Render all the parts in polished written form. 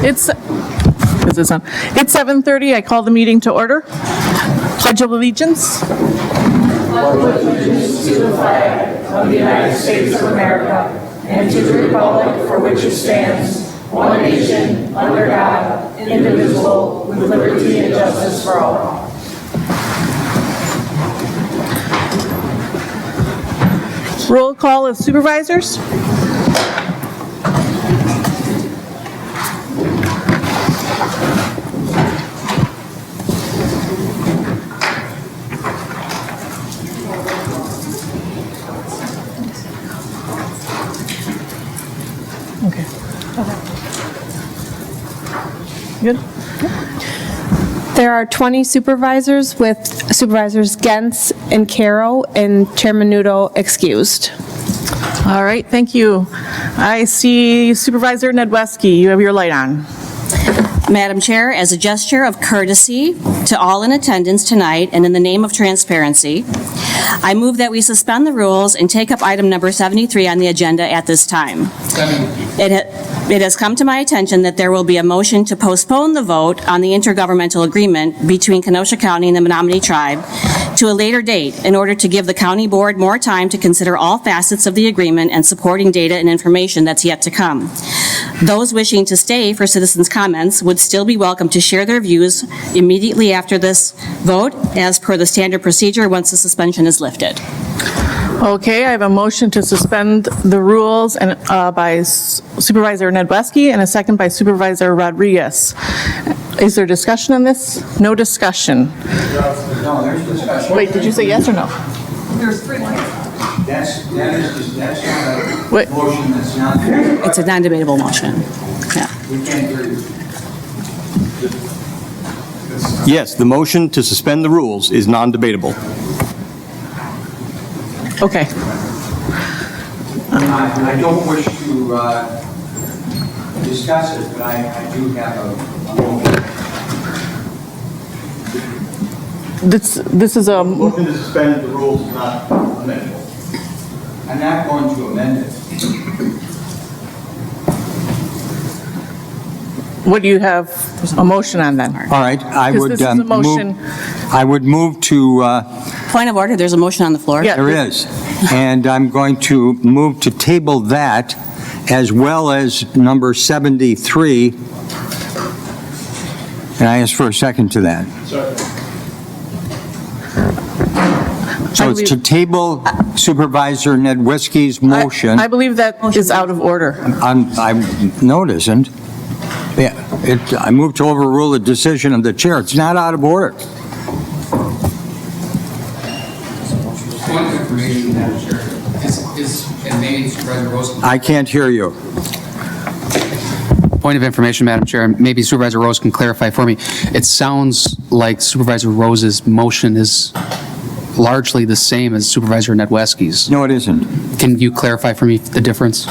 It's 7:30. I call the meeting to order. Pledge of allegiance. To the flag of the United States of America and to the republic for which it stands, one nation, under God, indivisible, with liberty and justice for all. Roll call of supervisors. Okay. Good. There are 20 supervisors, with Supervisors Gens and Caro and Chairman Nudo excused. All right, thank you. I see Supervisor Nedweski, you have your light on. Madam Chair, as a gesture of courtesy to all in attendance tonight and in the name of transparency, I move that we suspend the rules and take up item number 73 on the agenda at this time. It has come to my attention that there will be a motion to postpone the vote on the intergovernmental agreement between Kenosha County and the Menominee Tribe to a later date in order to give the county board more time to consider all facets of the agreement and supporting data and information that's yet to come. Those wishing to stay for citizens' comments would still be welcome to share their views immediately after this vote, as per the standard procedure once the suspension is lifted. Okay, I have a motion to suspend the rules and by Supervisor Nedweski and a second by Supervisor Rodriguez. Is there discussion on this? No discussion. No, there's discussion. Wait, did you say yes or no? That's not a Wait. motion that's not. It's a non-debatable motion. Yeah. We can't hear you. Yes, the motion to suspend the rules is non-debatable. Okay. I don't wish to discuss it, but I do have a motion. This is a, Motion to suspend the rules is not amendable. I'm not going to amend it. what do you have a motion on then? All right, I Because would this is a motion. move to, Point of order, there's a motion on the floor. Yeah. there is, and I'm going to move to table that as well as number 73. And I ask for a second to that. So it's to table Supervisor Nedwiski's motion. I believe that is out of order. No, it isn't. Yeah, I move to overrule the decision of the chair. It's not out of order. Point of information, Madam Chair, and maybe Supervisor Rose. I can't hear you. Point of information, Madam Chair, and maybe Supervisor Rose can clarify for me. It sounds like Supervisor Rose's motion is largely the same as Supervisor Nedweski's. No, it isn't. Can you clarify for me the difference?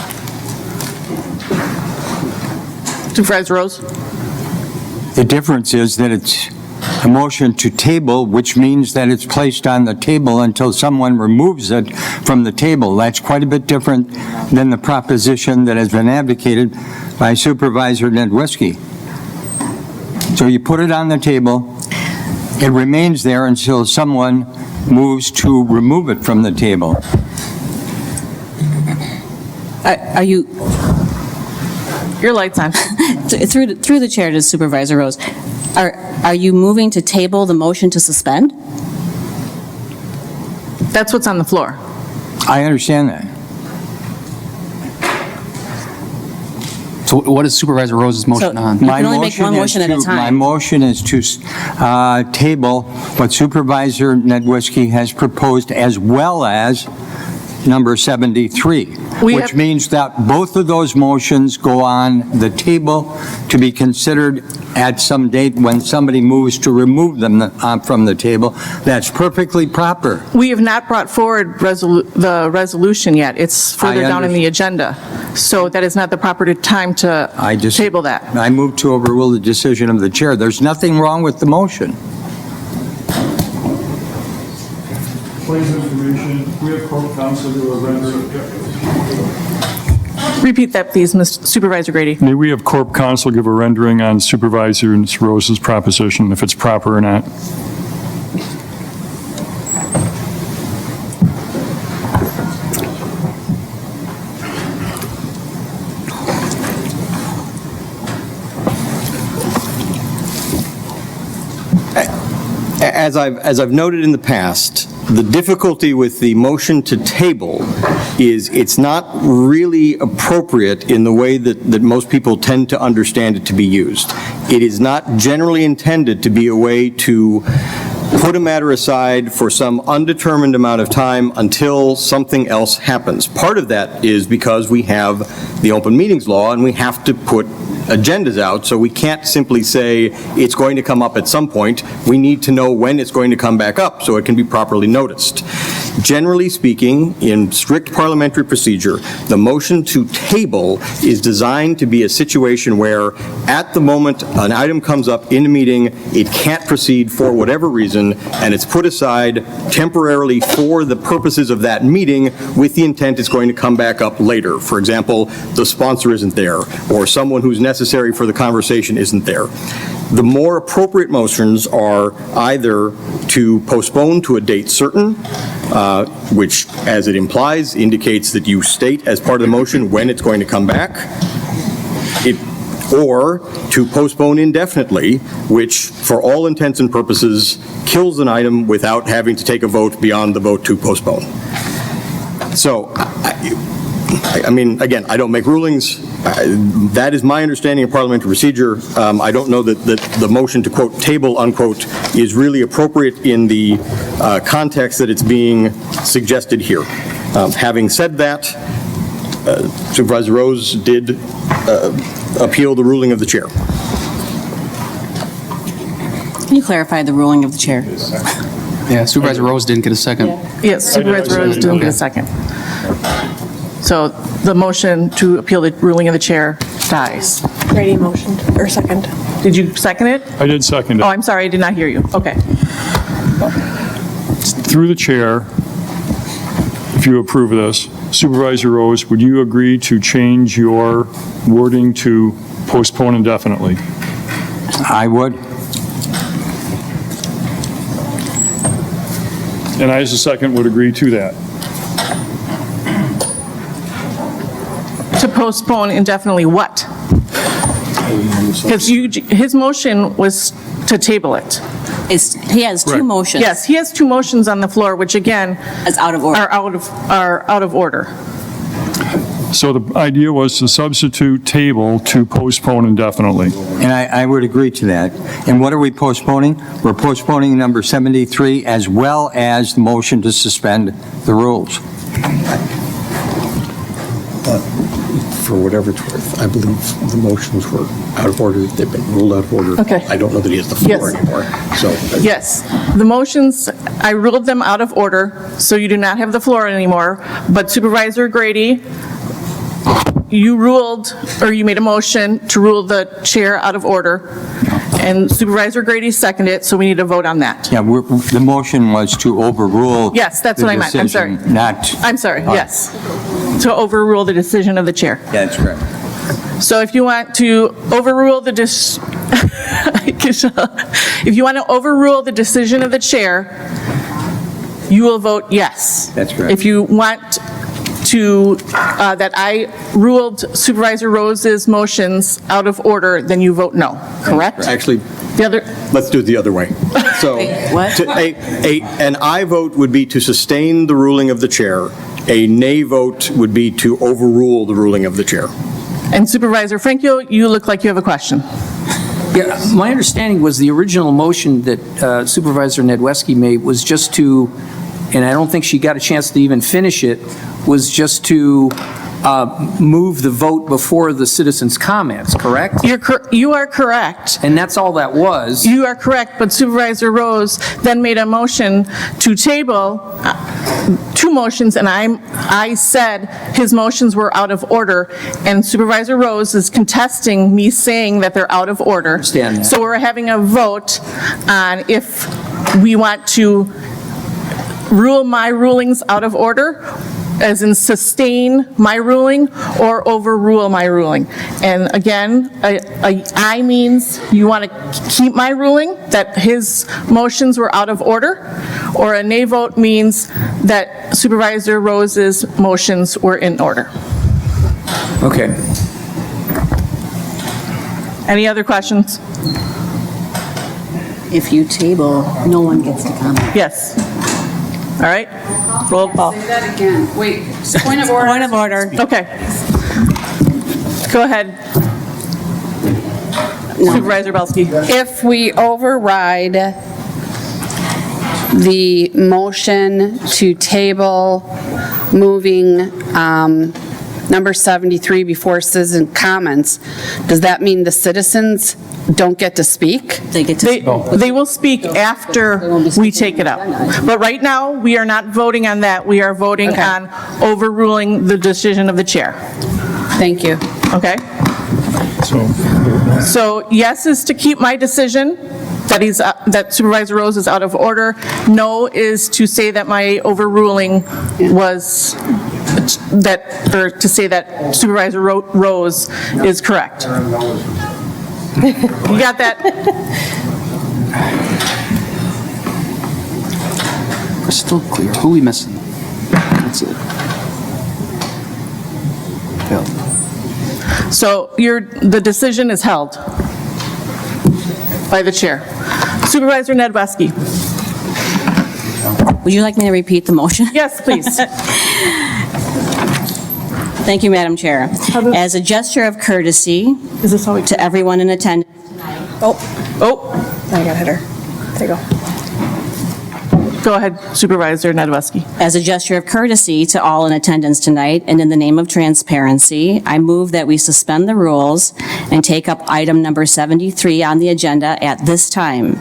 Supervisor Rose? The difference is that it's a motion to table, which means that it's placed on the table until someone removes it from the table. That's quite a bit different than the proposition that has been advocated by Supervisor Nedwiski. So you put it on the table, it remains there until someone moves to remove it from the table. Are you, Your light's on. through the chair to Supervisor Rose, are you moving to table the motion to suspend? That's what's on the floor. I understand that. So what is Supervisor Rose's motion on? You can only make one motion at a time. My motion is to table what Supervisor Nedwiski has proposed, as well as number 73, which means that both of those motions go on the table to be considered at some date when somebody moves to remove them from the table. That's perfectly proper. We have not brought forward the resolution yet. It's further down in the agenda. So that is not the proper time to table that. I move to overrule the decision of the chair. There's nothing wrong with the motion. Point of information, we have court counsel who are rendering. Repeat that, please, Mr. Supervisor Grady. May we have Corp Counsel give a rendering on Supervisor Rose's proposition, if it's proper or not? As I've noted in the past, the difficulty with the motion to table is it's not really appropriate in the way that most people tend to understand it to be used. It is not generally intended to be a way to put a matter aside for some undetermined amount of time until something else happens. Part of that is because we have the open meetings law and we have to put agendas out, so we can't simply say it's going to come up at some point. We need to know when it's going to come back up so it can be properly noticed. Generally speaking, in strict parliamentary procedure, the motion to table is designed to be a situation where at the moment an item comes up in a meeting, it can't proceed for whatever reason, and it's put aside temporarily for the purposes of that meeting with the intent it's going to come back up later. For example, the sponsor isn't there, or someone who's necessary for the conversation isn't there. The more appropriate motions are either to postpone to a date certain, which, as it implies, indicates that you state as part of the motion when it's going to come back, or to postpone indefinitely, which, for all intents and purposes, kills an item without having to take a vote beyond the vote to postpone. So, I mean, again, I don't make rulings. That is my understanding of parliamentary procedure. I don't know that the motion to, quote, table, unquote, is really appropriate in the context that it's being suggested here. Having said that, Supervisor Rose did appeal the ruling of the chair. Can you clarify the ruling of the chair? Yeah, Supervisor Rose didn't get a second. Yes, Supervisor Rose didn't get a second. So the motion to appeal the ruling of the chair dies. Grady motioned, or second. Did you second it? I did second it. Oh, I'm sorry, I did not hear you. Okay. Through the chair, if you approve of this, Supervisor Rose, would you agree to change your wording to postpone indefinitely? I would. And I, as a second, would agree to that. To postpone indefinitely what? Because his motion was to table it. He has two motions. Yes, he has two motions on the floor, which again As out of order. are out of order. So the idea was to substitute table to postpone indefinitely. And I would agree to that. And what are we postponing? We're postponing number 73 as well as the motion to suspend the rules. For whatever it's worth, I believe the motions were out of order. They've been ruled out of order. Okay. I don't know that he has the floor Yes. anymore. So, Yes, the motions, I ruled them out of order, so you do not have the floor anymore. But Supervisor Grady, you ruled, or you made a motion to rule the chair out of order, and Supervisor Grady seconded it, so we need to vote on that. Yeah, the motion was to overrule. Yes, that's the what I meant. I'm sorry. decision, Not. I'm sorry, yes. To overrule the decision of the chair. That's correct. So if you want to overrule the if you want to overrule the decision of the chair, you will vote yes. That's correct. If you want to, that I ruled Supervisor Rose's motions out of order, then you vote no, correct? actually, The other, let's do it the other way. So, what? An aye vote would be to sustain the ruling of the chair. A nay vote would be to overrule the ruling of the chair. and Supervisor Franco, you look like you have a question. Yeah, my understanding was the original motion that Supervisor Nedwesky made was just to, and I don't think she got a chance to even finish it, was just to move the vote before the citizens' comments, correct? You are correct. And that's all that was. You are correct, but Supervisor Rose then made a motion to table two motions, and I said his motions were out of order, and Supervisor Rose is contesting me saying that they're out of order. Understand that. So we're having a vote on if we want to rule my rulings out of order, as in sustain my ruling or overrule my ruling. And again, a aye means you want to keep my ruling, that his motions were out of order, or a nay vote means that Supervisor Rose's motions were in order. Okay. Any other questions? If you table, no one gets to comment. Yes. All right, roll call. Say that again. Wait, point of order. Point of order. Okay. Go ahead. Supervisor Belsky. If we override the motion to table moving number 73 before citizen comments, does that mean the citizens don't get to speak? They get to They will speak after we take it up. But right now, we are not voting on that. We are voting Okay. on overruling the decision of the chair. Thank you. Okay? So yes is to keep my decision, that Supervisor Rose is out of order. No is to say that my overruling was, or to say that Supervisor Rose is correct. You got that? Crystal clear. Who are we missing? That's it. Failed. So the decision is held by the chair. Supervisor Nedwesky. Would you like me to repeat the motion? Yes, please. Thank you, Madam Chair. As a gesture of courtesy Is this how we? to everyone in attendance, Oh, I got hit her. There you go. go ahead, Supervisor Nedwesky. as a gesture of courtesy to all in attendance tonight, and in the name of transparency, I move that we suspend the rules and take up item number 73 on the agenda at this time.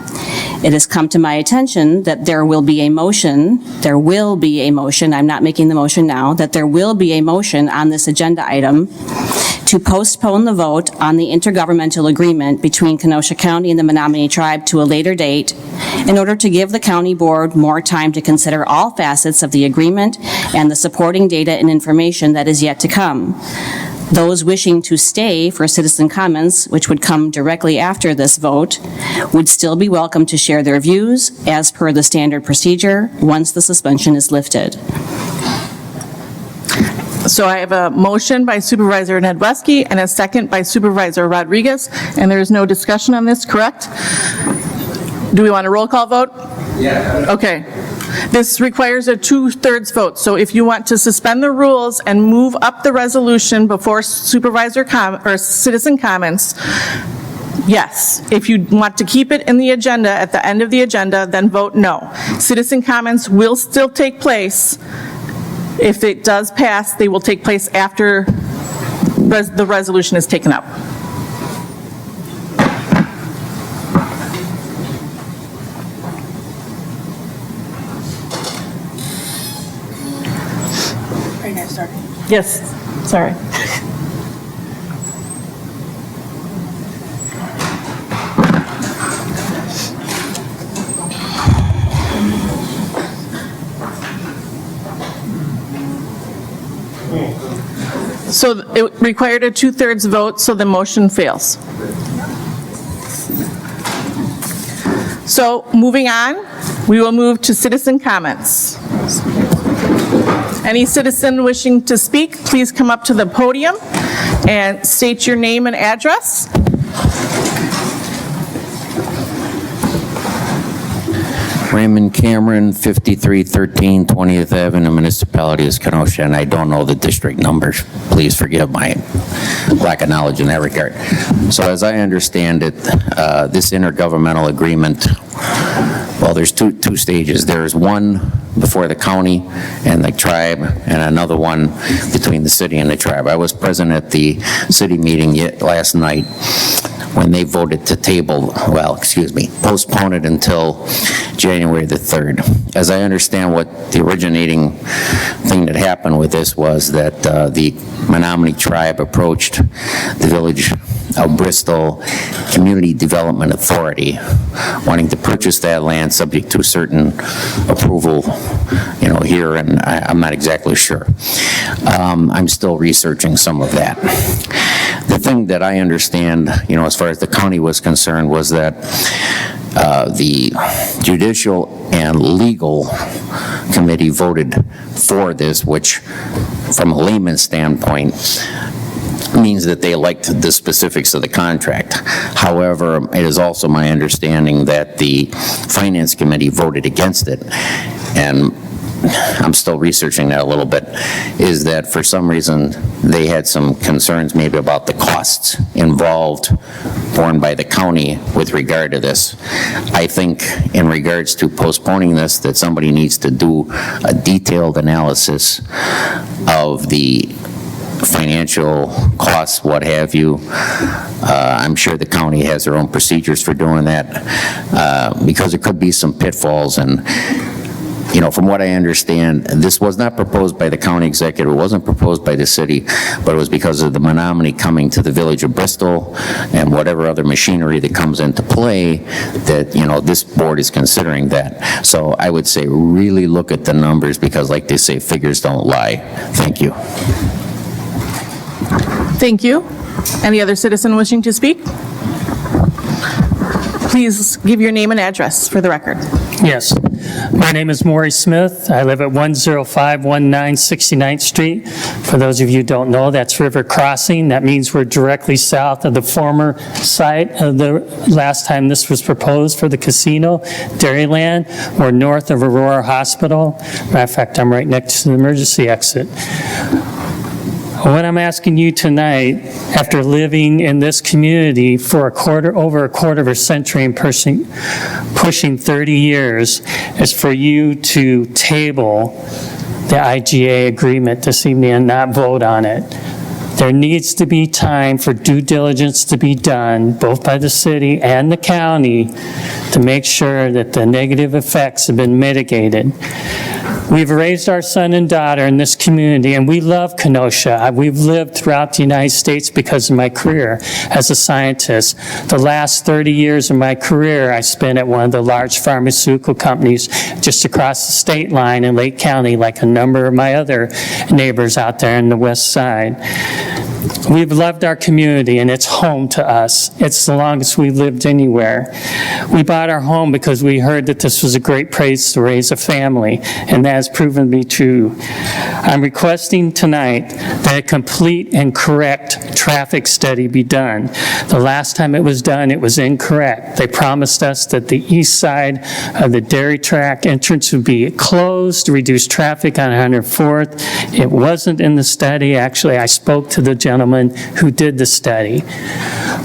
It has come to my attention that there will be a motion, I'm not making the motion now, that there will be a motion on this agenda item to postpone the vote on the intergovernmental agreement between Kenosha County and the Menominee Tribe to a later date in order to give the county board more time to consider all facets of the agreement and the supporting data and information that is yet to come. Those wishing to stay for citizen comments, which would come directly after this vote, would still be welcome to share their views as per the standard procedure once the suspension is lifted. So I have a motion by Supervisor Nedwesky and a second by Supervisor Rodriguez, and there is no discussion on this, correct? Do we want a roll call vote? Yeah. Okay. This requires a 2/3 vote, so if you want to suspend the rules and move up the resolution before or citizen comments, yes. If you want to keep it in the agenda, at the end of the agenda, then vote no. Citizen comments will still take place. If it does pass, they will take place after the resolution is taken up. Yes, sorry. So it required a 2/3 vote, so the motion fails. So moving on, we will move to citizen comments. Any citizen wishing to speak, please come up to the podium and state your name and address. Raymond Cameron, 5313 20th Avenue, Municipality of Kenosha, and I don't know the district numbers. Please forgive my lack of knowledge in that regard. So as I understand it, this intergovernmental agreement, well, there's two stages. There's one before the county and the tribe, and another one between the city and the tribe. I was present at the city meeting last night when they voted to postpone it until January the 3rd. As I understand what the originating thing that happened with this was that the Menominee tribe approached the Village of Bristol Community Development Authority, wanting to purchase that land subject to certain approval, here, and I'm not exactly sure. I'm still researching some of that. The thing that I understand, as far as the county was concerned, was that the Judicial and Legal Committee voted for this, which, from a layman's standpoint, means that they liked the specifics of the contract. However, it is also my understanding that the Finance Committee voted against it, and I'm still researching that a little bit, is that for some reason they had some concerns maybe about the costs involved borne by the county with regard to this. I think in regards to postponing this, that somebody needs to do a detailed analysis of the financial costs, what have you. I'm sure the county has their own procedures for doing that, because there could be some pitfalls. And from what I understand, this was not proposed by the county executive, it wasn't proposed by the city, but it was because of the Menominee coming to the Village of Bristol and whatever other machinery that comes into play that, this board is considering that. So I would say really look at the numbers, because like they say, figures don't lie. Thank you. Thank you. Any other citizen wishing to speak? Please give your name and address for the record. Yes. My name is Maury Smith. I live at 10519 69th Street. For those of you who don't know, that's River Crossing. That means we're directly south of the former site of the last time this was proposed for the casino, Dairyland. We're north of Aurora Hospital. Matter of fact, I'm right next to the emergency exit. What I'm asking you tonight, after living in this community for over a quarter of a century and pushing 30 years, is for you to table the IGA agreement this evening and not vote on it. There needs to be time for due diligence to be done, both by the city and the county, to make sure that the negative effects have been mitigated. We've raised our son and daughter in this community, and we love Kenosha. We've lived throughout the United States because of my career as a scientist. The last 30 years of my career, I spent at one of the large pharmaceutical companies just across the state line in Lake County, like a number of my other neighbors out there in the west side. We've loved our community, and it's home to us. It's the longest we've lived anywhere. We bought our home because we heard that this was a great place to raise a family, and that has proven to be true. I'm requesting tonight that a complete and correct traffic study be done. The last time it was done, it was incorrect. They promised us that the east side of the dairy track entrance would be closed to reduce traffic on 104th. It wasn't in the study. Actually, I spoke to the gentleman who did the study.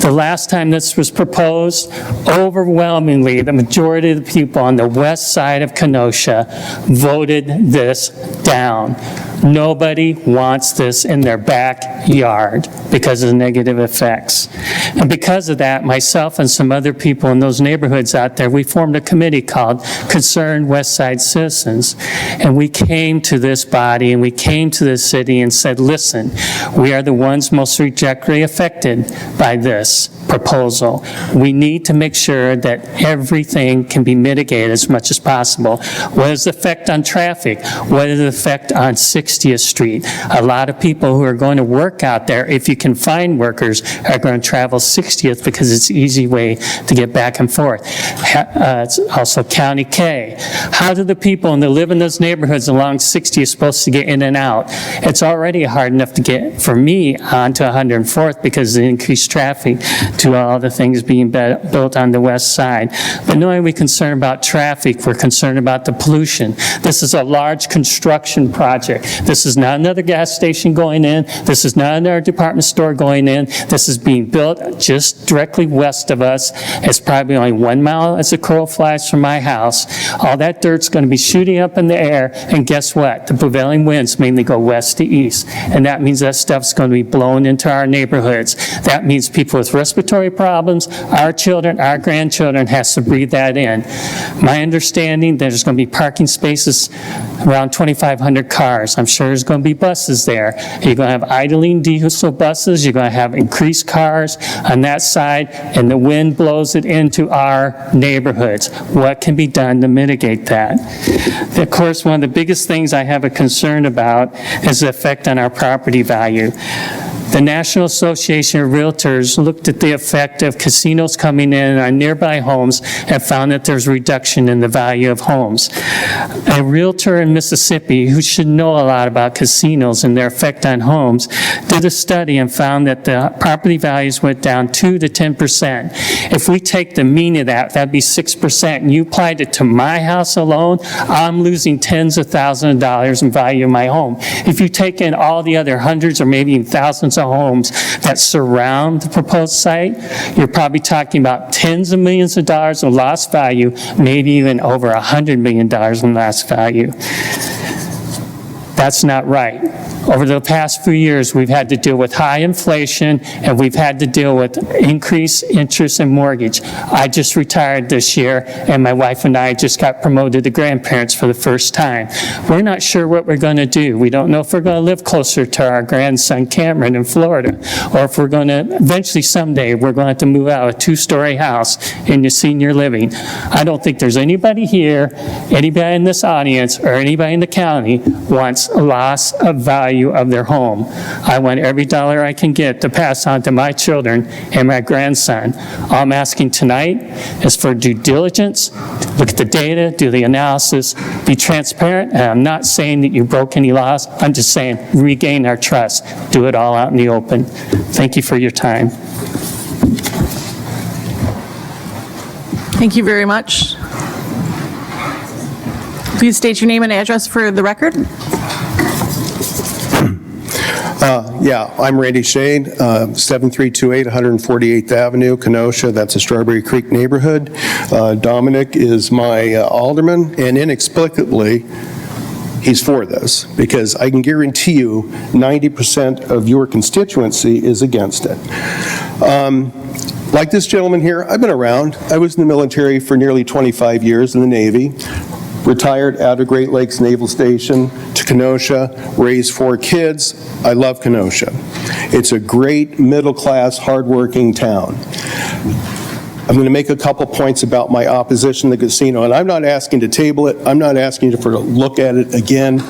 The last time this was proposed, overwhelmingly, the majority of the people on the west side of Kenosha voted this down. Nobody wants this in their backyard because of the negative effects. And because of that, myself and some other people in those neighborhoods out there, we formed a committee called Concerned West Side Citizens. And we came to this body and we came to this city and said, listen, we are the ones most directly affected by this proposal. We need to make sure that everything can be mitigated as much as possible. What is the effect on traffic? What is the effect on 60th Street? A lot of people who are going to work out there, if you can find workers, are going to travel 60th because it's an easy way to get back and forth. It's also County K. How do the people that live in those neighborhoods along 60th supposed to get in and out? It's already hard enough to get, for me, onto 104th because of the increased traffic to all the things being built on the west side. But not only are we concerned about traffic, we're concerned about the pollution. This is a large construction project. This is not another gas station going in. This is not another department store going in. This is being built just directly west of us. It's probably only 1 mile as the crow flies from my house. All that dirt's going to be shooting up in the air, and guess what? The prevailing winds mainly go west to east, and that means that stuff's going to be blown into our neighborhoods. That means people with respiratory respiratory problems, our children, our grandchildren has to breathe that in. My understanding, there's going to be parking spaces around 2,500 cars. I'm sure there's going to be buses there. You're going to have idling diesel buses, you're going to have increased cars on that side, and the wind blows it into our neighborhoods. What can be done to mitigate that? Of course, one of the biggest things I have a concern about is the effect on our property value. The National Association of Realtors looked at the effect of casinos coming in on nearby homes and found that there's a reduction in the value of homes. A realtor in Mississippi, who should know a lot about casinos and their effect on homes, did a study and found that the property values went down 2 to 10%. If we take the mean of that, that'd be 6%, and you applied it to my house alone, I'm losing tens of thousands of dollars in value of my home. If you take in all the other hundreds or maybe even thousands of homes that surround the proposed site, you're probably talking about tens of millions of dollars of lost value, maybe even over $100 million in lost value. That's not right. Over the past few years, we've had to deal with high inflation, and we've had to deal with increased interest and mortgage. I just retired this year, and my wife and I just got promoted to grandparents for the first time. We're not sure what we're going to do. We don't know if we're going to live closer to our grandson Cameron in Florida, or if we're going to, eventually someday, we're going to have to move out of a 2-story house into senior living. I don't think there's anybody here, anybody in this audience, or anybody in the county wants a loss of value of their home. I want every dollar I can get to pass on to my children and my grandson. All I'm asking tonight is for due diligence, look at the data, do the analysis, be transparent, and I'm not saying that you broke any laws, I'm just saying regain our trust, do it all out in the open. Thank you for your time. Thank you very much. Please state your name and address for the record. Yeah, I'm Randy Shane, 7328 148th Avenue, Kenosha. That's a Strawberry Creek neighborhood. Dominic is my alderman, and inexplicably, he's for this, because I can guarantee you 90% of your constituency is against it. Like this gentleman here, I've been around. I was in the military for nearly 25 years in the Navy. Retired out of Great Lakes Naval Station to Kenosha, raised 4 kids. I love Kenosha. It's a great middle-class, hardworking town. I'm going to make a couple points about my opposition to the casino, and I'm not asking to table it. I'm not asking you to look at it again.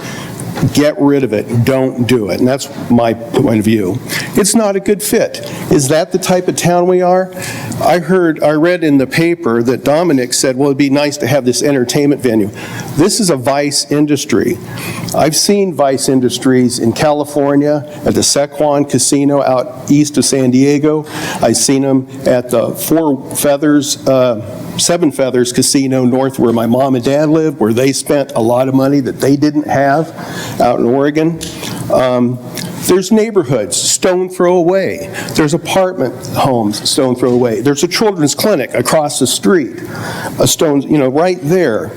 Get rid of it. Don't do it. And that's my point of view. It's not a good fit. Is that the type of town we are? I read in the paper that Dominic said, well, it'd be nice to have this entertainment venue. This is a vice industry. I've seen vice industries in California at the Sequan Casino out east of San Diego. I've seen them at the Seven Feathers Casino north where my mom and dad lived, where they spent a lot of money that they didn't have out in Oregon. There's neighborhoods, stone throw away. There's apartment homes, stone throw away. There's a children's clinic across the street, a stone, right there.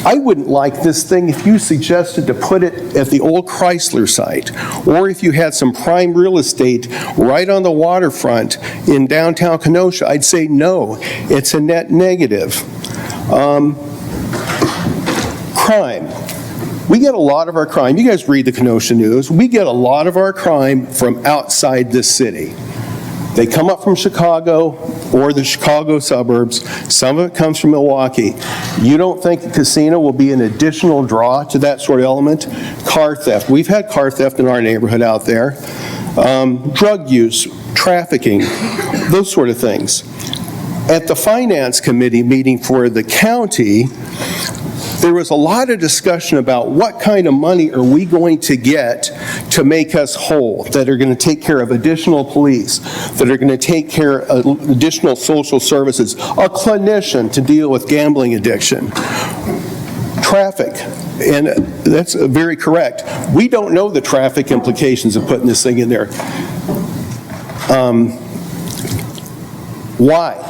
I wouldn't like this thing if you suggested to put it at the old Chrysler site, or if you had some prime real estate right on the waterfront in downtown Kenosha. I'd say no, it's a net negative. Crime. We get a lot of our crime. You guys read the Kenosha News. We get a lot of our crime from outside this city. They come up from Chicago or the Chicago suburbs. Some of it comes from Milwaukee. You don't think a casino will be an additional draw to that sort of element? Car theft. We've had car theft in our neighborhood out there. Drug use, trafficking, those sort of things. At the Finance Committee meeting for the county, there was a lot of discussion about what kind of money are we going to get to make us whole, that are going to take care of additional police, that are going to take care of additional social services, a clinician to deal with gambling addiction, traffic. And that's very correct. We don't know the traffic implications of putting this thing in there. Why?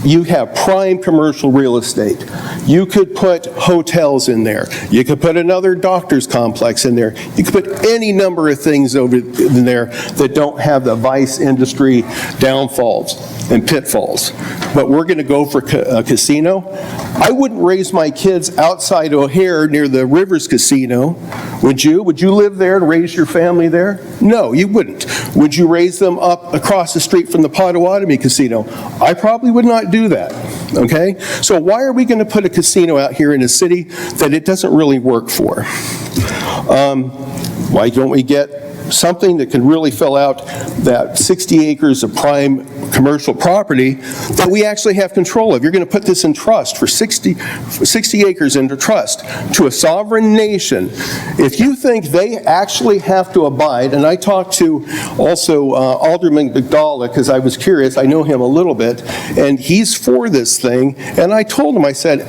You have prime commercial real estate. You could put hotels in there. You could put another doctor's complex in there. You could put any number of things over in there that don't have the vice industry downfalls and pitfalls. But we're going to go for a casino. I wouldn't raise my kids outside O'Hare near the Rivers Casino. Would you? Would you live there and raise your family there? No, you wouldn't. Would you raise them up across the street from the Potawatomi Casino? I probably would not do that, okay? So why are we going to put a casino out here in a city that it doesn't really work for? Why don't we get something that can really fill out that 60 acres of prime commercial property that we actually have control of? You're going to put this in trust for 60 acres into trust to a sovereign nation. If you think they actually have to abide, and I talked to also Alderman McDowell, because I was curious, I know him a little bit, and he's for this thing, and I told him, I said,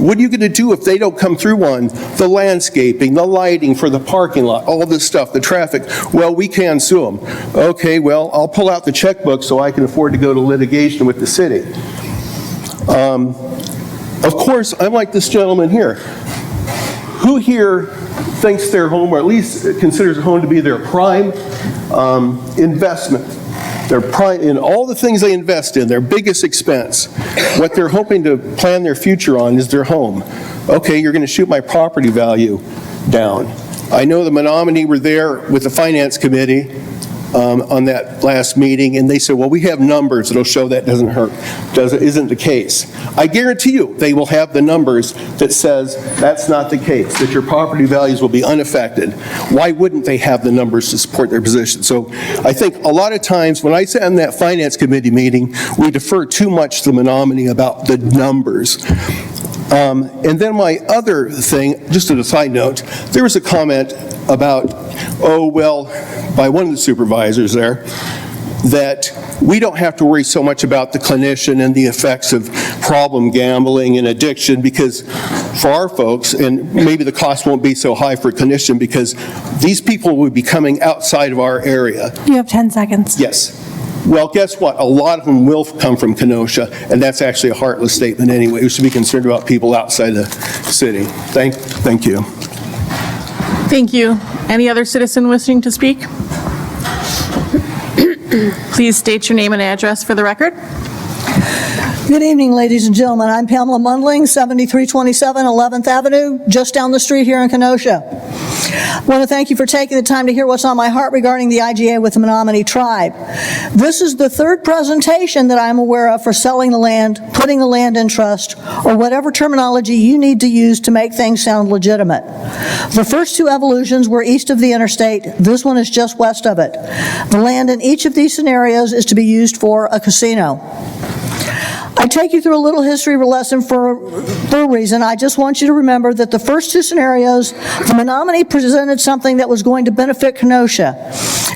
what are you going to do if they don't come through on the landscaping, the lighting for the parking lot, all this stuff, the traffic? Well, we can sue them. Okay, well, I'll pull out the checkbook so I can afford to go to litigation with the city. Of course, I'm like this gentleman here. Who here thinks their home, or at least considers a home to be their prime investment? Their prime, in all the things they invest in, their biggest expense, what they're hoping to plan their future on is their home. Okay, you're going to shoot my property value down. I know the Menominee were there with the Finance Committee on that last meeting, and they said, well, we have numbers that'll show that doesn't hurt. Isn't the case. I guarantee you they will have the numbers that says that's not the case, that your property values will be unaffected. Why wouldn't they have the numbers to support their position? So I think a lot of times when I sat in that Finance Committee meeting, we defer too much to the Menominee about the numbers. And then my other thing, just as a side note, there was a comment about, oh, well, by one of the supervisors there, that we don't have to worry so much about the clinician and the effects of problem gambling and addiction, because for our folks, and maybe the cost won't be so high for a clinician, because these people will be coming outside of our area. You have 10 seconds. Yes. Well, guess what? A lot of them will come from Kenosha, and that's actually a heartless statement anyway. We should be concerned about people outside the city. Thank you. Thank you. Any other citizen wishing to speak? Please state your name and address for the record. Good evening, ladies and gentlemen. I'm Pamela Mundling, 7327 11th Avenue, just down the street here in Kenosha. I want to thank you for taking the time to hear what's on my heart regarding the IGA with the Menominee tribe. This is the third presentation that I'm aware of for selling the land, putting the land in trust, or whatever terminology you need to use to make things sound legitimate. The first two evolutions were east of the interstate. This one is just west of it. The land in each of these scenarios is to be used for a casino. I take you through a little history lesson for a reason. I just want you to remember that the first two scenarios, the Menominee presented something that was going to benefit Kenosha.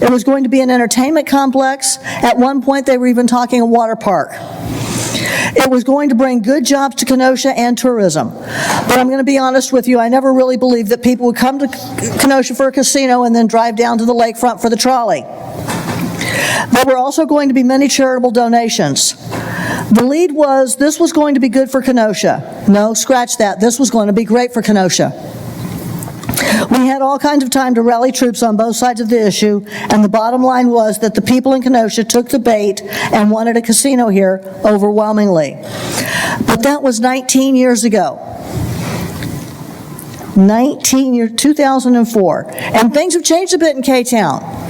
It was going to be an entertainment complex. At one point, they were even talking a water park. It was going to bring good jobs to Kenosha and tourism. But I'm going to be honest with you, I never really believed that people would come to Kenosha for a casino and then drive down to the lakefront for the trolley. There were also going to be many charitable donations. The lead was, this was going to be good for Kenosha. No, scratch that. This was going to be great for Kenosha. We had all kinds of time to rally troops on both sides of the issue, and the bottom line was that the people in Kenosha took the bait and wanted a casino here overwhelmingly. But that was 19 years ago. 2004. And things have changed a bit in K-Town.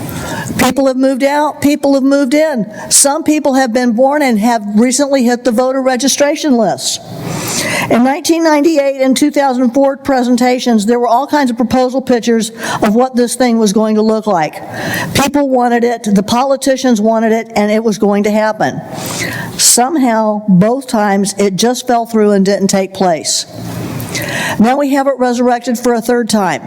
People have moved out, people have moved in. Some people have been born and have recently hit the voter registration list. In 1998 and 2004 presentations, there were all kinds of proposal pictures of what this thing was going to look like. People wanted it, the politicians wanted it, and it was going to happen. Somehow, both times, it just fell through and didn't take place. Now we have it resurrected for a third time.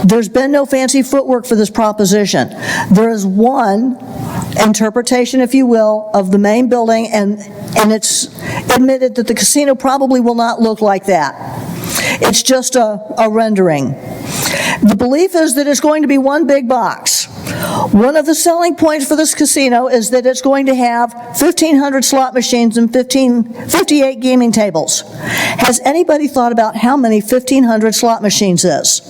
There's been no fancy footwork for this proposition. There is one interpretation, if you will, of the main building, and it's admitted that the casino probably will not look like that. It's just a rendering. The belief is that it's going to be one big box. One of the selling points for this casino is that it's going to have 1,500 slot machines and 58 gaming tables. Has anybody thought about how many 1,500 slot machines is?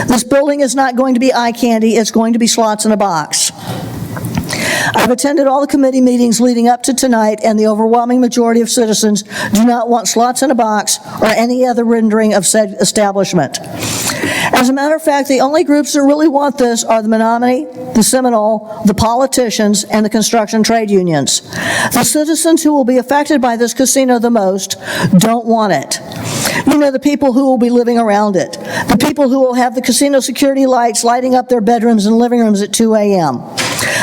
This building is not going to be eye candy, it's going to be slots in a box. I've attended all the committee meetings leading up to tonight, and the overwhelming majority of citizens do not want slots in a box or any other rendering of said establishment. As a matter of fact, the only groups that really want this are the Menominee, the Seminole, the politicians, and the construction trade unions. The citizens who will be affected by this casino the most don't want it. You know, the people who will be living around it, the people who will have the casino security lights lighting up their bedrooms and living rooms at 2 a.m.,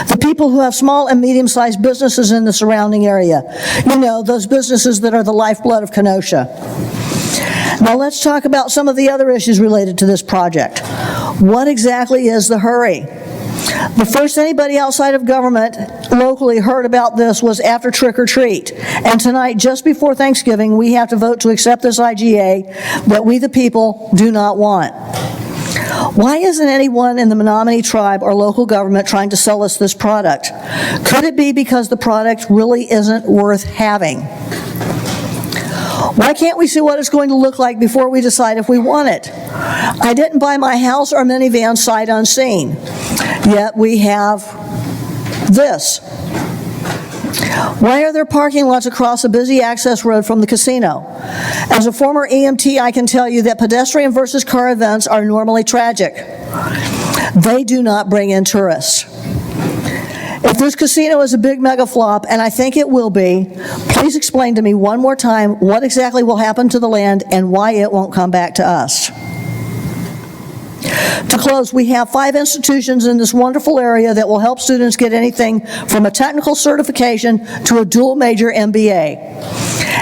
the people who have small and medium-sized businesses in the surrounding area. You know, those businesses that are the lifeblood of Kenosha. Now let's talk about some of the other issues related to this project. What exactly is the hurry? The first anybody outside of government locally heard about this was after Trick or Treat. And tonight, just before Thanksgiving, we have to vote to accept this IGA that we the people do not want. Why isn't anyone in the Menominee tribe or local government trying to sell us this product? Could it be because the product really isn't worth having? Why can't we see what it's going to look like before we decide if we want it? I didn't buy my house or minivan sight unseen, yet we have this. Why are there parking lots across a busy access road from the casino? As a former EMT, I can tell you that pedestrian versus car events are normally tragic. They do not bring in tourists. If this casino is a big mega flop, and I think it will be, please explain to me one more time what exactly will happen to the land and why it won't come back to us. To close, we have 5 institutions in this wonderful area that will help students get anything from a technical certification to a dual major MBA.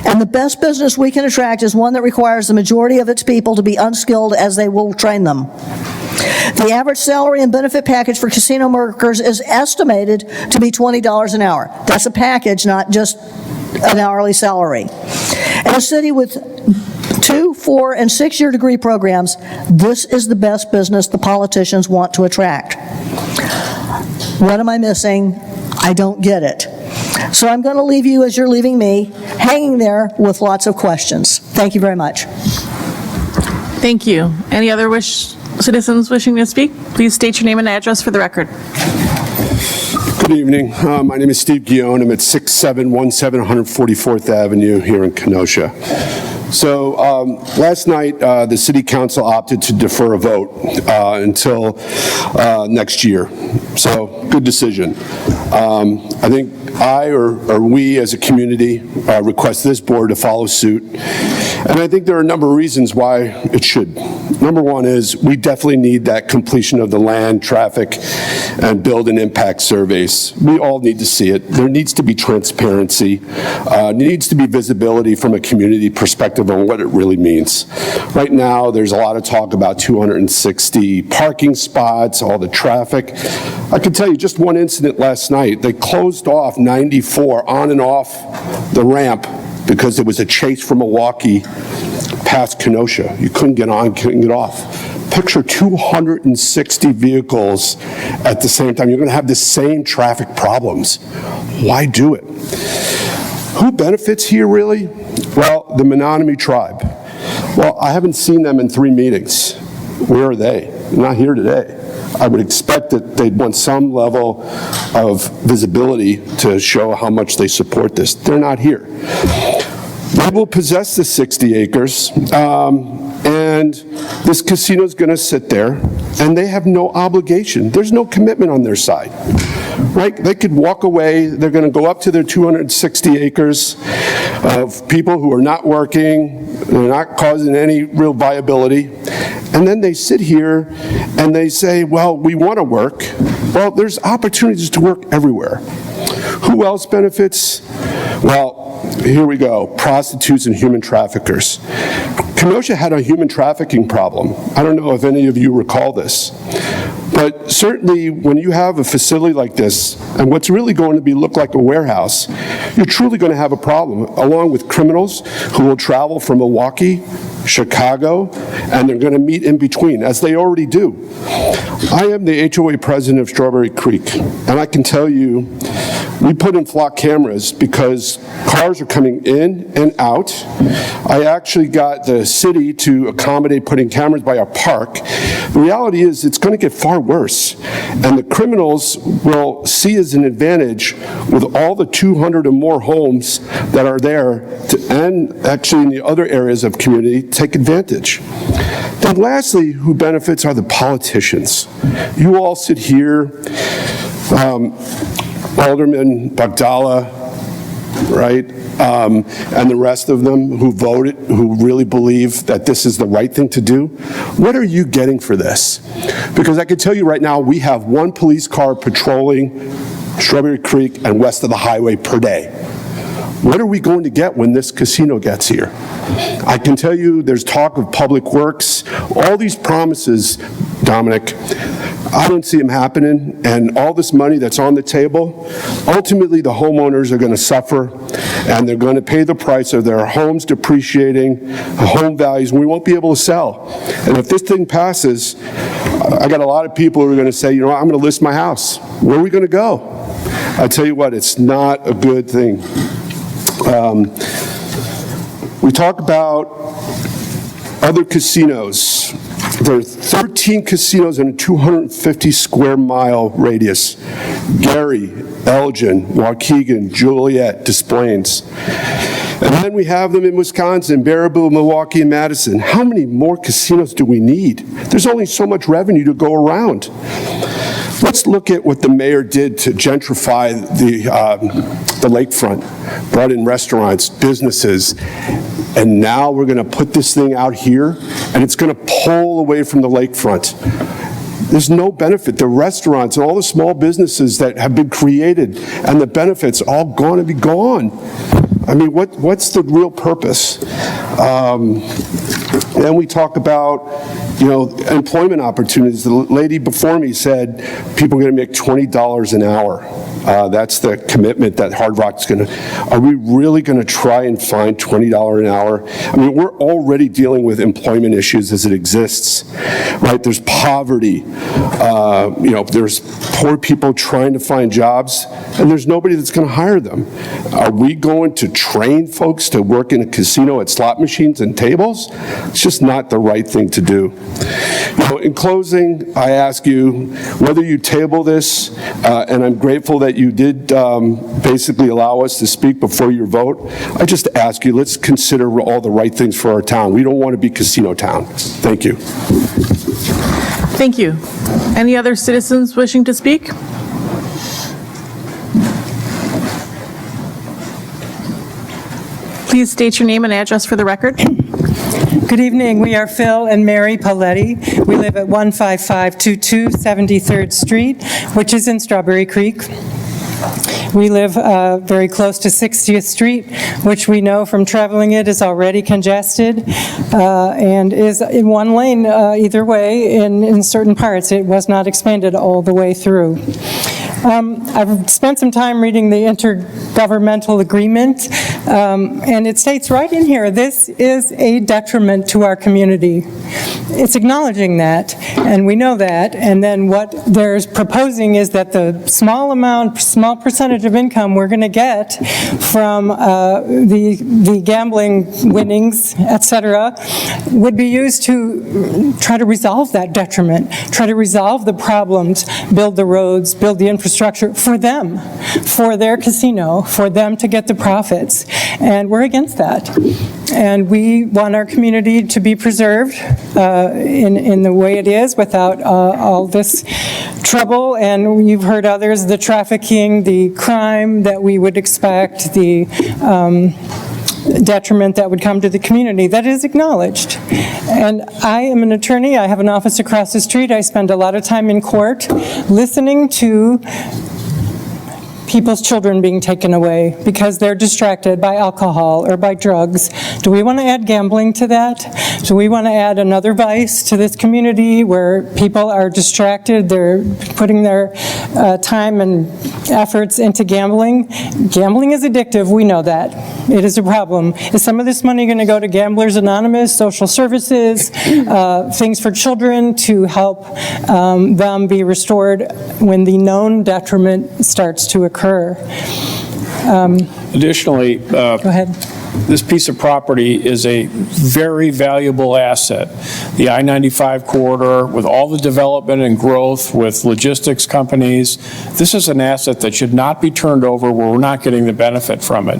And the best business we can attract is one that requires the majority of its people to be unskilled as they will train them. The average salary and benefit package for casino workers is estimated to be $20 an hour. That's a package, not just an hourly salary. In a city with 2-, 4-, and 6-year degree programs, this is the best business the politicians want to attract. What am I missing? I don't get it. So I'm going to leave you, as you're leaving me, hanging there with lots of questions. Thank you very much. Thank you. Any other citizens wishing to speak? Please state your name and address for the record. Good evening. My name is Steve Guillaume. I'm at 6717 144th Avenue here in Kenosha. So last night, the City Council opted to defer a vote until next year. So good decision. I think I or we as a community request this board to follow suit. And I think there are a number of reasons why it should. Number one is we definitely need that completion of the land, traffic, and build and impact surveys. We all need to see it. There needs to be transparency. There needs to be visibility from a community perspective on what it really means. Right now, there's a lot of talk about 260 parking spots, all the traffic. I can tell you just one incident last night. They closed off 94 on and off the ramp because there was a chase from Milwaukee past Kenosha. You couldn't get on, couldn't get off. Picture 260 vehicles at the same time. You're going to have the same traffic problems. Why do it? Who benefits here, really? Well, the Menominee tribe. Well, I haven't seen them in 3 meetings. Where are they? They're not here today. I would expect that they'd want some level of visibility to show how much they support this. They're not here. They will possess the 60 acres, and this casino is going to sit there, and they have no obligation. There's no commitment on their side, right? They could walk away. They're going to go up to their 260 acres of people who are not working. They're not causing any real viability. And then they sit here and they say, well, we want to work. Well, there's opportunities to work everywhere. Who else benefits? Well, here we go. Prostitutes and human traffickers. Kenosha had a human trafficking problem. I don't know if any of you recall this. But certainly, when you have a facility like this, and what's really going to look like a warehouse, you're truly going to have a problem, along with criminals who will travel from Milwaukee, Chicago, and they're going to meet in between, as they already do. I am the HOA president of Strawberry Creek, and I can tell you, we put in flock cameras because cars are coming in and out. I actually got the city to accommodate putting cameras by our park. The reality is it's going to get far worse, and the criminals will see as an advantage with all the 200 or more homes that are there, and actually in the other areas of community, take advantage. Then lastly, who benefits are the politicians. You all sit here, Alderman Bagdala, right, and the rest of them who voted, who really believe that this is the right thing to do. What are you getting for this? Because I can tell you right now, we have one police car patrolling Strawberry Creek and west of the highway per day. What are we going to get when this casino gets here? I can tell you there's talk of public works, all these promises, Dominic, I don't see them happening, and all this money that's on the table, ultimately the homeowners are going to suffer, and they're going to pay the price of their homes depreciating, home values, and we won't be able to sell. And if this thing passes, I got a lot of people who are going to say, you know what, I'm going to list my house. Where are we going to go? I tell you what, it's not a good thing. We talk about other casinos. There are 13 casinos in a 250 square mile radius. Gary, Elgin, Waukegan, Joliet, Des Plaines. And then we have them in Wisconsin, Baraboo, Milwaukee, and Madison. How many more casinos do we need? There's only so much revenue to go around. Let's look at what the mayor did to gentrify the lakefront, brought in restaurants, businesses, and now we're going to put this thing out here, and it's going to pull away from the lakefront. There's no benefit. The restaurants and all the small businesses that have been created and the benefits all going to be gone. I mean, what's the real purpose? Then we talk about, you know, employment opportunities. The lady before me said people are going to make $20 an hour. That's the commitment that Hard Rock's going to. Are we really going to try and find $20 an hour? I mean, we're already dealing with employment issues as it exists, right? There's poverty. You know, there's poor people trying to find jobs, and there's nobody that's going to hire them. Are we going to train folks to work in a casino at slot machines and tables? It's just not the right thing to do. You know, in closing, I ask you whether you table this, and I'm grateful that you did basically allow us to speak before your vote. I just ask you, let's consider all the right things for our town. We don't want to be casino town. Thank you. Thank you. Any other citizens wishing to speak? Please state your name and address for the record. Good evening. We are Phil and Mary Paletti. We live at 15522 73rd Street, which is in Strawberry Creek. We live very close to 60th Street, which we know from traveling it is already congested and is in one lane either way in certain parts. It was not expanded all the way through. I've spent some time reading the intergovernmental agreement, and it states right in here, this is a detriment to our community. It's acknowledging that, and we know that, and then what they're proposing is that the small percentage of income we're going to get from the gambling winnings, et cetera, would be used to try to resolve that detriment, try to resolve the problems, build the roads, build the infrastructure for them, for their casino, for them to get the profits. And we're against that. And we want our community to be preserved in the way it is without all this trouble. And you've heard others, the trafficking, the crime that we would expect, the detriment that would come to the community. That is acknowledged. And I am an attorney. I have an office across the street. I spend a lot of time in court listening to people's children being taken away because they're distracted by alcohol or by drugs. Do we want to add gambling to that? Do we want to add another vice to this community where people are distracted, they're putting their time and efforts into gambling? Gambling is addictive, we know that. It is a problem. Is some of this money going to go to Gamblers Anonymous, social services, things for children to help them be restored when the known detriment starts to occur? Additionally, Go ahead. this piece of property is a very valuable asset. The I-95 corridor, with all the development and growth with logistics companies, this is an asset that should not be turned over where we're not getting the benefit from it.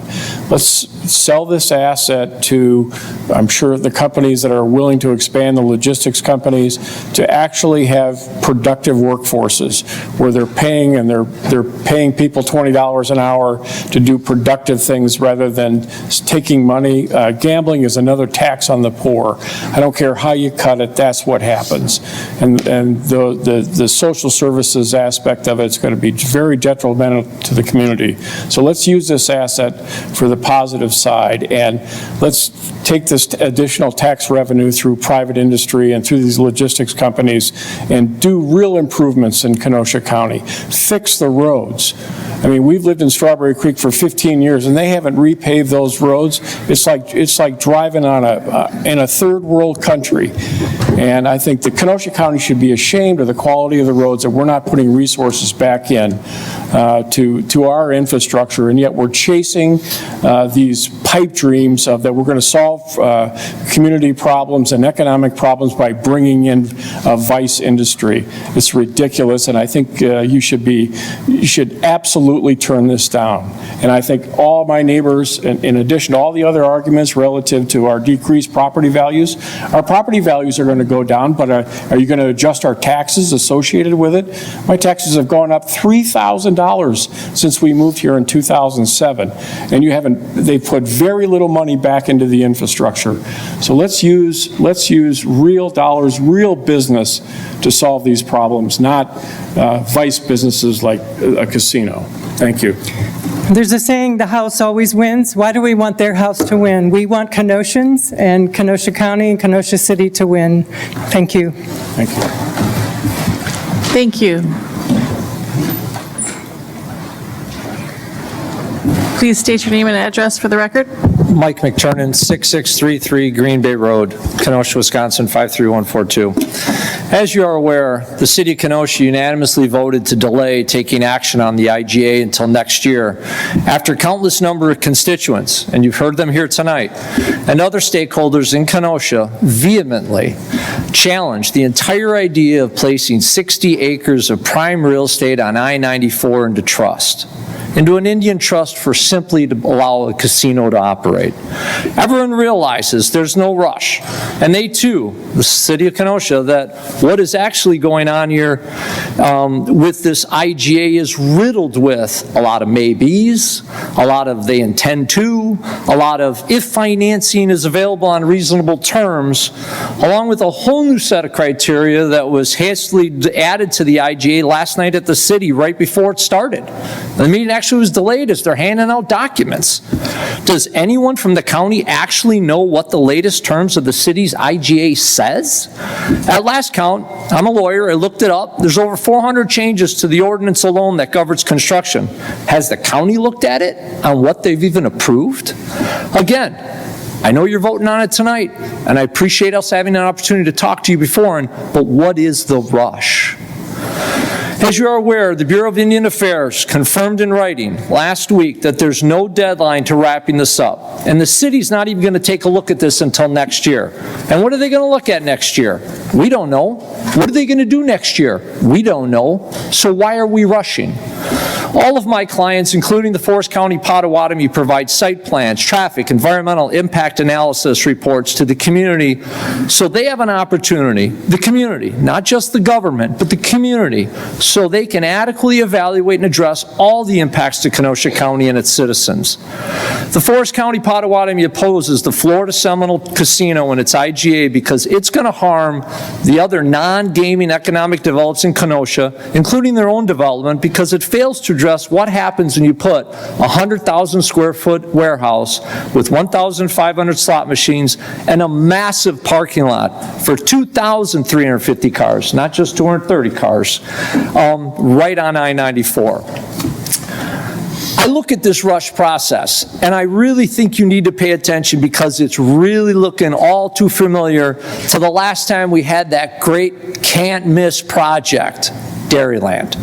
Let's sell this asset to, I'm sure, the companies that are willing to expand, the logistics companies, to actually have productive workforces where they're paying, and they're paying people $20 an hour to do productive things rather than taking money. Gambling is another tax on the poor. I don't care how you cut it, that's what happens. And the social services aspect of it is going to be very detrimental to the community. So let's use this asset for the positive side, and let's take this additional tax revenue through private industry and through these logistics companies and do real improvements in Kenosha County. Fix the roads. I mean, we've lived in Strawberry Creek for 15 years, and they haven't repaved those roads. It's like driving on in a third world country. And I think that Kenosha County should be ashamed of the quality of the roads that we're not putting resources back in to our infrastructure, and yet we're chasing these pipe dreams of that we're going to solve community problems and economic problems by bringing in a vice industry. It's ridiculous, and I think you should absolutely turn this down. And I think all my neighbors, in addition to all the other arguments relative to our decreased property values, our property values are going to go down, but are you going to adjust our taxes associated with it? My taxes have gone up $3,000 since we moved here in 2007, and they put very little money back into the infrastructure. So let's use real dollars, real business to solve these problems, not vice businesses like a casino. Thank you. There's a saying, the house always wins. Why do we want their house to win? We want Kenoshans and Kenosha County and Kenosha City to win. Thank you. Thank you. Thank you. Please state your name and address for the record. Mike McTurnan, 6633 Green Bay Road, Kenosha, Wisconsin, 53142. As you are aware, the City of Kenosha unanimously voted to delay taking action on the IGA until next year after countless number of constituents, and you've heard them here tonight, and other stakeholders in Kenosha vehemently challenged the entire idea of placing 60 acres of prime real estate on I-94 into an Indian trust for simply to allow a casino to operate. Everyone realizes there's no rush, and they too, the City of Kenosha, that what is actually going on here with this IGA is riddled with a lot of maybes, a lot of they intend to, a lot of if financing is available on reasonable terms, along with a whole new set of criteria that was hastily added to the IGA last night at the city right before it started. The meeting actually was delayed as they're handing out documents. Does anyone from the county actually know what the latest terms of the city's IGA says? At last count, I'm a lawyer, I looked it up, there's over 400 changes to the ordinance alone that governs construction. Has the county looked at it on what they've even approved? Again, I know you're voting on it tonight, and I appreciate us having an opportunity to talk to you before, but what is the rush? As you are aware, the Bureau of Indian Affairs confirmed in writing last week that there's no deadline to wrapping this up. And the city's not even going to take a look at this until next year. And what are they going to look at next year? We don't know. What are they going to do next year? We don't know. So why are we rushing? All of my clients, including the Forest County Potawatomi, provide site plans, traffic, environmental impact analysis reports to the community so they have an opportunity, the community, not just the government, but the community, so they can adequately evaluate and address all the impacts to Kenosha County and its citizens. The Forest County Potawatomi opposes the Florida Seminole Casino and its IGA because it's going to harm the other non-gaming economic developments in Kenosha, including their own development, because it fails to address what happens when you put a 100,000 square foot warehouse with 1,500 slot machines and a massive parking lot for 2,350 cars, not just 230 cars, right on I-94. I look at this rush process, and I really think you need to pay attention because it's really looking all too familiar to the last time we had that great can't-miss project, Dairyland.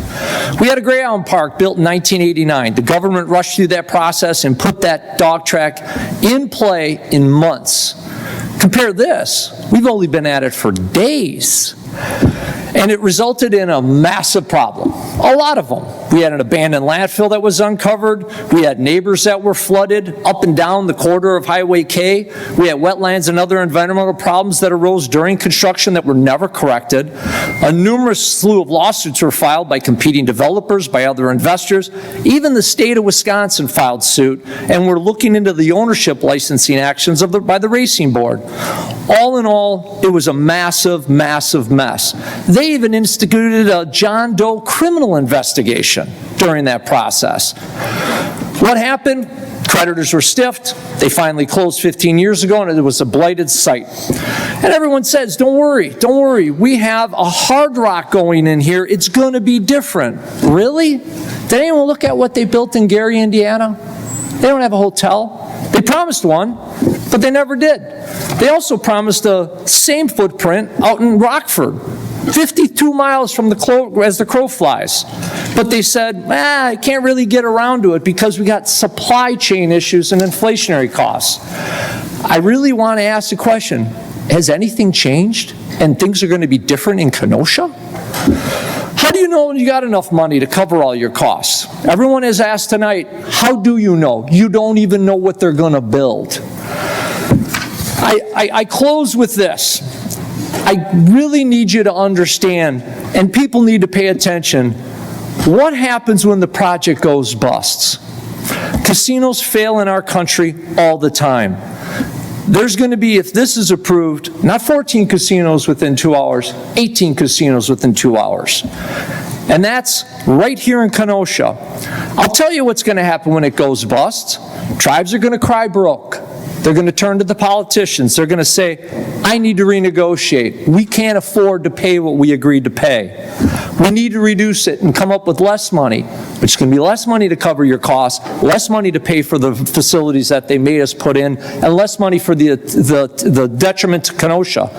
We had a Greyhound Park built in 1989. The government rushed through that process and put that dog track in play in months. Compare this, we've only been at it for days. And it resulted in a massive problem, a lot of them. We had an abandoned landfill that was uncovered. We had neighbors that were flooded up and down the corridor of Highway K. We had wetlands and other environmental problems that arose during construction that were never corrected. A numerous slew of lawsuits were filed by competing developers, by other investors. Even the state of Wisconsin filed suit, and we're looking into the ownership licensing actions by the racing board. All in all, it was a massive, massive mess. They even instituted a John Doe criminal investigation during that process. What happened? Creditors were stiffed. They finally closed 15 years ago, and it was a blighted site. And everyone says, don't worry, we have a Hard Rock going in here. It's going to be different. Really? Did anyone look at what they built in Gary, Indiana? They don't have a hotel. They promised one, but they never did. They also promised the same footprint out in Rockford, 52 miles from as the crow flies. But they said, I can't really get around to it because we got supply chain issues and inflationary costs. I really want to ask the question, has anything changed and things are going to be different in Kenosha? How do you know you got enough money to cover all your costs? Everyone has asked tonight, how do you know? You don't even know what they're going to build. I close with this. I really need you to understand, and people need to pay attention, what happens when the project goes busts? Casinos fail in our country all the time. There's going to be, if this is approved, not 14 casinos within 2 hours, 18 casinos within 2 hours. And that's right here in Kenosha. I'll tell you what's going to happen when it goes bust. Tribes are going to cry broke. They're going to turn to the politicians. They're going to say, I need to renegotiate. We can't afford to pay what we agreed to pay. We need to reduce it and come up with less money. It's going to be less money to cover your costs, less money to pay for the facilities that they made us put in, and less money for the detriment to Kenosha.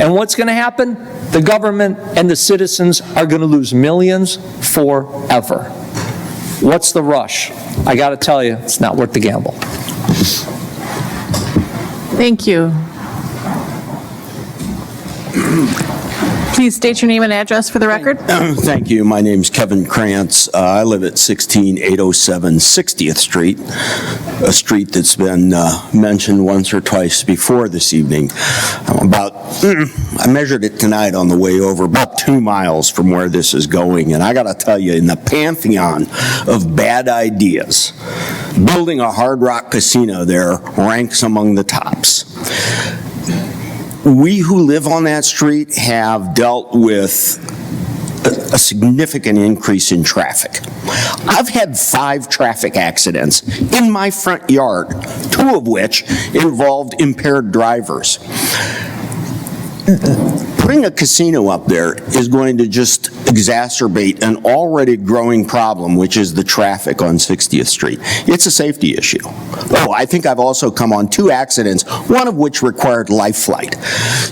And what's going to happen? The government and the citizens are going to lose millions forever. What's the rush? I got to tell you, it's not worth the gamble. Thank you. Please state your name and address for the record. Thank you. My name's Kevin Krantz. I live at 16807 60th Street, a street that's been mentioned once or twice before this evening. I measured it tonight on the way over, about 2 miles from where this is going, and I got to tell you, in the pantheon of bad ideas, building a Hard Rock casino there ranks among the tops. We who live on that street have dealt with a significant increase in traffic. I've had 5 traffic accidents in my front yard, 2 of which involved impaired drivers. Putting a casino up there is going to just exacerbate an already growing problem, which is the traffic on 60th Street. It's a safety issue. Oh, I think I've also come on 2 accidents, one of which required life flight.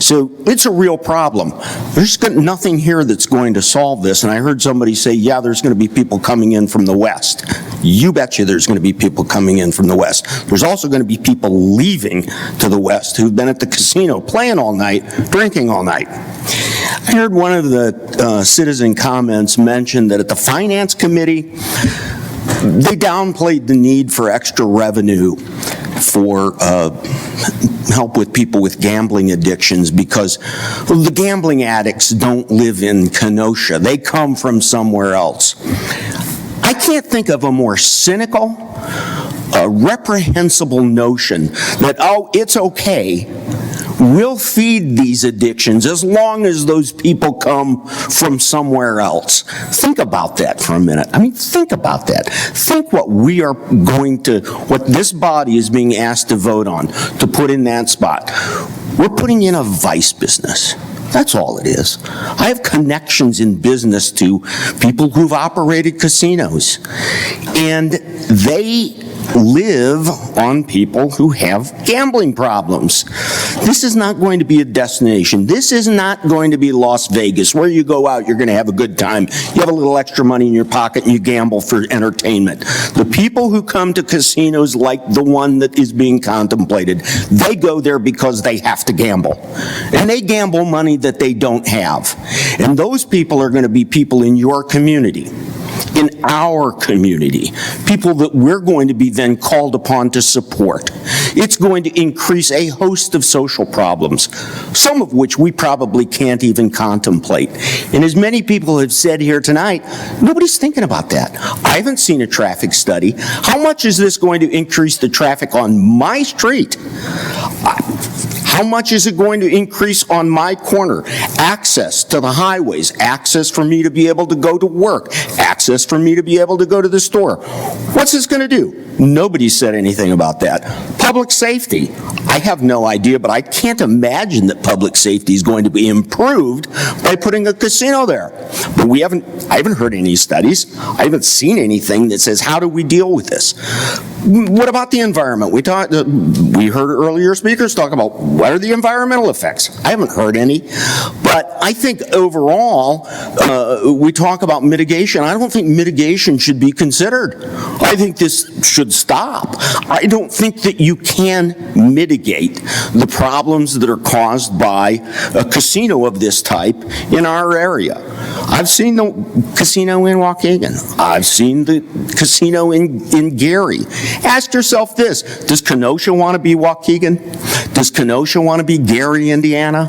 So it's a real problem. There's nothing here that's going to solve this, and I heard somebody say, yeah, there's going to be people coming in from the west. You betcha there's going to be people coming in from the west. There's also going to be people leaving to the west who've been at the casino playing all night, drinking all night. I heard one of the citizen comments mention that at the Finance Committee, they downplayed the need for extra revenue for help with people with gambling addictions because the gambling addicts don't live in Kenosha. They come from somewhere else. I can't think of a more cynical, reprehensible notion that, oh, it's okay We'll feed these addictions as long as those people come from somewhere else. Think about that for a minute. I mean, think about that. Think what we are going to, what this body is being asked to vote on, to put in that spot. We're putting in a vice business. That's all it is. I have connections in business to people who've operated casinos, and they live on people who have gambling problems. This is not going to be a destination. This is not going to be Las Vegas, where you go out, you're going to have a good time. You have a little extra money in your pocket and you gamble for entertainment. The people who come to casinos like the one that is being contemplated, they go there because they have to gamble. And they gamble money that they don't have. And those people are going to be people in your community, in our community, people that we're going to be then called upon to support. It's going to increase a host of social problems, some of which we probably can't even contemplate. And as many people have said here tonight, nobody's thinking about that. I haven't seen a traffic study. How much is this going to increase the traffic on my street? How much is it going to increase on my corner? Access to the highways, access for me to be able to go to work, access for me to be able to go to the store. What's this going to do? Nobody said anything about that. Public safety, I have no idea, but I can't imagine that public safety is going to be improved by putting a casino there. But I haven't heard any studies. I haven't seen anything that says, how do we deal with this? What about the environment? We heard earlier speakers talk about what are the environmental effects. I haven't heard any. But I think overall, we talk about mitigation. I don't think mitigation should be considered. I think this should stop. I don't think that you can mitigate the problems that are caused by a casino of this type in our area. I've seen the casino in Waukegan. I've seen the casino in Gary. Ask yourself this, does Kenosha want to be Waukegan? Does Kenosha want to be Gary, Indiana?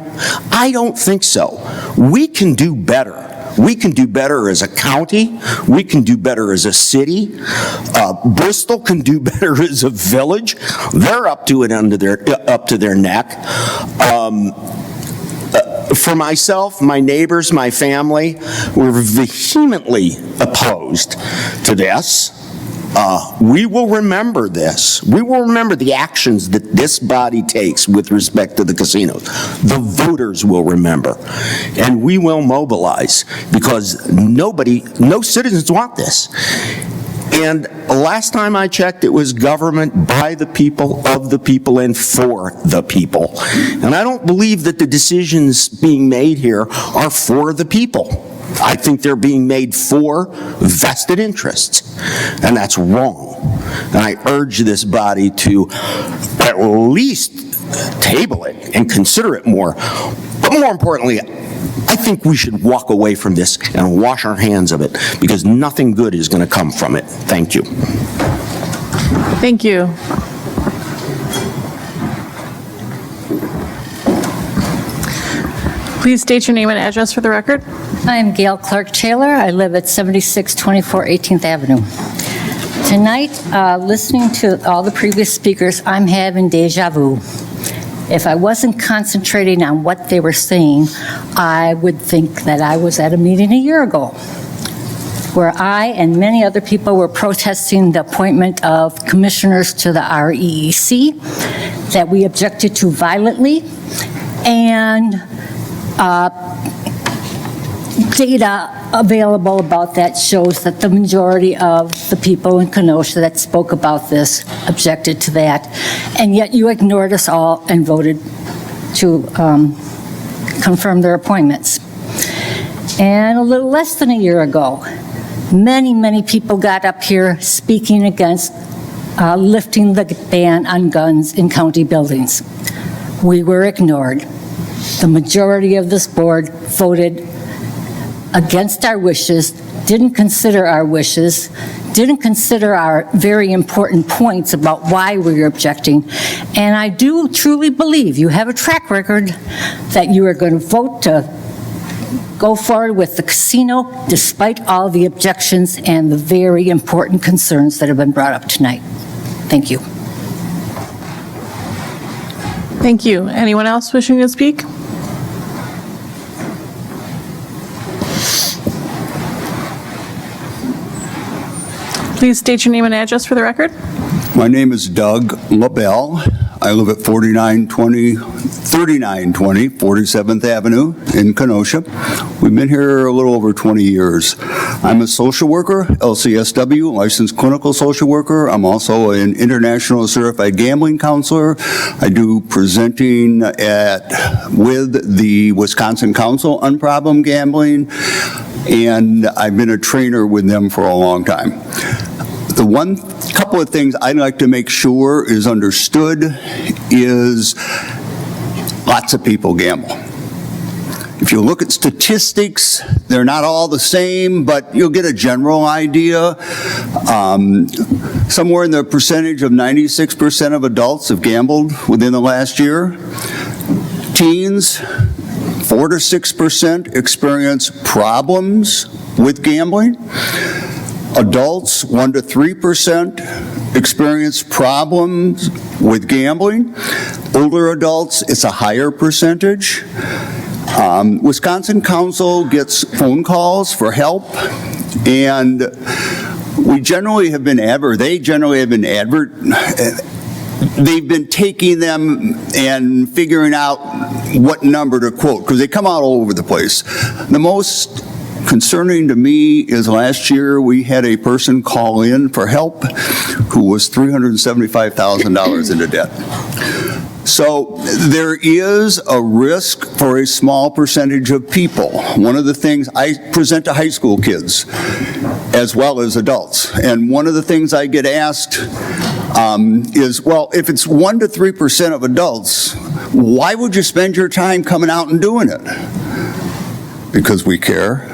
I don't think so. We can do better. We can do better as a county. We can do better as a city. Bristol can do better as a village. They're up to it up to their neck. For myself, my neighbors, my family, we're vehemently opposed to this. We will remember this. We will remember the actions that this body takes with respect to the casinos. The voters will remember. And we will mobilize because no citizens want this. And last time I checked, it was government by the people, of the people, and for the people. And I don't believe that the decisions being made here are for the people. I think they're being made for vested interests, and that's wrong. And I urge this body to at least table it and consider it more. But more importantly, I think we should walk away from this and wash our hands of it because nothing good is going to come from it. Thank you. Thank you. Please state your name and address for the record. I am Gail Clark Taylor. I live at 7624 18th Avenue. Tonight, listening to all the previous speakers, I'm having deja vu. If I wasn't concentrating on what they were saying, I would think that I was at a meeting a year ago, where I and many other people were protesting the appointment of commissioners to the REEC that we objected to violently, and data available about that shows that the majority of the people in Kenosha that spoke about this objected to that, and yet you ignored us all and voted to confirm their appointments. And a little less than a year ago, many people got up here speaking against lifting the ban on guns in county buildings. We were ignored. The majority of this board voted against our wishes, didn't consider our wishes, didn't consider our very important points about why we were objecting. And I do truly believe you have a track record that you are going to vote to go forward with the casino despite all the objections and the very important concerns that have been brought up tonight. Thank you. Thank you. Anyone else wishing to speak? Please state your name and address for the record. My name is Doug LaBelle. I live at 3920 47th Avenue in Kenosha. We've been here a little over 20 years. I'm a social worker, LCSW, licensed clinical social worker. I'm also an international certified gambling counselor. I do presenting with the Wisconsin Council on Problem Gambling, and I've been a trainer with them for a long time. The one couple of things I'd like to make sure is understood is lots of people gamble. If you look at statistics, they're not all the same, but you'll get a general idea. Somewhere in the percentage of 96% of adults have gambled within the last year. Teens, 4 to 6% experience problems with gambling. Adults, 1 to 3% experience problems with gambling. Older adults, it's a higher percentage. Wisconsin Council gets phone calls for help, and they've generally been they've been taking them and figuring out what number to quote, because they come out all over the place. The most concerning to me is last year we had a person call in for help who was $375,000 into debt. So there is a risk for a small percentage of people. One of the things I present to high school kids as well as adults, and one of the things I get asked is, well, if it's 1 to 3% of adults, why would you spend your time coming out and doing it? Because we care.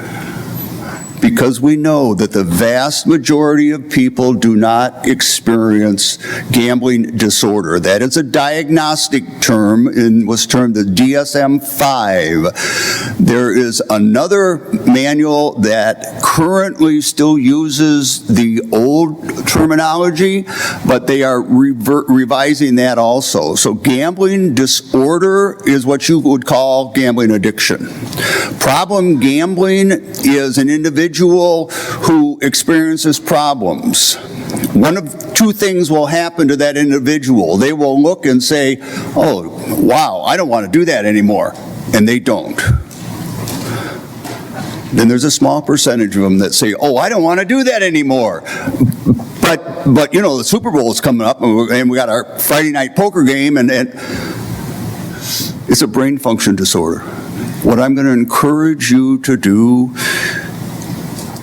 Because we know that the vast majority of people do not experience gambling disorder. That is a diagnostic term and was termed the DSM-5. There is another manual that currently still uses the old terminology, but they are revising that also. So gambling disorder is what you would call gambling addiction. Problem gambling is an individual who experiences problems. One of two things will happen to that individual. They will look and say, oh, wow, I don't want to do that anymore. And they don't. Then there's a small percentage of them that say, oh, I don't want to do that anymore. But you know, the Super Bowl is coming up, and we got our Friday night poker game, and it's a brain function disorder. What I'm going to encourage you to do,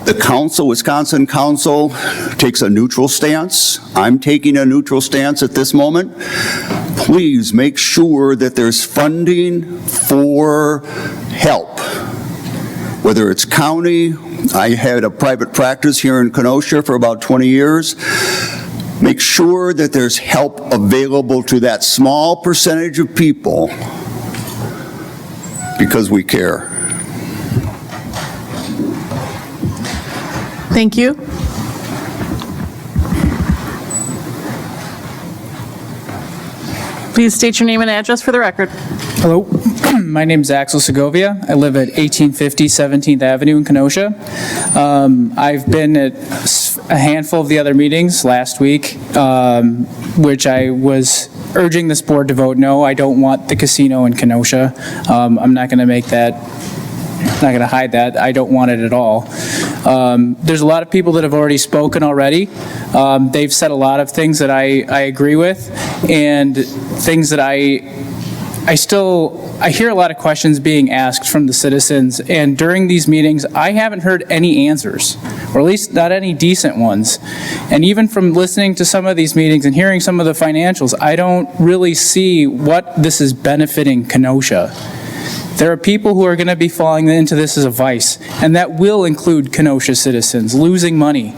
the council, Wisconsin Council, takes a neutral stance. I'm taking a neutral stance at this moment. Please make sure that there's funding for help. Whether it's county, I had a private practice here in Kenosha for about 20 years. Make sure that there's help available to that small percentage of people, because we care. Thank you. Please state your name and address for the record. Hello, my name is Axel Segovia. I live at 1850 17th Avenue in Kenosha. I've been at a handful of the other meetings last week, which I was urging this board to vote no. I don't want the casino in Kenosha. I'm not going to make that, not going to hide that. I don't want it at all. There's a lot of people that have already spoken already. They've said a lot of things that I agree with, and things that I hear a lot of questions being asked from the citizens, and during these meetings, I haven't heard any answers, or at least not any decent ones. And even from listening to some of these meetings and hearing some of the financials, I don't really see what this is benefiting Kenosha. There are people who are going to be falling into this as a vice, and that will include Kenosha citizens losing money.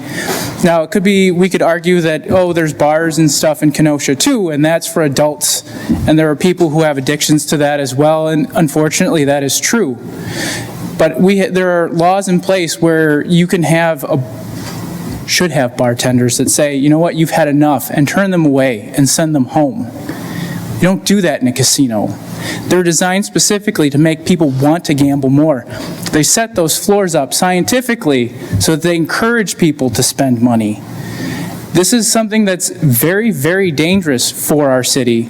Now, it could be, we could argue that, oh, there's bars and stuff in Kenosha too, and that's for adults, and there are people who have addictions to that as well, and unfortunately that is true. But there are laws in place where you can have should have bartenders that say, you know what, you've had enough, and turn them away and send them home. You don't do that in a casino. They're designed specifically to make people want to gamble more. They set those floors up scientifically so that they encourage people to spend money. This is something that's very, very dangerous for our city.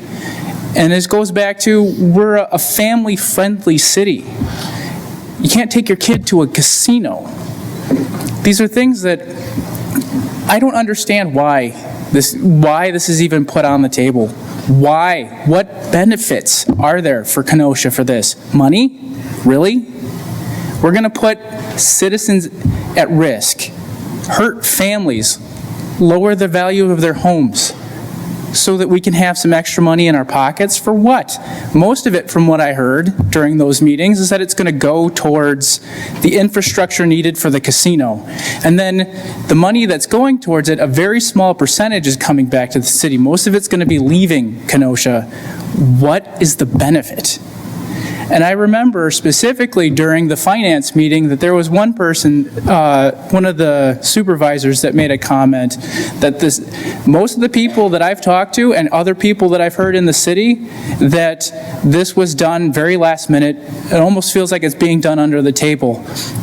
And this goes back to, we're a family-friendly city. You can't take your kid to a casino. These are things that I don't understand why this is even put on the table. Why? What benefits are there for Kenosha for this? Money? Really? We're going to put citizens at risk, hurt families, lower the value of their homes so that we can have some extra money in our pockets for what? Most of it, from what I heard during those meetings, is that it's going to go towards the infrastructure needed for the casino. And then the money that's going towards it, a very small percentage is coming back to the city. Most of it's going to be leaving Kenosha. What is the benefit? And I remember specifically during the finance meeting that there was one person, one of the supervisors, that made a comment that most of the people that I've talked to and other people that I've heard in the city, that this was done very last minute. It almost feels like it's being done under the table.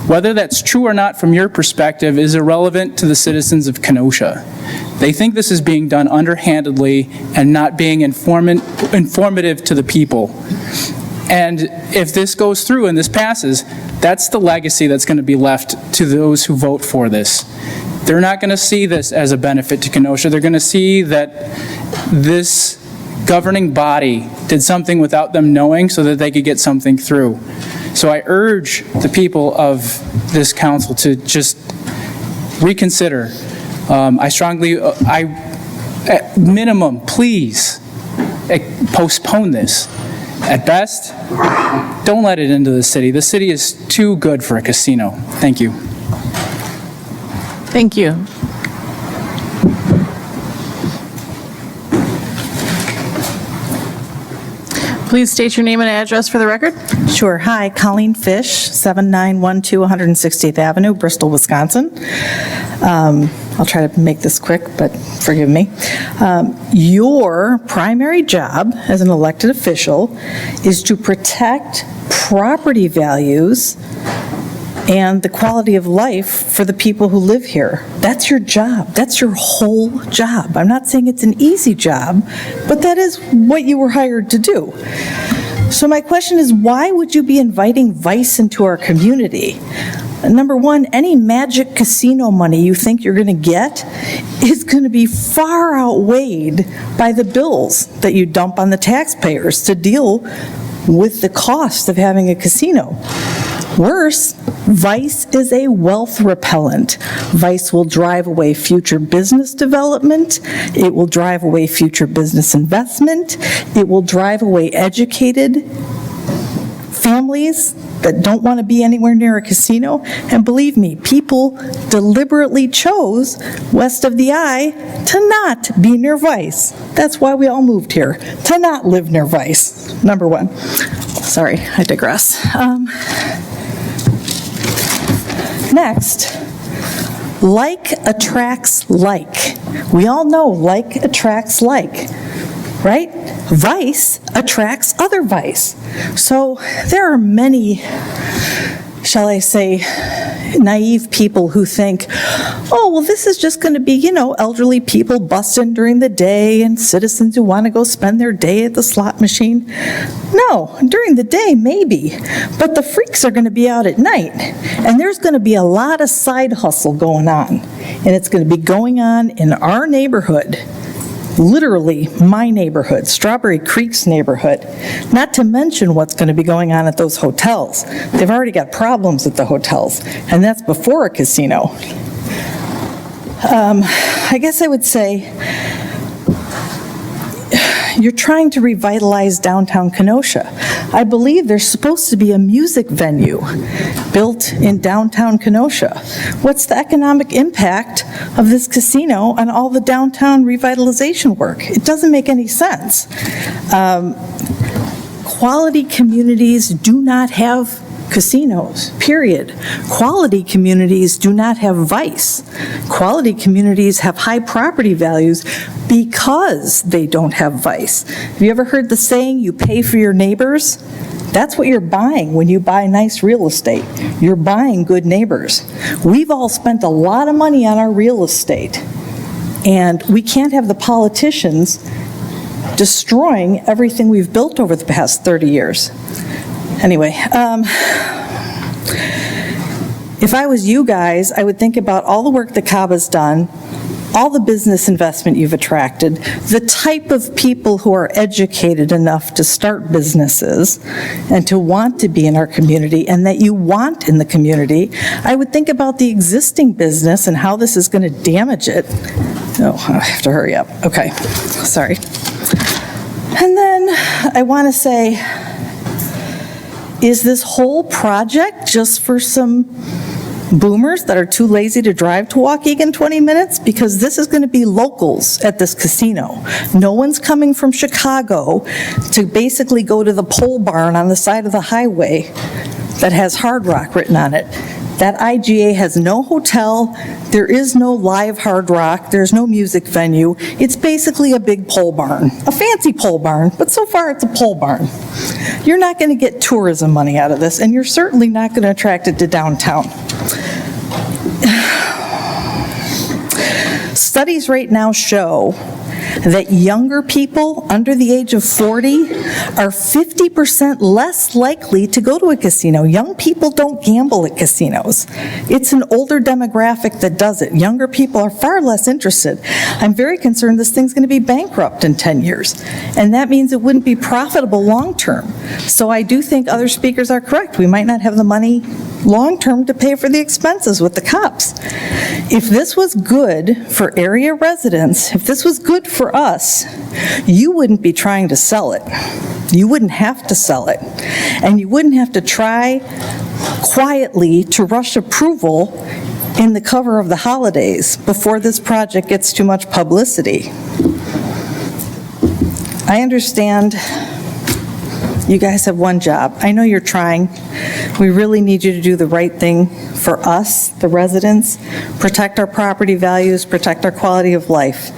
Whether that's true or not from your perspective is irrelevant to the citizens of Kenosha. They think this is being done underhandedly and not being informative to the people. And if this goes through and this passes, that's the legacy that's going to be left to those who vote for this. They're not going to see this as a benefit to Kenosha. They're going to see that this governing body did something without them knowing so that they could get something through. So I urge the people of this council to just reconsider. At minimum, please postpone this. At best, don't let it into the city. The city is too good for a casino. Thank you. Thank you. Please state your name and address for the record. Sure. Hi, Colleen Fish, 7912 160th Avenue, Bristol, Wisconsin. I'll try to make this quick, but forgive me. Your primary job as an elected official is to protect property values and the quality of life for the people who live here. That's your job. That's your whole job. I'm not saying it's an easy job, but that is what you were hired to do. So my question is, why would you be inviting vice into our community? Number one, any magic casino money you think you're going to get is going to be far outweighed by the bills that you dump on the taxpayers to deal with the cost of having a casino. Worse, vice is a wealth repellent. Vice will drive away future business development. It will drive away future business investment. It will drive away educated families that don't want to be anywhere near a casino. And believe me, people deliberately chose west of the I to not be near Vice. That's why we all moved here, to not live near Vice, number one. Sorry, I digress. Next, like attracts like. We all know like attracts like, right? Vice attracts other vice. So there are many, shall I say, naive people who think, oh, well, this is just going to be, elderly people busting during the day and citizens who want to go spend their day at the slot machine. No, during the day, maybe. But the freaks are going to be out at night. And there's going to be a lot of side hustle going on. And it's going to be going on in our neighborhood. Literally my neighborhood, Strawberry Creek's neighborhood, not to mention what's going to be going on at those hotels. They've already got problems at the hotels, and that's before a casino. I guess I would say you're trying to revitalize downtown Kenosha. I believe there's supposed to be a music venue built in downtown Kenosha. What's the economic impact of this casino on all the downtown revitalization work? It doesn't make any sense. Quality communities do not have casinos, period. Quality communities do not have vice. Quality communities have high property values because they don't have vice. Have you ever heard the saying, you pay for your neighbors? That's what you're buying when you buy nice real estate. You're buying good neighbors. We've all spent a lot of money on our real estate, and we can't have the politicians destroying everything we've built over the past 30 years. Anyway, if I was you guys, I would think about all the work that CABA's done, all the business investment you've attracted, the type of people who are educated enough to start businesses and to want to be in our community and that you want in the community. I would think about the existing business and how this is going to damage it. Oh, I have to hurry up. Okay, sorry. And then I want to say, is this whole project just for some boomers that are too lazy to drive to Waukegan 20 minutes? Because this is going to be locals at this casino. No one's coming from Chicago to basically go to the pole barn on the side of the highway that has Hard Rock written on it. That IGA has no hotel, there is no live Hard Rock, there's no music venue. It's basically a big pole barn, a fancy pole barn, but so far it's a pole barn. You're not going to get tourism money out of this, and you're certainly not going to attract it to downtown. Studies right now show that younger people under the age of 40 are 50% less likely to go to a casino. Young people don't gamble at casinos. It's an older demographic that does it. Younger people are far less interested. I'm very concerned this thing's going to be bankrupt in 10 years, and that means it wouldn't be profitable long-term. So I do think other speakers are correct. We might not have the money long-term to pay for the expenses with the cops. If this was good for area residents, if this was good for us, you wouldn't be trying to sell it. You wouldn't have to sell it. And you wouldn't have to try quietly to rush approval in the cover of the holidays before this project gets too much publicity. I understand you guys have one job. I know you're trying. We really need you to do the right thing for us, the residents, protect our property values, protect our quality of life.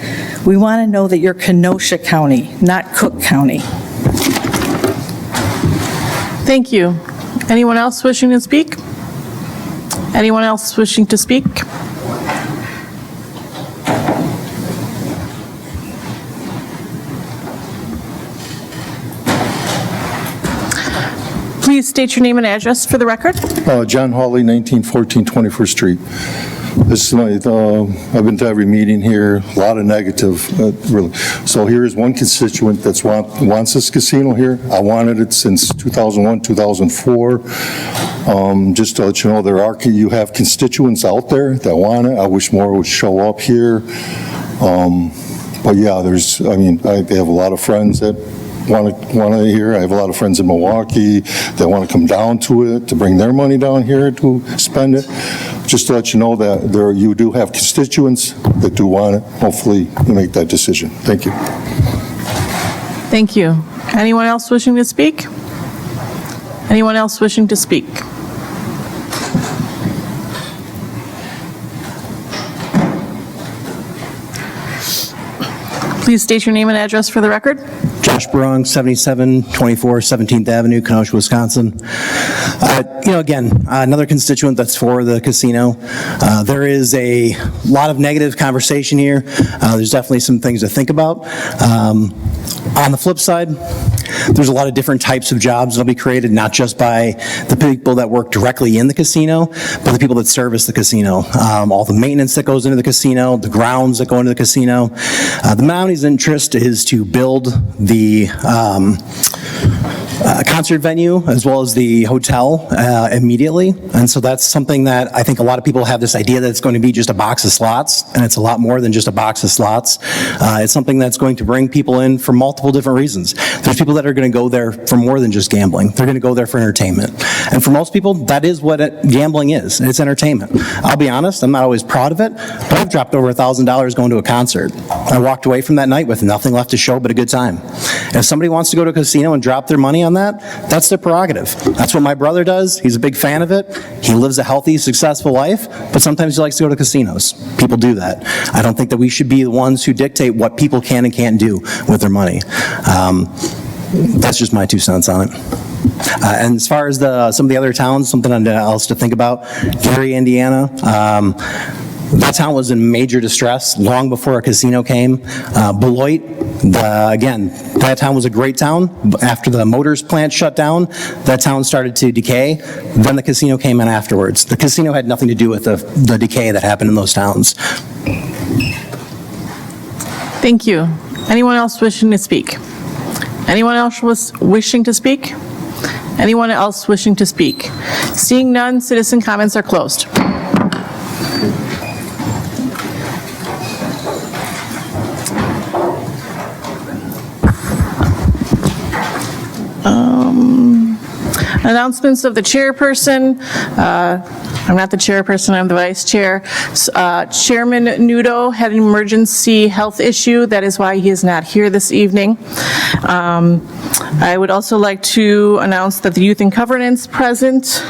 We want to know that you're Kenosha County, not Cook County. Thank you. Anyone else wishing to speak? Anyone else wishing to speak? Please state your name and address for the record. John Hawley, 1914 21st Street. This is I've been to every meeting here, a lot of negative, really. So here is one constituent that wants this casino here. I wanted it since 2001, 2004. Just to let you know, you have constituents out there that want it. I wish more would show up here. But yeah, they have a lot of friends that want to hear. I have a lot of friends in Milwaukee that want to come down to it, to bring their money down here to spend it. Just to let you know that you do have constituents that do want it. Hopefully you make that decision. Thank you. Thank you. Anyone else wishing to speak? Anyone else wishing to speak? Please state your name and address for the record. Josh Brung, 7724 17th Avenue, Kenosha, Wisconsin. Again, another constituent that's for the casino. There is a lot of negative conversation here. There's definitely some things to think about. On the flip side, there's a lot of different types of jobs that'll be created, not just by the people that work directly in the casino, but the people that service the casino. All the maintenance that goes into the casino, the grounds that go into the casino. The Mounties' interest is to build the concert venue as well as the hotel immediately. And so that's something that I think a lot of people have this idea that it's going to be just a box of slots, and it's a lot more than just a box of slots. It's something that's going to bring people in for multiple different reasons. There's people that are going to go there for more than just gambling. They're going to go there for entertainment. And for most people, that is what gambling is. It's entertainment. I'll be honest, I'm not always proud of it, but I've dropped over $1,000 going to a concert. I walked away from that night with nothing left to show but a good time. If somebody wants to go to a casino and drop their money on that, that's their prerogative. That's what my brother does. He's a big fan of it. He lives a healthy, successful life, but sometimes he likes to go to casinos. People do that. I don't think that we should be the ones who dictate what people can and can't do with their money. That's just my 2 cents on it. And as far as some of the other towns, something else to think about, Gary, Indiana, that town was in major distress long before a casino came. Beloit, again, that town was a great town. After the motors plant shut down, that town started to decay. Then the casino came in afterwards. The casino had nothing to do with the decay that happened in those towns. Thank you. Anyone else wishing to speak? Anyone else wishing to speak? Anyone else wishing to speak? Seeing none, citizen comments are closed. Announcements of the chairperson. I'm not the chairperson, I'm the vice chair. Chairman Nudo had an emergency health issue. That is why he is not here this evening. I would also like to announce that the Youth and Governance present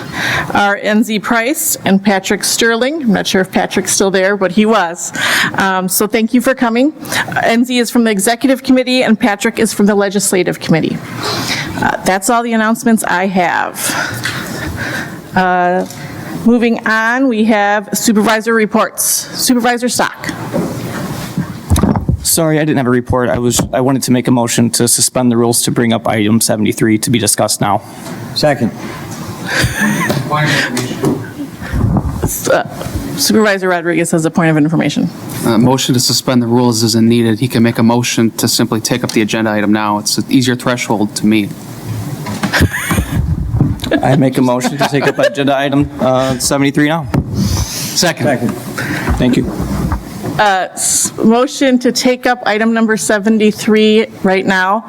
are NZ Price and Patrick Sterling. I'm not sure if Patrick's still there, but he was. So thank you for coming. NZ is from the Executive Committee and Patrick is from the Legislative Committee. That's all the announcements I have. Moving on, we have supervisor reports. Supervisor Stock. Sorry, I didn't have a report. I wanted to make a motion to suspend the rules to bring up item 73 to be discussed now. Second. Supervisor Rodriguez has a point of information. Motion to suspend the rules isn't needed. He can make a motion to simply take up the agenda item now. It's an easier threshold to meet. I make a motion to take up agenda item 73 now. Second. Thank you. Motion to take up item number 73 right now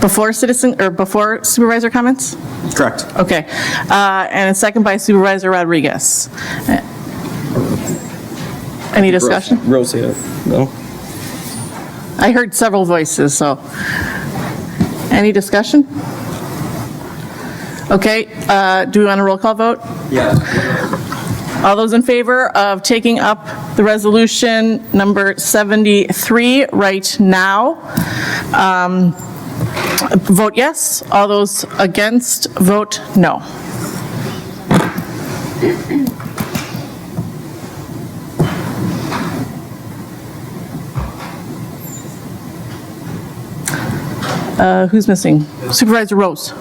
before supervisor comments? Correct. Okay. And a second by Supervisor Rodriguez. Any discussion? Rosie, no? I heard several voices, so. Any discussion? Okay, do we want a roll call vote? Yes. All those in favor of taking up the resolution number 73 right now, vote yes. All those against, vote no. Who's missing? Supervisor Rose.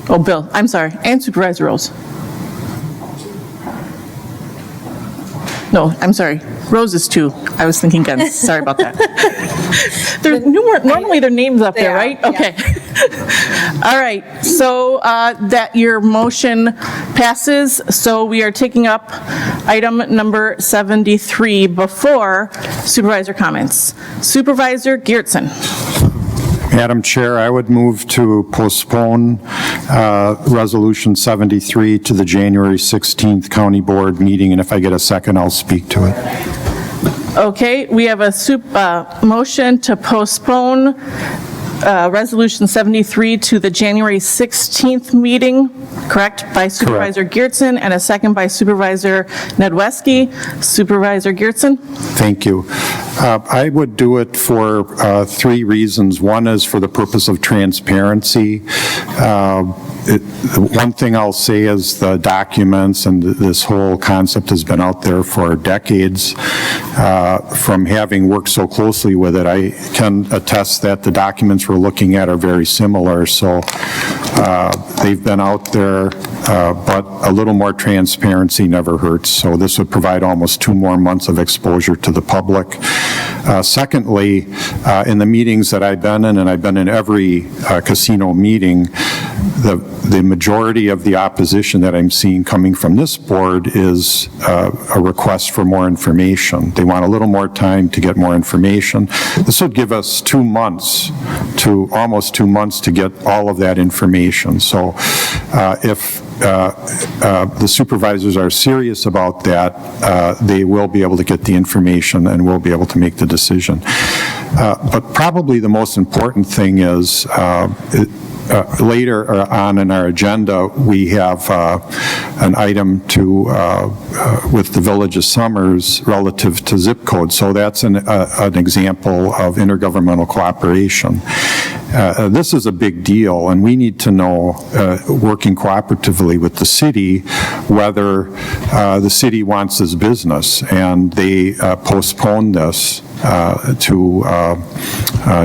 Oh, Bill, I'm sorry, and Supervisor Rose. No, I'm sorry, Rose is 2. I was thinking Gens, sorry about that. Normally their names up there, right? Okay. All right, so that your motion passes, so we are taking up item number 73 before supervisor comments. Supervisor Geertsen. Madam Chair, I would move to postpone Resolution 73 to the January 16th County Board meeting, and if I get a second, I'll speak to it. Okay, we have a motion to postpone Resolution 73 to the January 16th meeting, correct? By Supervisor Geertsen, and a second by Supervisor Nedweski. Supervisor Geertsen? Thank you. I would do it for 3 reasons. One is for the purpose of transparency. One thing I'll say is the documents and this whole concept has been out there for decades. From having worked so closely with it, I can attest that the documents we're looking at are very similar. So they've been out there, but a little more transparency never hurts. So this would provide almost 2 more months of exposure to the public. Secondly, in the meetings that I've been in, and I've been in every casino meeting, the majority of the opposition that I'm seeing coming from this board is a request for more information. They want a little more time to get more information. This would give us 2 months to almost 2 months to get all of that information. So if the supervisors are serious about that, they will be able to get the information and will be able to make the decision. But probably the most important thing is later on in our agenda, we have an item with the Village of Summers relative to zip code. So that's an example of intergovernmental cooperation. This is a big deal, and we need to know, working cooperatively with the city, whether the city wants this business. And they postponed this to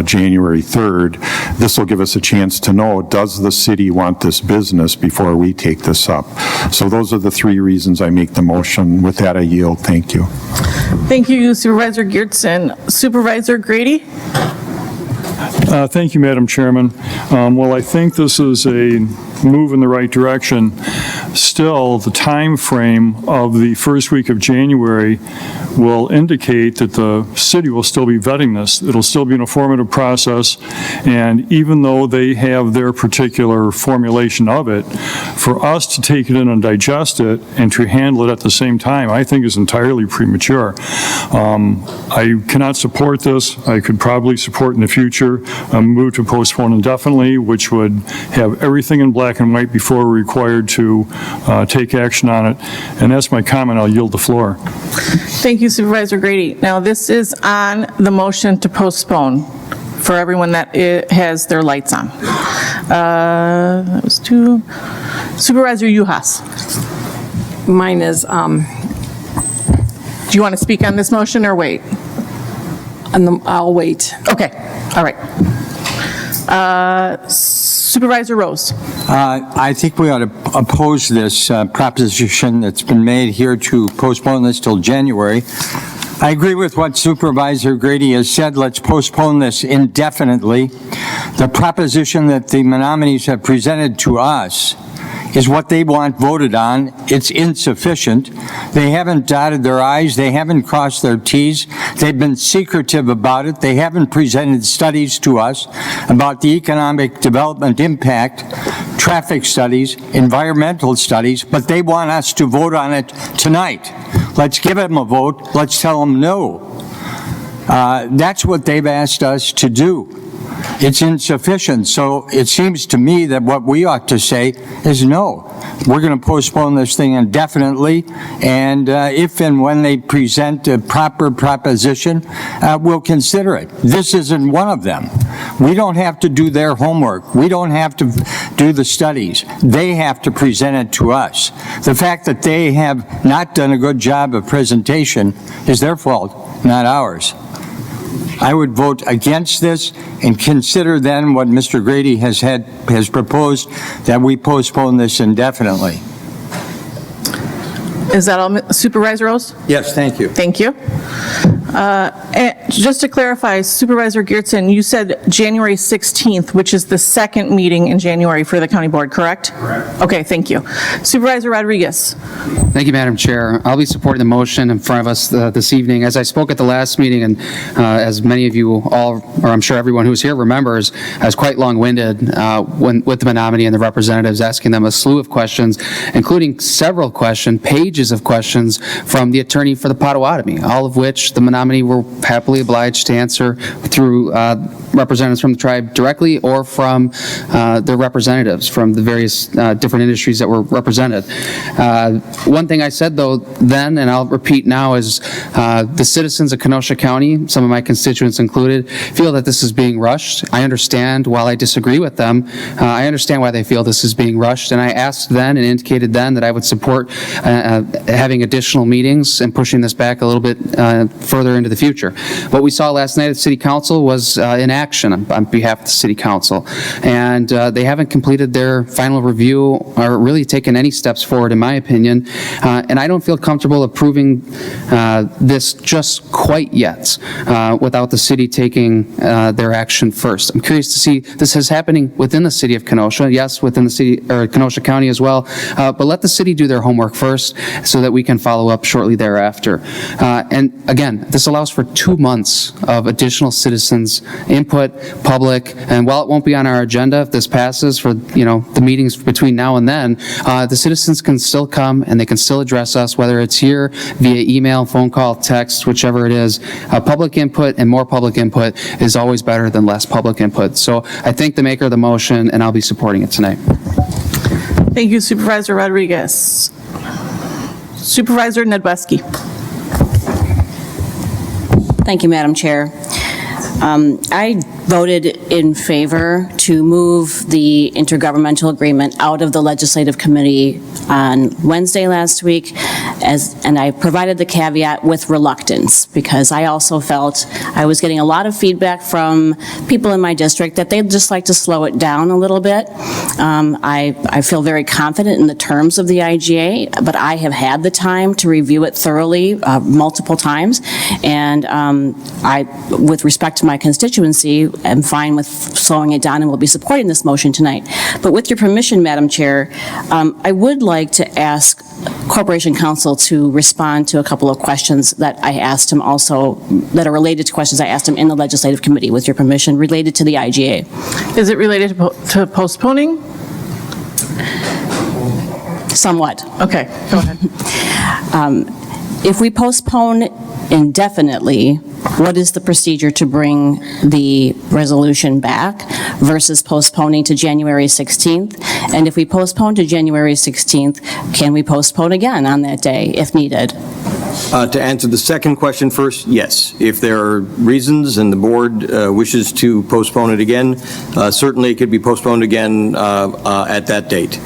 January 3rd. This will give us a chance to know, does the city want this business before we take this up? So those are the three reasons I make the motion. With that, I yield. Thank you. Thank you, Supervisor Geertsen. Supervisor Grady? Thank you, Madam Chairman. Well, I think this is a move in the right direction. Still, the time frame of the first week of January will indicate that the city will still be vetting this. It'll still be an informative process, and even though they have their particular formulation of it, for us to take it in and digest it and to handle it at the same time, I think is entirely premature. I cannot support this. I could probably support in the future a move to postpone indefinitely, which would have everything in black and white before we're required to take action on it. And that's my comment. I'll yield the floor. Thank you, Supervisor Grady. Now, this is on the motion to postpone for everyone that has their lights on. That was two. Supervisor Uhas. Mine is, do you want to speak on this motion or wait? I'll wait. Okay, all right. Supervisor Rose. I think we ought to oppose this proposition that's been made here to postpone this till January. I agree with what Supervisor Grady has said. Let's postpone this indefinitely. The proposition that the Menominees have presented to us is what they want voted on. It's insufficient. They haven't dotted their I's. They haven't crossed their T's. They've been secretive about it. They haven't presented studies to us about the economic development impact, traffic studies, environmental studies, but they want us to vote on it tonight. Let's give them a vote. Let's tell them no. That's what they've asked us to do. It's insufficient. So it seems to me that what we ought to say is no. We're going to postpone this thing indefinitely, and if and when they present a proper proposition, we'll consider it. This isn't one of them. We don't have to do their homework. We don't have to do the studies. They have to present it to us. The fact that they have not done a good job of presentation is their fault, not ours. I would vote against this and consider then what Mr. Grady has proposed, that we postpone this indefinitely. Is that all, Supervisor Rose? Yes, thank you. Thank you. And just to clarify, Supervisor Geertsen, you said January 16th, which is the second meeting in January for the county board, correct? Correct. Okay, thank you. Supervisor Rodriguez. Thank you, Madam Chair. I'll be supporting the motion in front of us this evening. As I spoke at the last meeting, and as many of you all, or I'm sure everyone who's here remembers, I was quite long-winded with the Menominee and the representatives, asking them a slew of questions, including several pages of questions from the attorney for the Potawatomi, all of which the Menominee were happily obliged to answer through representatives from the tribe directly or from their representatives from the various different industries that were represented. One thing I said, though, then, and I'll repeat now, is the citizens of Kenosha County, some of my constituents included, feel that this is being rushed. I understand, while I disagree with them, I understand why they feel this is being rushed, and I asked then and indicated then that I would support having additional meetings and pushing this back a little bit further into the future. What we saw last night at City Council was inaction on behalf of the City Council, and they haven't completed their final review or really taken any steps forward, in my opinion, and I don't feel comfortable approving this just quite yet without the city taking their action first. I'm curious to see this is happening within the city of Kenosha, yes, within the city or Kenosha County as well, but let the city do their homework first so that we can follow up shortly thereafter. And again, this allows for 2 months of additional citizens' input, public, and while it won't be on our agenda if this passes for, the meetings between now and then, the citizens can still come and they can still address us, whether it's here via email, phone call, text, whichever it is. Public input and more public input is always better than less public input. So I thank the maker of the motion, and I'll be supporting it tonight. Thank you, Supervisor Rodriguez. Supervisor Nedwesky. Thank you, Madam Chair. I voted in favor to move the intergovernmental agreement out of the legislative committee on Wednesday last week, and I provided the caveat with reluctance because I also felt I was getting a lot of feedback from people in my district that they'd just like to slow it down a little bit. I feel very confident in the terms of the IGA, but I have had the time to review it thoroughly multiple times, and with respect to my constituency, I'm fine with slowing it down and will be supporting this motion tonight. But with your permission, Madam Chair, I would like to ask Corporation Counsel to respond to a couple of questions that I asked him also, that are related to questions I asked him in the Legislative Committee, with your permission, related to the IGA. Is it related to postponing? Somewhat. Okay, go ahead. If we postpone indefinitely, what is the procedure to bring the resolution back versus postponing to January 16th? And if we postpone to January 16th, can we postpone again on that day if needed? To answer the second question first, yes. If there are reasons and the board wishes to postpone it again, certainly it could be postponed again at that date.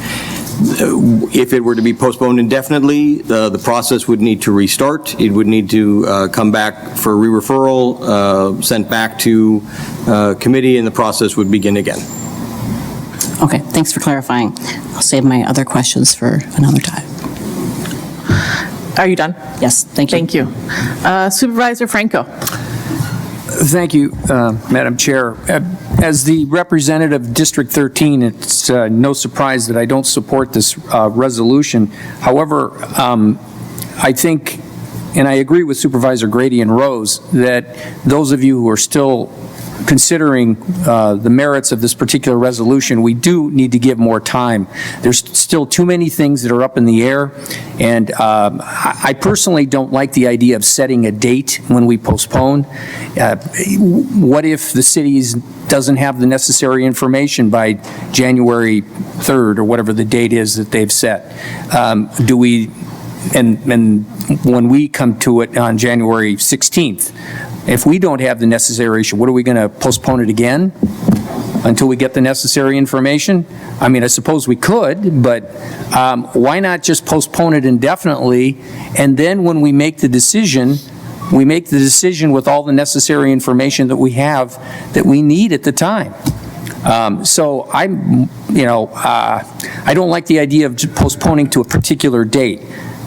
If it were to be postponed indefinitely, the process would need to restart. It would need to come back for re-referral, sent back to committee, and the process would begin again. Okay, thanks for clarifying. I'll save my other questions for another time. Are you done? Yes, thank you. Thank you. Supervisor Franco. Thank you, Madam Chair. As the representative of District 13, it's no surprise that I don't support this resolution. However, I think, and I agree with Supervisor Grady and Rose, that those of you who are still considering the merits of this particular resolution, we do need to give more time. There's still too many things that are up in the air, and I personally don't like the idea of setting a date when we postpone. What if the city doesn't have the necessary information by January 3rd or whatever the date is that they've set? Do we, and when we come to it on January 16th, if we don't have the necessary issue, what are we going to postpone it again until we get the necessary information? I mean, I suppose we could, but why not just postpone it indefinitely, and then when we make the decision with all the necessary information that we have, that we need at the time. So I don't like the idea of postponing to a particular date.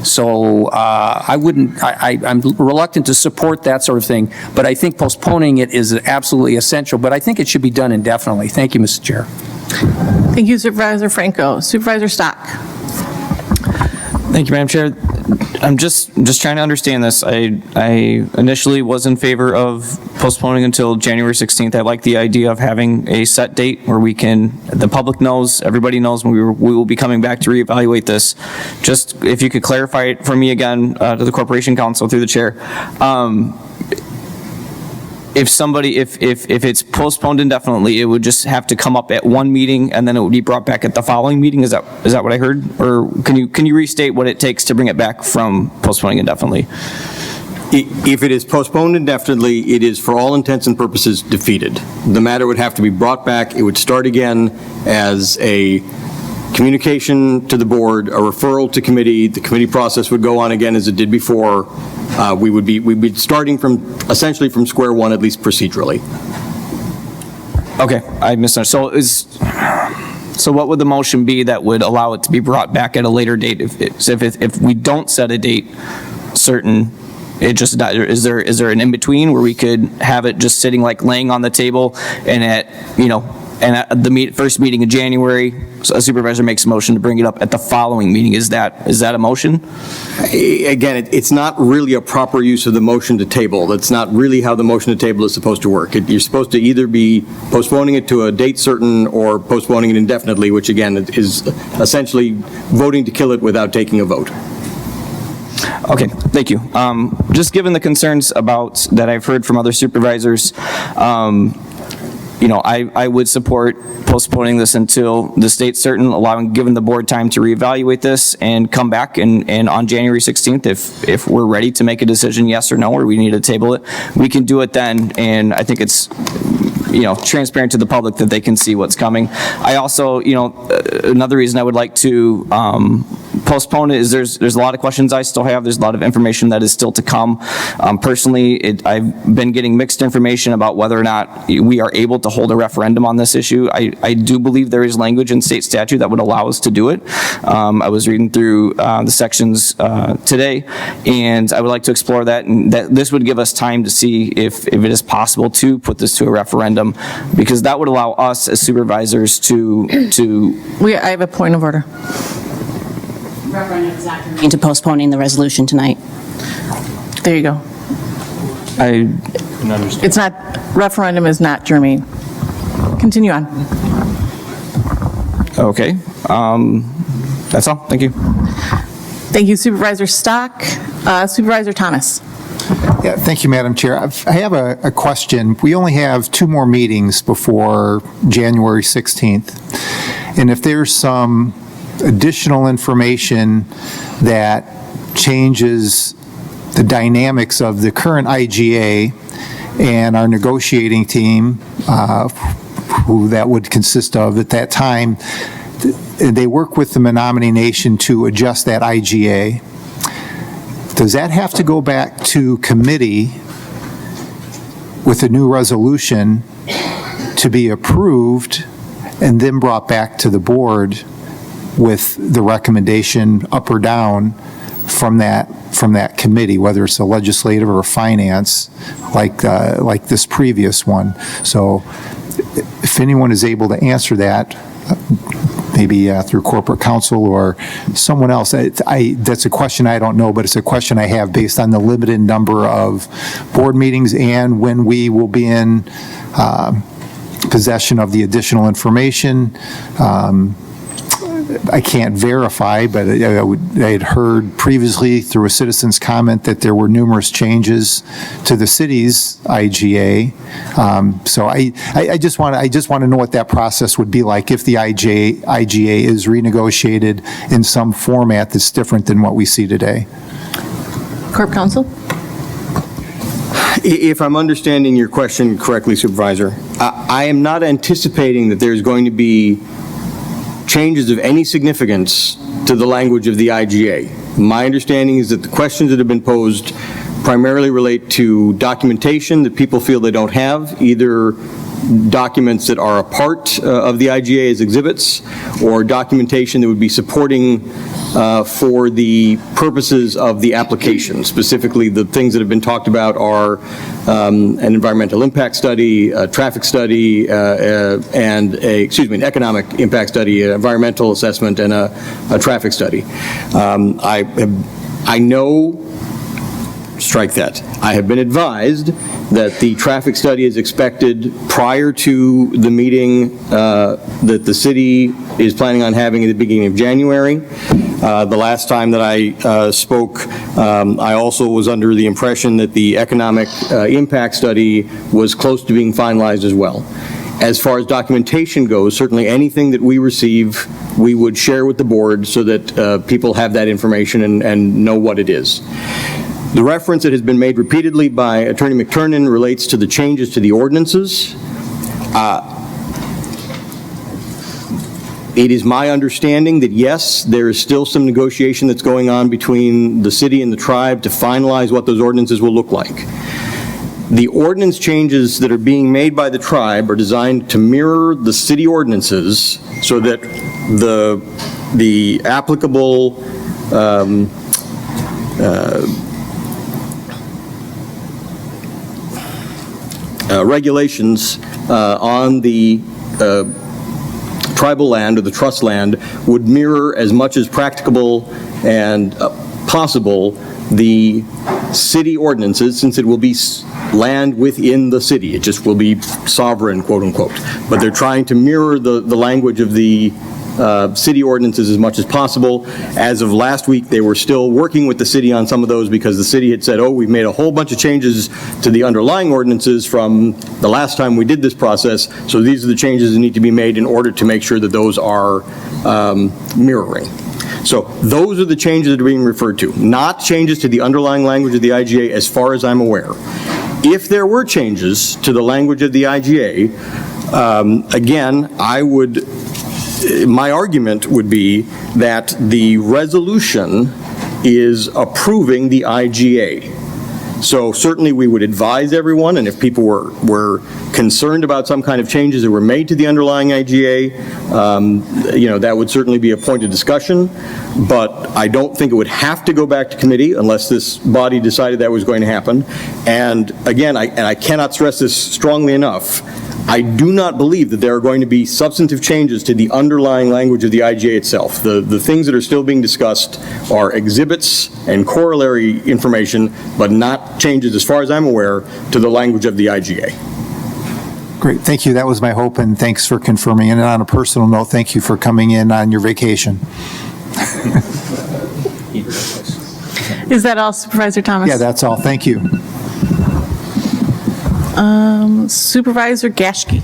So I'm reluctant to support that sort of thing, but I think postponing it is absolutely essential, but I think it should be done indefinitely. Thank you, Mr. Chair. Thank you, Supervisor Franco. Supervisor Stock. Thank you, Madam Chair. I'm just trying to understand this. I initially was in favor of postponing until January 16th. I like the idea of having a set date where the public knows, everybody knows when we will be coming back to reevaluate this. Just if you could clarify it for me again to the Corporation Counsel through the chair. If it's postponed indefinitely, it would just have to come up at one meeting and then it would be brought back at the following meeting. Is that what I heard? Or can you restate what it takes to bring it back from postponing indefinitely? If it is postponed indefinitely, it is for all intents and purposes defeated. The matter would have to be brought back. It would start again as a communication to the board, a referral to committee. The committee process would go on again as it did before. We'd be starting essentially from square one, at least procedurally. Okay, I misunderstood. So what would the motion be that would allow it to be brought back at a later date? If we don't set a date certain, is there an in-between where we could have it just sitting like laying on the table and at, and at the first meeting in January, a supervisor makes a motion to bring it up at the following meeting. Is that a motion? Again, it's not really a proper use of the motion to table. That's not really how the motion to table is supposed to work. You're supposed to either be postponing it to a date certain or postponing it indefinitely, which again is essentially voting to kill it without taking a vote. Okay, thank you. Just given the concerns that I've heard from other supervisors, I would support postponing this until the date certain, giving the board time to reevaluate this and come back and on January 16th, if we're ready to make a decision, yes or no, or we need to table it, we can do it then. And I think it's, transparent to the public that they can see what's coming. I also, another reason I would like to postpone it is there's a lot of questions I still have. There's a lot of information that is still to come. Personally, I've been getting mixed information about whether or not we are able to hold a referendum on this issue. I do believe there is language in state statute that would allow us to do it. I was reading through the sections today, and I would like to explore that, and that this would give us time to see if it is possible to put this to a referendum, because that would allow us as supervisors to. I have a point of order. Referendum is not germane to postponing the resolution tonight. There you go. I can understand. It's not, referendum is not germane. Continue on. Okay. That's all. Thank you. Thank you, Supervisor Stock. Supervisor Thomas. Yeah, thank you, Madam Chair. I have a question. We only have 2 more meetings before January 16th. And if there's some additional information that changes the dynamics of the current IGA and our negotiating team, who that would consist of at that time, they work with the Menominee Nation to adjust that IGA. Does that have to go back to committee with a new resolution to be approved and then brought back to the board with the recommendation up or down from that committee, whether it's a legislative or a finance, like this previous one? So if anyone is able to answer that, maybe through corporate counsel or someone else. That's a question I don't know, but it's a question I have based on the limited number of board meetings and when we will be in possession of the additional information. I can't verify, but I had heard previously through a citizen's comment that there were numerous changes to the city's IGA. So I just want to know what that process would be like if the IGA is renegotiated in some format that's different than what we see today. Corp Counsel? If I'm understanding your question correctly, Supervisor, I am not anticipating that there's going to be changes of any significance to the language of the IGA. My understanding is that the questions that have been posed primarily relate to documentation that people feel they don't have, either documents that are a part of the IGA as exhibits, or documentation that would be supporting for the purposes of the application. Specifically, the things that have been talked about are an environmental impact study, a traffic study, and an economic impact study, an environmental assessment, and a traffic study. I know, strike that. I have been advised that the traffic study is expected prior to the meeting that the city is planning on having at the beginning of January. The last time that I spoke, I also was under the impression that the economic impact study was close to being finalized as well. As far as documentation goes, certainly anything that we receive, we would share with the board so that people have that information and know what it is. The reference that has been made repeatedly by Attorney McTurnan relates to the changes to the ordinances. It is my understanding that, yes, there is still some negotiation that's going on between the city and the tribe to finalize what those ordinances will look like. The ordinance changes that are being made by the tribe are designed to mirror the city ordinances so that the applicable regulations on the tribal land or the trust land would mirror as much as practicable and possible the city ordinances, since it will be land within the city. It just will be sovereign, quote unquote. But they're trying to mirror the language of the city ordinances as much as possible. As of last week, they were still working with the city on some of those because the city had said, oh, we've made a whole bunch of changes to the underlying ordinances from the last time we did this process, so these are the changes that need to be made in order to make sure that those are mirroring. So those are the changes that are being referred to, not changes to the underlying language of the IGA as far as I'm aware. If there were changes to the language of the IGA, again, my argument would be that the resolution is approving the IGA. So certainly we would advise everyone, and if people were concerned about some kind of changes that were made to the underlying IGA, that would certainly be a point of discussion, but I don't think it would have to go back to committee unless this body decided that was going to happen. And again, I cannot stress this strongly enough, I do not believe that there are going to be substantive changes to the underlying language of the IGA itself. The things that are still being discussed are exhibits and corollary information, but not changes, as far as I'm aware, to the language of the IGA. Great, thank you. That was my hope, and thanks for confirming. And on a personal note, thank you for coming in on your vacation. Is that all, Supervisor Thomas? Yeah, that's all. Thank you. Supervisor Gashke.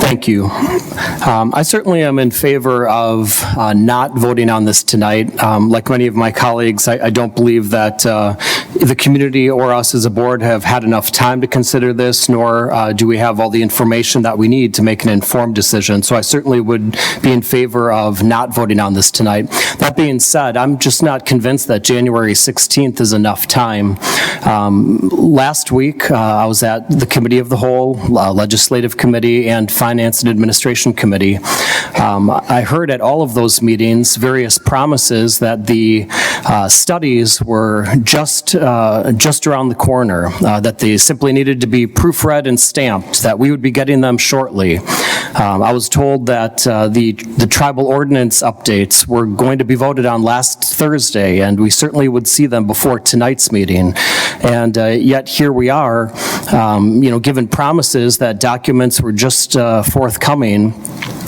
Thank you. I certainly am in favor of not voting on this tonight. Like many of my colleagues, I don't believe that the community or us as a board have had enough time to consider this, nor do we have all the information that we need to make an informed decision. So I certainly would be in favor of not voting on this tonight. That being said, I'm just not convinced that January 16th is enough time. Last week, I was at the Committee of the Whole, Legislative Committee, and Finance and Administration Committee. I heard at all of those meetings various promises that the studies were just around the corner, that they simply needed to be proofread and stamped, that we would be getting them shortly. I was told that the tribal ordinance updates were going to be voted on last Thursday, and we certainly would see them before tonight's meeting. And yet here we are, given promises that documents were just forthcoming,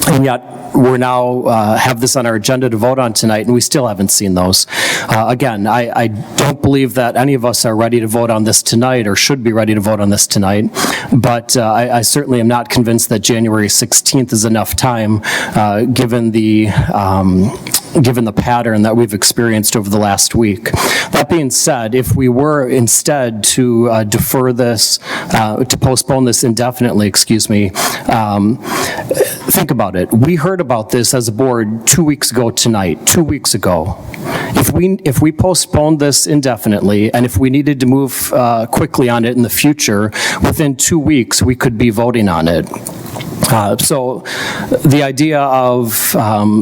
and yet we're now have this on our agenda to vote on tonight, and we still haven't seen those. Again, I don't believe that any of us are ready to vote on this tonight or should be ready to vote on this tonight, but I certainly am not convinced that January 16th is enough time, given the pattern that we've experienced over the last week. That being said, if we were instead to defer this, to postpone this indefinitely, think about it. We heard about this as a board 2 weeks ago tonight, 2 weeks ago. If we postponed this indefinitely, and if we needed to move quickly on it in the future, within 2 weeks, we could be voting on it. So the idea of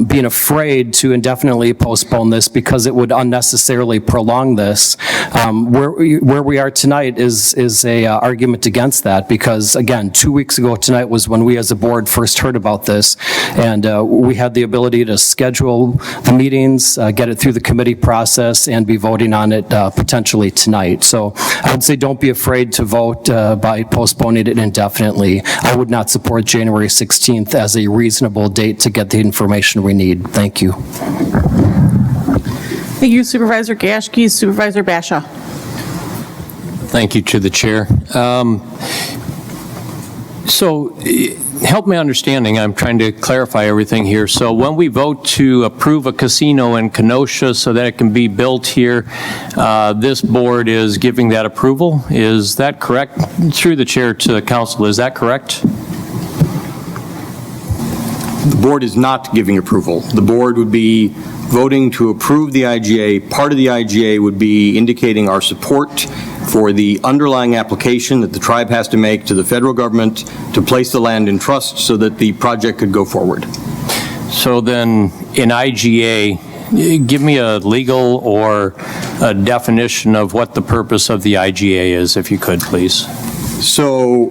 being afraid to indefinitely postpone this because it would unnecessarily prolong this, where we are tonight is a argument against that, because again, 2 weeks ago tonight was when we as a board first heard about this, and we had the ability to schedule the meetings, get it through the committee process, and be voting on it potentially tonight. So I would say don't be afraid to vote by postponing it indefinitely. I would not support January 16th as a reasonable date to get the information we need. Thank you. Thank you, Supervisor Gashke. Supervisor Basha. Thank you to the chair. So help me understanding, I'm trying to clarify everything here. So when we vote to approve a casino in Kenosha so that it can be built here, this board is giving that approval. Is that correct? Through the chair to the council, is that correct? The board is not giving approval. The board would be voting to approve the IGA. Part of the IGA would be indicating our support for the underlying application that the tribe has to make to the federal government to place the land in trust so that the project could go forward. So then in IGA, give me a legal or a definition of what the purpose of the IGA is, if you could, please. So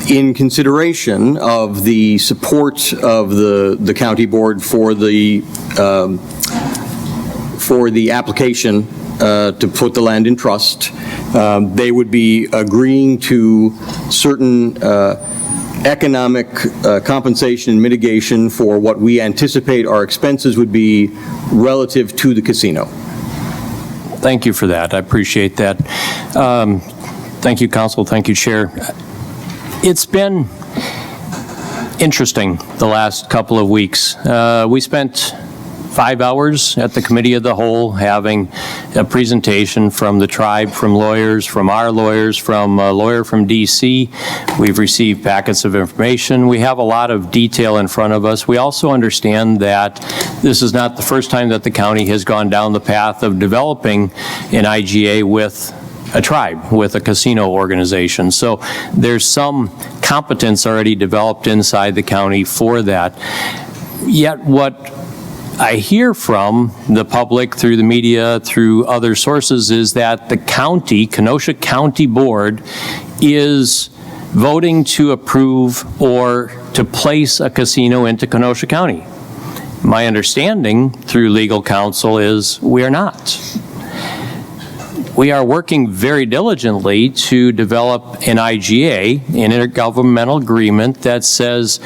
in consideration of the support of the county board for the application to put the land in trust, they would be agreeing to certain economic compensation and mitigation for what we anticipate our expenses would be relative to the casino. Thank you for that. I appreciate that. Thank you, Council. Thank you, Chair. It's been interesting the last couple of weeks. We spent 5 hours at the Committee of the Whole having a presentation from the tribe, from lawyers, from our lawyers, from a lawyer from D.C. We've received packets of information. We have a lot of detail in front of us. We also understand that this is not the first time that the county has gone down the path of developing an IGA with a tribe, with a casino organization. So there's some competence already developed inside the county for that. Yet what I hear from the public through the media, through other sources, is that the county, Kenosha County Board, is voting to approve or to place a casino into Kenosha County. My understanding through legal counsel is we are not. We are working very diligently to develop an IGA, an intergovernmental agreement that says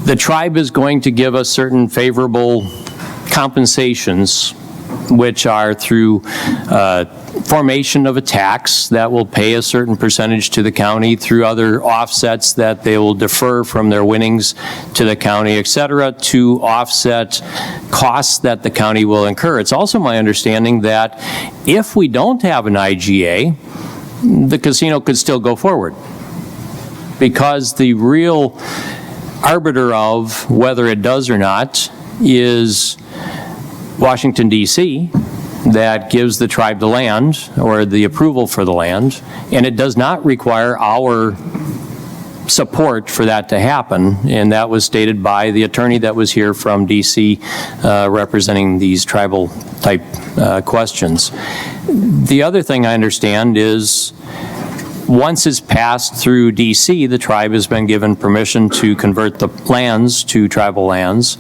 the tribe is going to give us certain favorable compensations, which are through formation of a tax that will pay a certain percentage to the county, through other offsets that they will defer from their winnings to the county, et cetera, to offset costs that the county will incur. It's also my understanding that if we don't have an IGA, the casino could still go forward, because the real arbiter of whether it does or not is Washington, D.C., that gives the tribe the land or the approval for the land, and it does not require our support for that to happen, and that was stated by the attorney that was here from D.C. Representing these tribal type questions. The other thing I understand is once it's passed through D.C., the tribe has been given permission to convert the lands to tribal lands,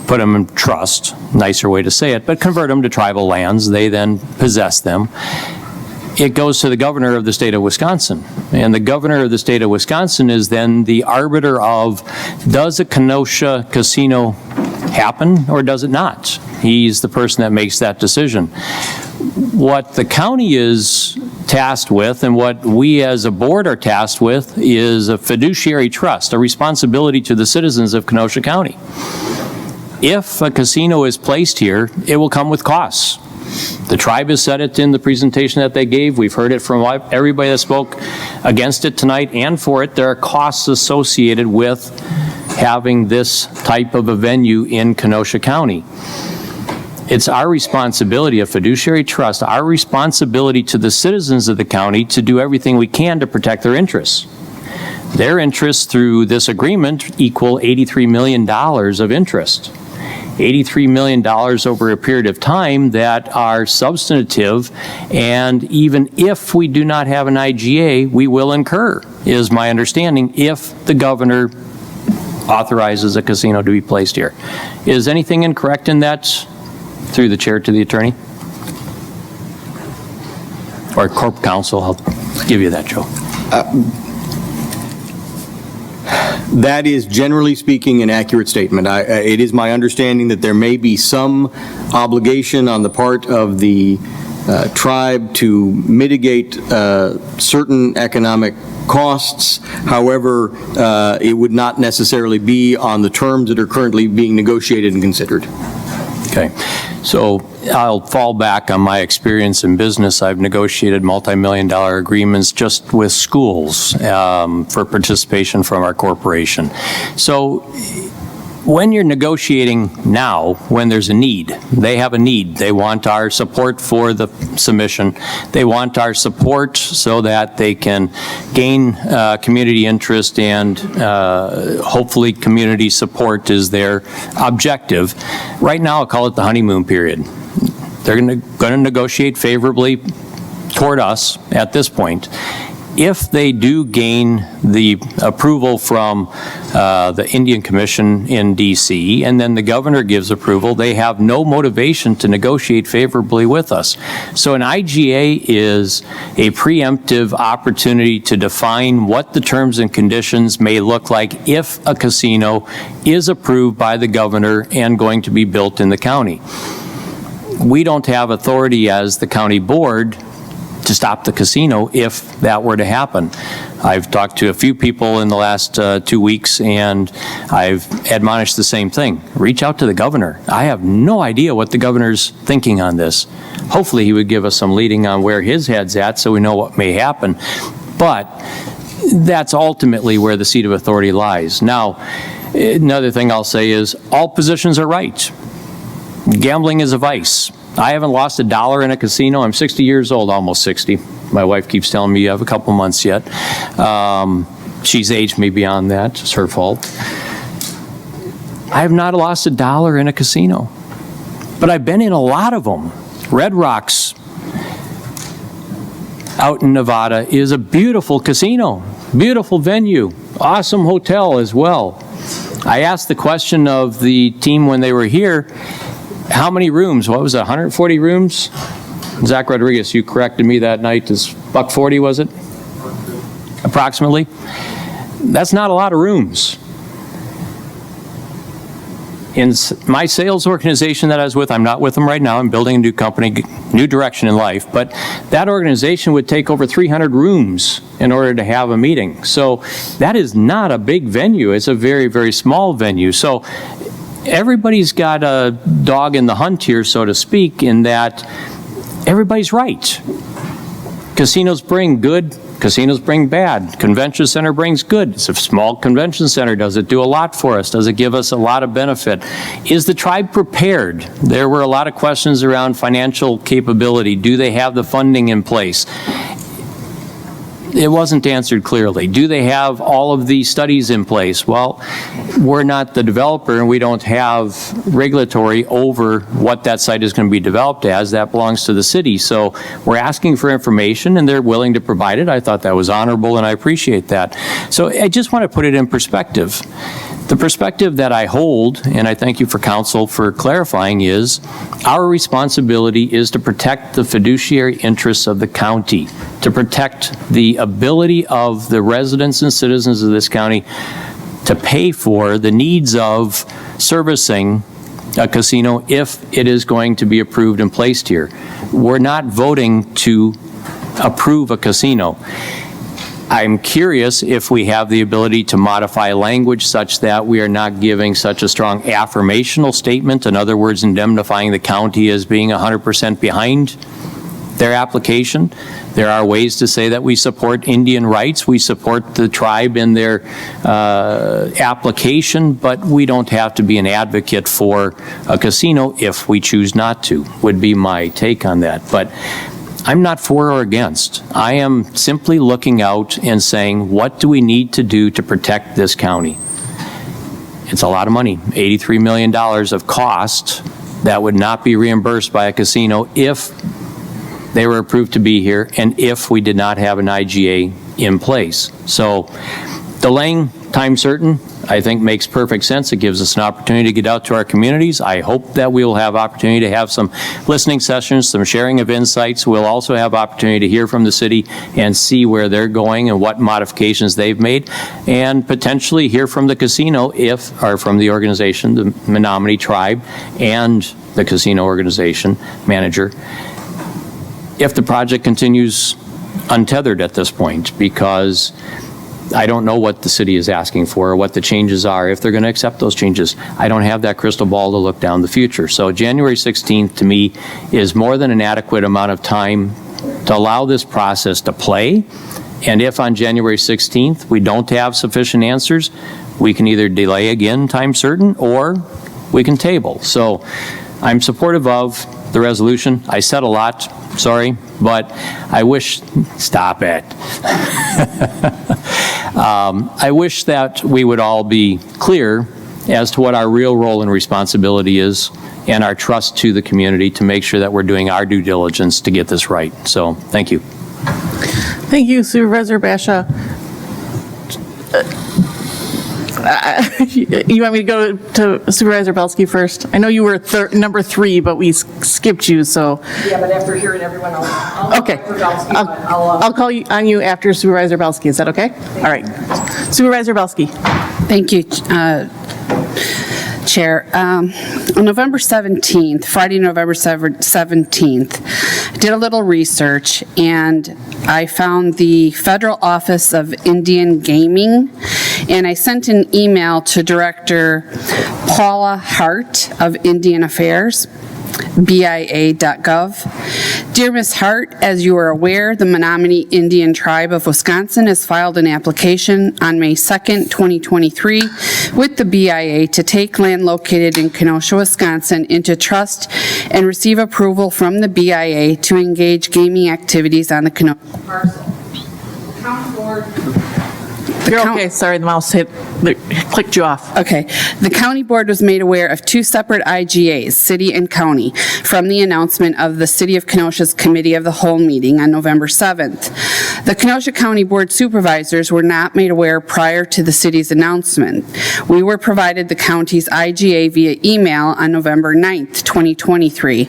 put them in trust, nicer way to say it, but convert them to tribal lands. They then possess them. It goes to the governor of the state of Wisconsin, and the governor of the state of Wisconsin is then the arbiter of, does a Kenosha casino happen or does it not? He's the person that makes that decision. What the county is tasked with, and what we as a board are tasked with, is a fiduciary trust, a responsibility to the citizens of Kenosha County. If a casino is placed here, it will come with costs. The tribe has said it in the presentation that they gave. We've heard it from everybody that spoke against it tonight and for it. There are costs associated with having this type of a venue in Kenosha County. It's our responsibility, a fiduciary trust, our responsibility to the citizens of the county to do everything we can to protect their interests. Their interests through this agreement equal $83 million of interest. $83 million over a period of time that are substantive, and even if we do not have an IGA, we will incur, is my understanding, if the governor authorizes a casino to be placed here. Is anything incorrect in that? Through the chair to the attorney? Or corp counsel, I'll give you that, Joe. That is, generally speaking, an accurate statement. It is my understanding that there may be some obligation on the part of the tribe to mitigate certain economic costs. However, it would not necessarily be on the terms that are currently being negotiated and considered. Okay, so I'll fall back on my experience in business. I've negotiated multi-million-dollar agreements just with schools for participation from our corporation. So when you're negotiating now, when there's a need, they have a need. They want our support for the submission. They want our support so that they can gain community interest, and hopefully community support is their objective. Right now, I'll call it the honeymoon period. They're going to negotiate favorably toward us at this point. if they do gain the approval from the Indian Commission in DC, and then the governor gives approval, they have no motivation to negotiate favorably with us. So an IGA is a preemptive opportunity to define what the terms and conditions may look like if a casino is approved by the governor and going to be built in the county. We don't have authority as the county board to stop the casino if that were to happen. I've talked to a few people in the last 2 weeks, and I've admonished the same thing. Reach out to the governor. I have no idea what the governor's thinking on this. Hopefully he would give us some leading on where his head's at so we know what may happen. But that's ultimately where the seat of authority lies. Now, another thing I'll say is all positions are right. Gambling is a vice. I haven't lost $1 in a casino. I'm 60 years old, almost 60. My wife keeps telling me you have a couple months yet. She's aged me beyond that. It's her fault. I have not lost $1 in a casino. But I've been in a lot of them. Red Rocks out in Nevada is a beautiful casino, beautiful venue, awesome hotel as well. I asked the question of the team when they were here, how many rooms? What was it, 140 rooms? Zach Rodriguez, you corrected me that night. Is $140, was it? Approximately. That's not a lot of rooms. In my sales organization that I was with, I'm not with them right now, I'm building a new company, new direction in life, but that organization would take over 300 rooms in order to have a meeting. So that is not a big venue. It's a very, very small venue. So everybody's got a dog in the hunt here, so to speak, in that everybody's right. Casinos bring good, casinos bring bad. Convention center brings good. It's a small convention center. Does it do a lot for us? Does it give us a lot of benefit? Is the tribe prepared? There were a lot of questions around financial capability. Do they have the funding in place? It wasn't answered clearly. Do they have all of the studies in place? Well, we're not the developer and we don't have regulatory over what that site is going to be developed as. That belongs to the city. So we're asking for information and they're willing to provide it. I thought that was honorable and I appreciate that. So I just want to put it in perspective. The perspective that I hold, and I thank you for council for clarifying, is our responsibility is to protect the fiduciary interests of the county, to protect the ability of the residents and citizens of this county to pay for the needs of servicing a casino if it is going to be approved and placed here. We're not voting to approve a casino. I'm curious if we have the ability to modify language such that we are not giving such a strong affirmational statement, in other words, indemnifying the county as being 100% behind their application. There are ways to say that we support Indian rights, we support the tribe in their application, but we don't have to be an advocate for a casino if we choose not to, would be my take on that. But I'm not for or against. I am simply looking out and saying, what do we need to do to protect this county? It's a lot of money, $83 million of cost that would not be reimbursed by a casino if they were approved to be here and if we did not have an IGA in place. So delaying time certain, I think, makes perfect sense. It gives us an opportunity to get out to our communities. I hope that we will have opportunity to have some listening sessions, some sharing of insights. We'll also have opportunity to hear from the city and see where they're going and what modifications they've made, and potentially hear from the casino or from the organization, the Menominee tribe, and the casino organization manager, if the project continues untethered at this point, because I don't know what the city is asking for or what the changes are, if they're going to accept those changes. I don't have that crystal ball to look down the future. So January 16th to me is more than an adequate amount of time to allow this process to play. And if on January 16th we don't have sufficient answers, we can either delay again time certain or we can table. So I'm supportive of the resolution. I said a lot, sorry, but I wish, stop it. I wish that we would all be clear as to what our real role and responsibility is and our trust to the community to make sure that we're doing our due diligence to get this right. So, thank you. Thank you, Supervisor Basha. You want me to go to Supervisor Belsky first? I know you were number 3, but we skipped you, so. Yeah, but after hearing everyone else, Okay. I'll call you on you after Supervisor Belsky. Is that okay? All right. Supervisor Belsky. Thank you, Chair. On November 17th, Friday, November 17th, I did a little research and I found the Federal Office of Indian Gaming, and I sent an email to Director Paula Hart of Indian Affairs, BIA.gov. Dear Ms. Hart, as you are aware, the Menominee Indian Tribe of Wisconsin has filed an application on May 2nd, 2023 with the BIA to take land located in Kenosha, Wisconsin into trust and receive approval from the BIA to engage gaming activities on the Kenosha parcel. You're okay. Sorry, the mouse clicked you off. Okay. The county board was made aware of 2 separate IGAs, city and county, from the announcement of the City of Kenosha's Committee of the Whole meeting on November 7th. The Kenosha County Board Supervisors were not made aware prior to the city's announcement. We were provided the county's IGA via email on November 9th, 2023.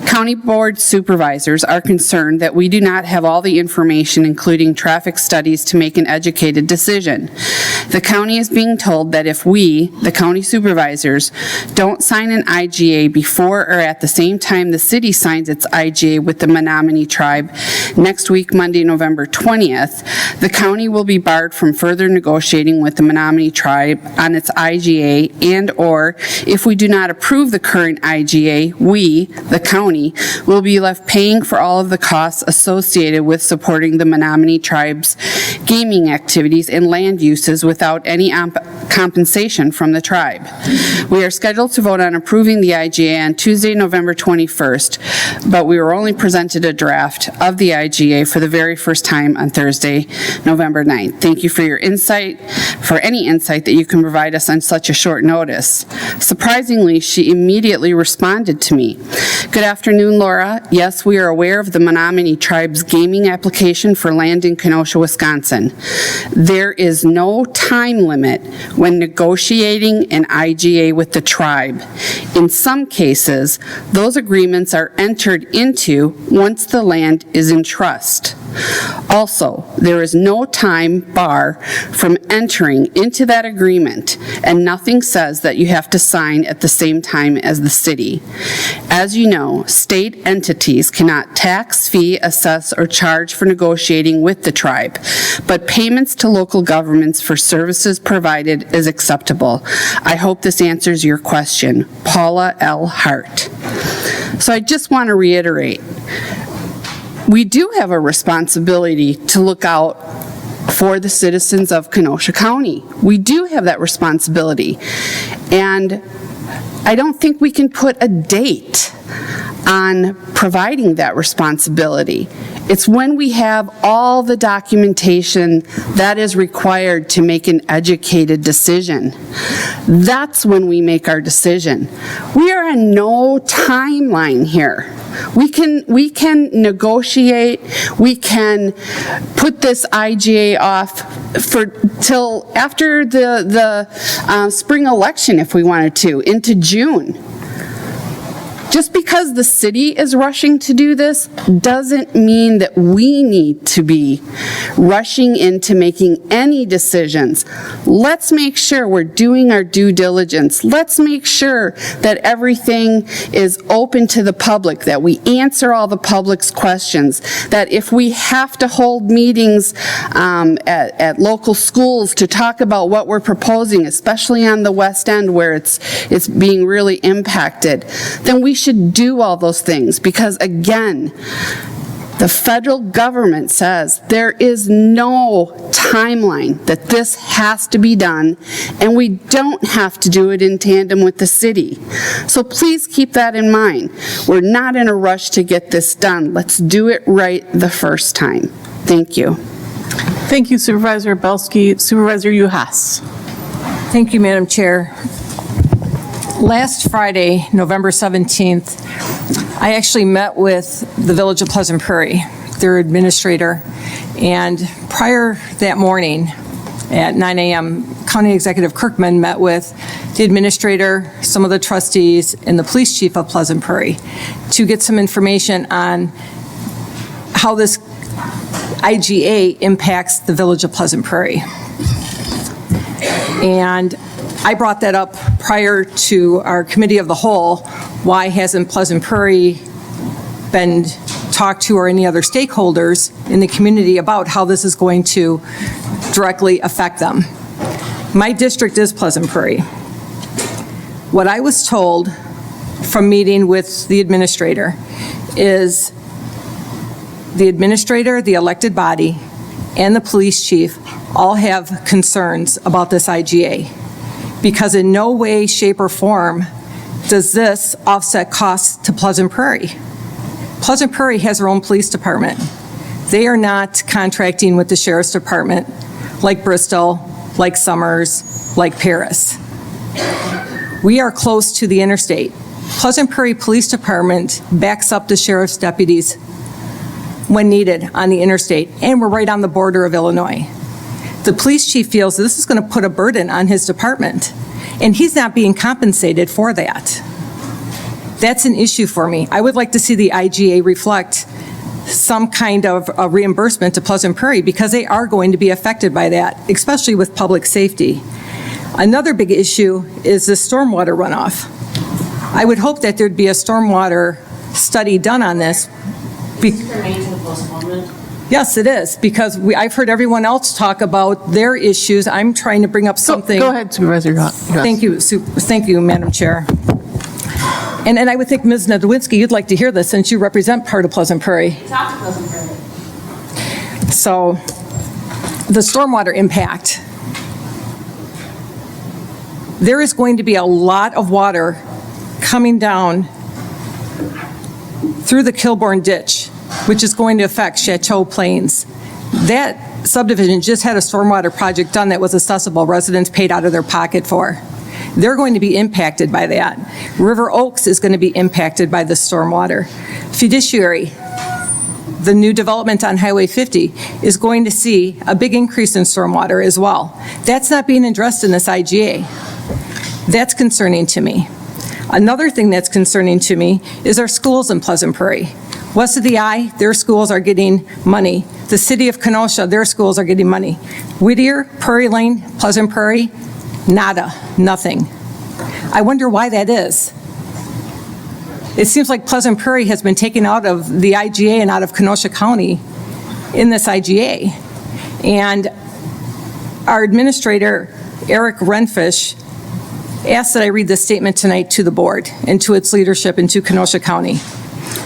County Board Supervisors are concerned that we do not have all the information, including traffic studies, to make an educated decision. The county is being told that if we, the county supervisors, don't sign an IGA before or at the same time the city signs its IGA with the Menominee Tribe next week, Monday, November 20th, the county will be barred from further negotiating with the Menominee Tribe on its IGA, and or if we do not approve the current IGA, we, the county, will be left paying for all of the costs associated with supporting the Menominee Tribe's gaming activities and land uses without any compensation from the tribe. We are scheduled to vote on approving the IGA on Tuesday, November 21st, but we were only presented a draft of the IGA for the very first time on Thursday, November 9th. Thank you for your insight, for any insight that you can provide us on such a short notice. Surprisingly, she immediately responded to me. Good afternoon, Laura. Yes, we are aware of the Menominee Tribe's gaming application for land in Kenosha, Wisconsin. There is no time limit when negotiating an IGA with the tribe. In some cases, those agreements are entered into once the land is in trust. Also, there is no time bar from entering into that agreement, and nothing says that you have to sign at the same time as the city. As you know, state entities cannot tax, fee, assess, or charge for negotiating with the tribe, but payments to local governments for services provided is acceptable. I hope this answers your question. Paula L. Hart. So I just want to reiterate, we do have a responsibility to look out for the citizens of Kenosha County. We do have that responsibility. And I don't think we can put a date on providing that responsibility. It's when we have all the documentation that is required to make an educated decision. That's when we make our decision. We are on no timeline here. We can negotiate, we can put this IGA off till after the spring election if we wanted to, into June. Just because the city is rushing to do this doesn't mean that we need to be rushing into making any decisions. Let's make sure we're doing our due diligence. Let's make sure that everything is open to the public, that we answer all the public's questions, that if we have to hold meetings at local schools to talk about what we're proposing, especially on the West End where it's being really impacted, then we should do all those things, because again, the federal government says there is no timeline that this has to be done, and we don't have to do it in tandem with the city. So please keep that in mind. We're not in a rush to get this done. Let's do it right the first time. Thank you. Thank you, Supervisor Belsky. Supervisor Uhas. Thank you, Madam Chair. Last Friday, November 17th, I actually met with the Village of Pleasant Prairie, their administrator. And prior that morning at 9 a.m., County Executive Kirkman met with the administrator, some of the trustees, and the police chief of Pleasant Prairie to get some information on how this IGA impacts the village of Pleasant Prairie. And I brought that up prior to our committee of the whole. Why hasn't Pleasant Prairie been talked to, or any other stakeholders in the community, about how this is going to directly affect them? My district is Pleasant Prairie. What I was told from meeting with the administrator is the administrator, the elected body, and the police chief all have concerns about this IGA, because in no way, shape, or form does this offset costs to Pleasant Prairie. Pleasant Prairie has their own police department. They are not contracting with the sheriff's department like Bristol, like Summers, like Paris. We are close to the interstate. Pleasant Prairie Police Department backs up the sheriff's deputies when needed on the interstate, and we're right on the border of Illinois. The police chief feels this is going to put a burden on his department, and he's not being compensated for that. That's an issue for me. I would like to see the IGA reflect some kind of a reimbursement to Pleasant Prairie, because they are going to be affected by that, especially with public safety. Another big issue is the stormwater runoff. I would hope that there'd be a stormwater study done on this. Yes, it is, because I've heard everyone else talk about their issues. I'm trying to bring up something. Go ahead, Supervisor. Thank you, Madam Chair. And I would think, Ms. Nedwinski, you'd like to hear this since you represent part of Pleasant Prairie. So, the stormwater impact. There is going to be a lot of water coming down through the Kilbourne Ditch, which is going to affect Chateau Plains. That subdivision just had a stormwater project done that was accessible. Residents paid out of their pocket for. They're going to be impacted by that. River Oaks is going to be impacted by the stormwater. Fiduciary, the new development on Highway 50, is going to see a big increase in stormwater as well. That's not being addressed in this IGA. That's concerning to me. Another thing that's concerning to me is our schools in Pleasant Prairie. West of the I, their schools are getting money. The city of Kenosha, their schools are getting money. Whittier, Prairie Lane, Pleasant Prairie, nada, nothing. I wonder why that is. It seems like Pleasant Prairie has been taken out of the IGA and out of Kenosha County in this IGA. And our administrator, Eric Renfish, asked that I read this statement tonight to the board and to its leadership and to Kenosha County.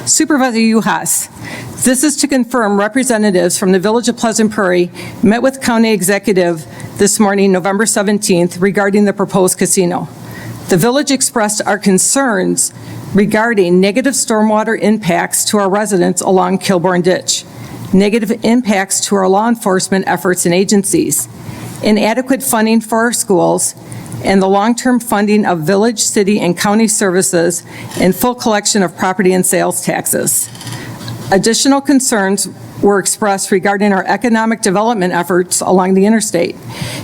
Supervisor Uhas, this is to confirm representatives from the Village of Pleasant Prairie met with County Executive this morning, November 17th, regarding the proposed casino. The village expressed our concerns regarding negative stormwater impacts to our residents along Kilbourne Ditch, negative impacts to our law enforcement efforts and agencies, inadequate funding for our schools, and the long-term funding of village, city, and county services, and full collection of property and sales taxes. Additional concerns were expressed regarding our economic development efforts along the interstate.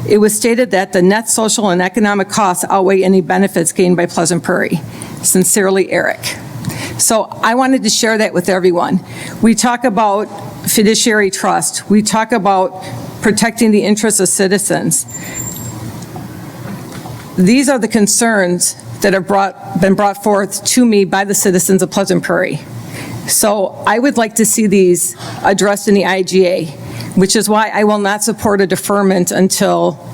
It was stated that the net social and economic costs outweigh any benefits gained by Pleasant Prairie. Sincerely, Eric. So I wanted to share that with everyone. We talk about fiduciary trust. We talk about protecting the interests of citizens. These are the concerns that have been brought forth to me by the citizens of Pleasant Prairie. So I would like to see these addressed in the IGA, which is why I will not support a deferment until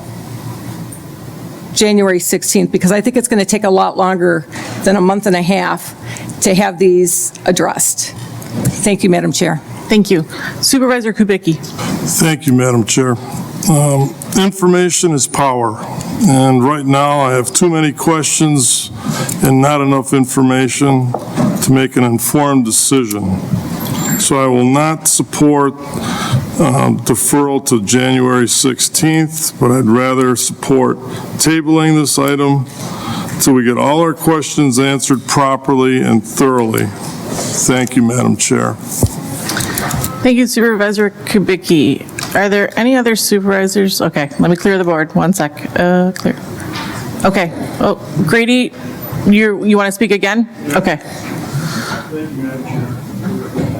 January 16th, because I think it's going to take a lot longer than a month and a half to have these addressed. Thank you, Madam Chair. Thank you. Supervisor Kubicki. Thank you, Madam Chair. Information is power, and right now I have too many questions and not enough information to make an informed decision. So I will not support deferral to January 16th, but I'd rather support tabling this item till we get all our questions answered properly and thoroughly. Thank you, Madam Chair. Thank you, Supervisor Kubicki. Are there any other supervisors? Okay, let me clear the board. One sec. Clear. Okay. Oh, Grady, you want to speak again? Okay.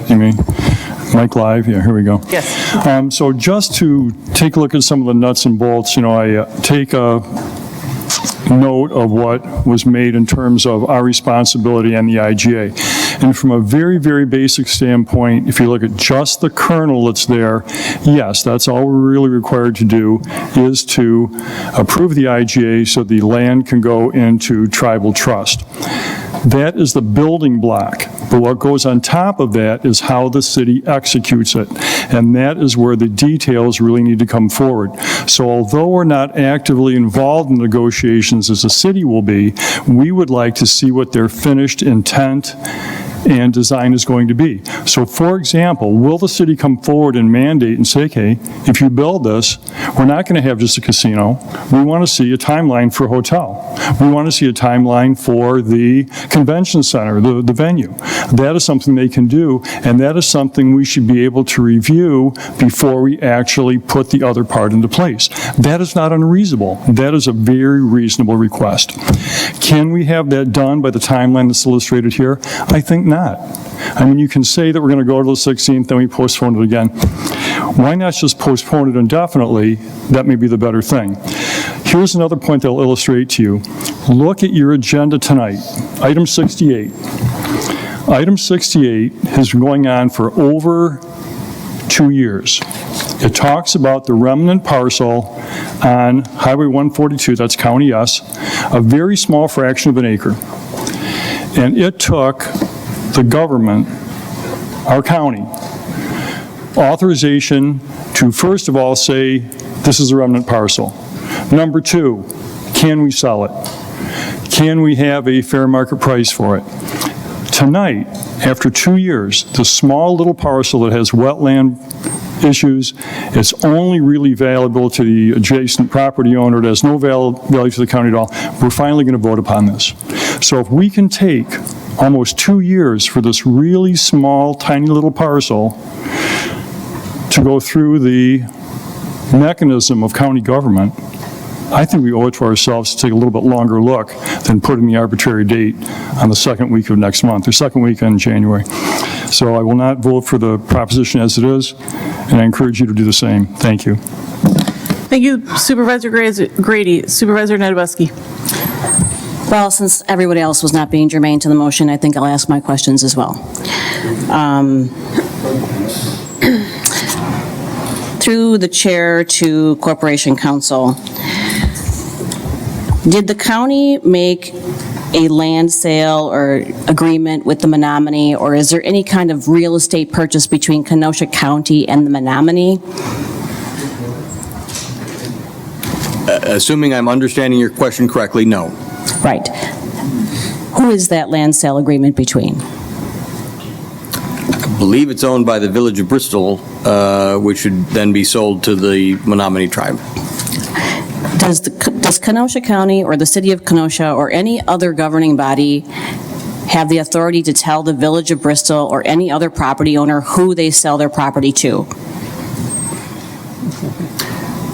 You mean, Mike Live? Yeah, here we go. Yes. So just to take a look at some of the nuts and bolts, I take a note of what was made in terms of our responsibility and the IGA. And from a very, very basic standpoint, if you look at just the kernel that's there, yes, that's all we're really required to do is to approve the IGA so the land can go into tribal trust. That is the building block. But what goes on top of that is how the city executes it. And that is where the details really need to come forward. So although we're not actively involved in negotiations as the city will be, we would like to see what their finished intent and design is going to be. So for example, will the city come forward and mandate and say, okay, if you build this, we're not going to have just a casino. We want to see a timeline for a hotel. We want to see a timeline for the convention center, the venue. That is something they can do, and that is something we should be able to review before we actually put the other part into place. That is not unreasonable. That is a very reasonable request. Can we have that done by the timeline that's illustrated here? I think not. I mean, you can say that we're going to go to the 16th, then we postpone it again. Why not just postpone it indefinitely? That may be the better thing. Here's another point that I'll illustrate to you. Look at your agenda tonight, item 68. Item 68 has been going on for over 2 years. It talks about the remnant parcel on Highway 142, that's County S, a very small fraction of an acre. And it took the government, our county, authorization to first of all say, this is a remnant parcel. Number two, can we sell it? Can we have a fair market price for it? Tonight, after 2 years, the small little parcel that has wetland issues, it's only really valuable to the adjacent property owner. It has no value to the county at all. We're finally going to vote upon this. So if we can take almost 2 years for this really small, tiny little parcel to go through the mechanism of county government, I think we owe it to ourselves to take a little bit longer look than putting the arbitrary date on the second week of next month, or second week in January. So I will not vote for the proposition as it is, and I encourage you to do the same. Thank you. Thank you, Supervisor Grady. Supervisor Nedwesky. Well, since everybody else was not being germane to the motion, I think I'll ask my questions as well. Through the chair to Corporation Counsel, did the county make a land sale or agreement with the Menominee, or is there any kind of real estate purchase between Kenosha County and the Menominee? Assuming I'm understanding your question correctly, no. Right. Who is that land sale agreement between? I believe it's owned by the Village of Bristol, which should then be sold to the Menominee tribe. Does Kenosha County or the City of Kenosha or any other governing body have the authority to tell the Village of Bristol or any other property owner who they sell their property to?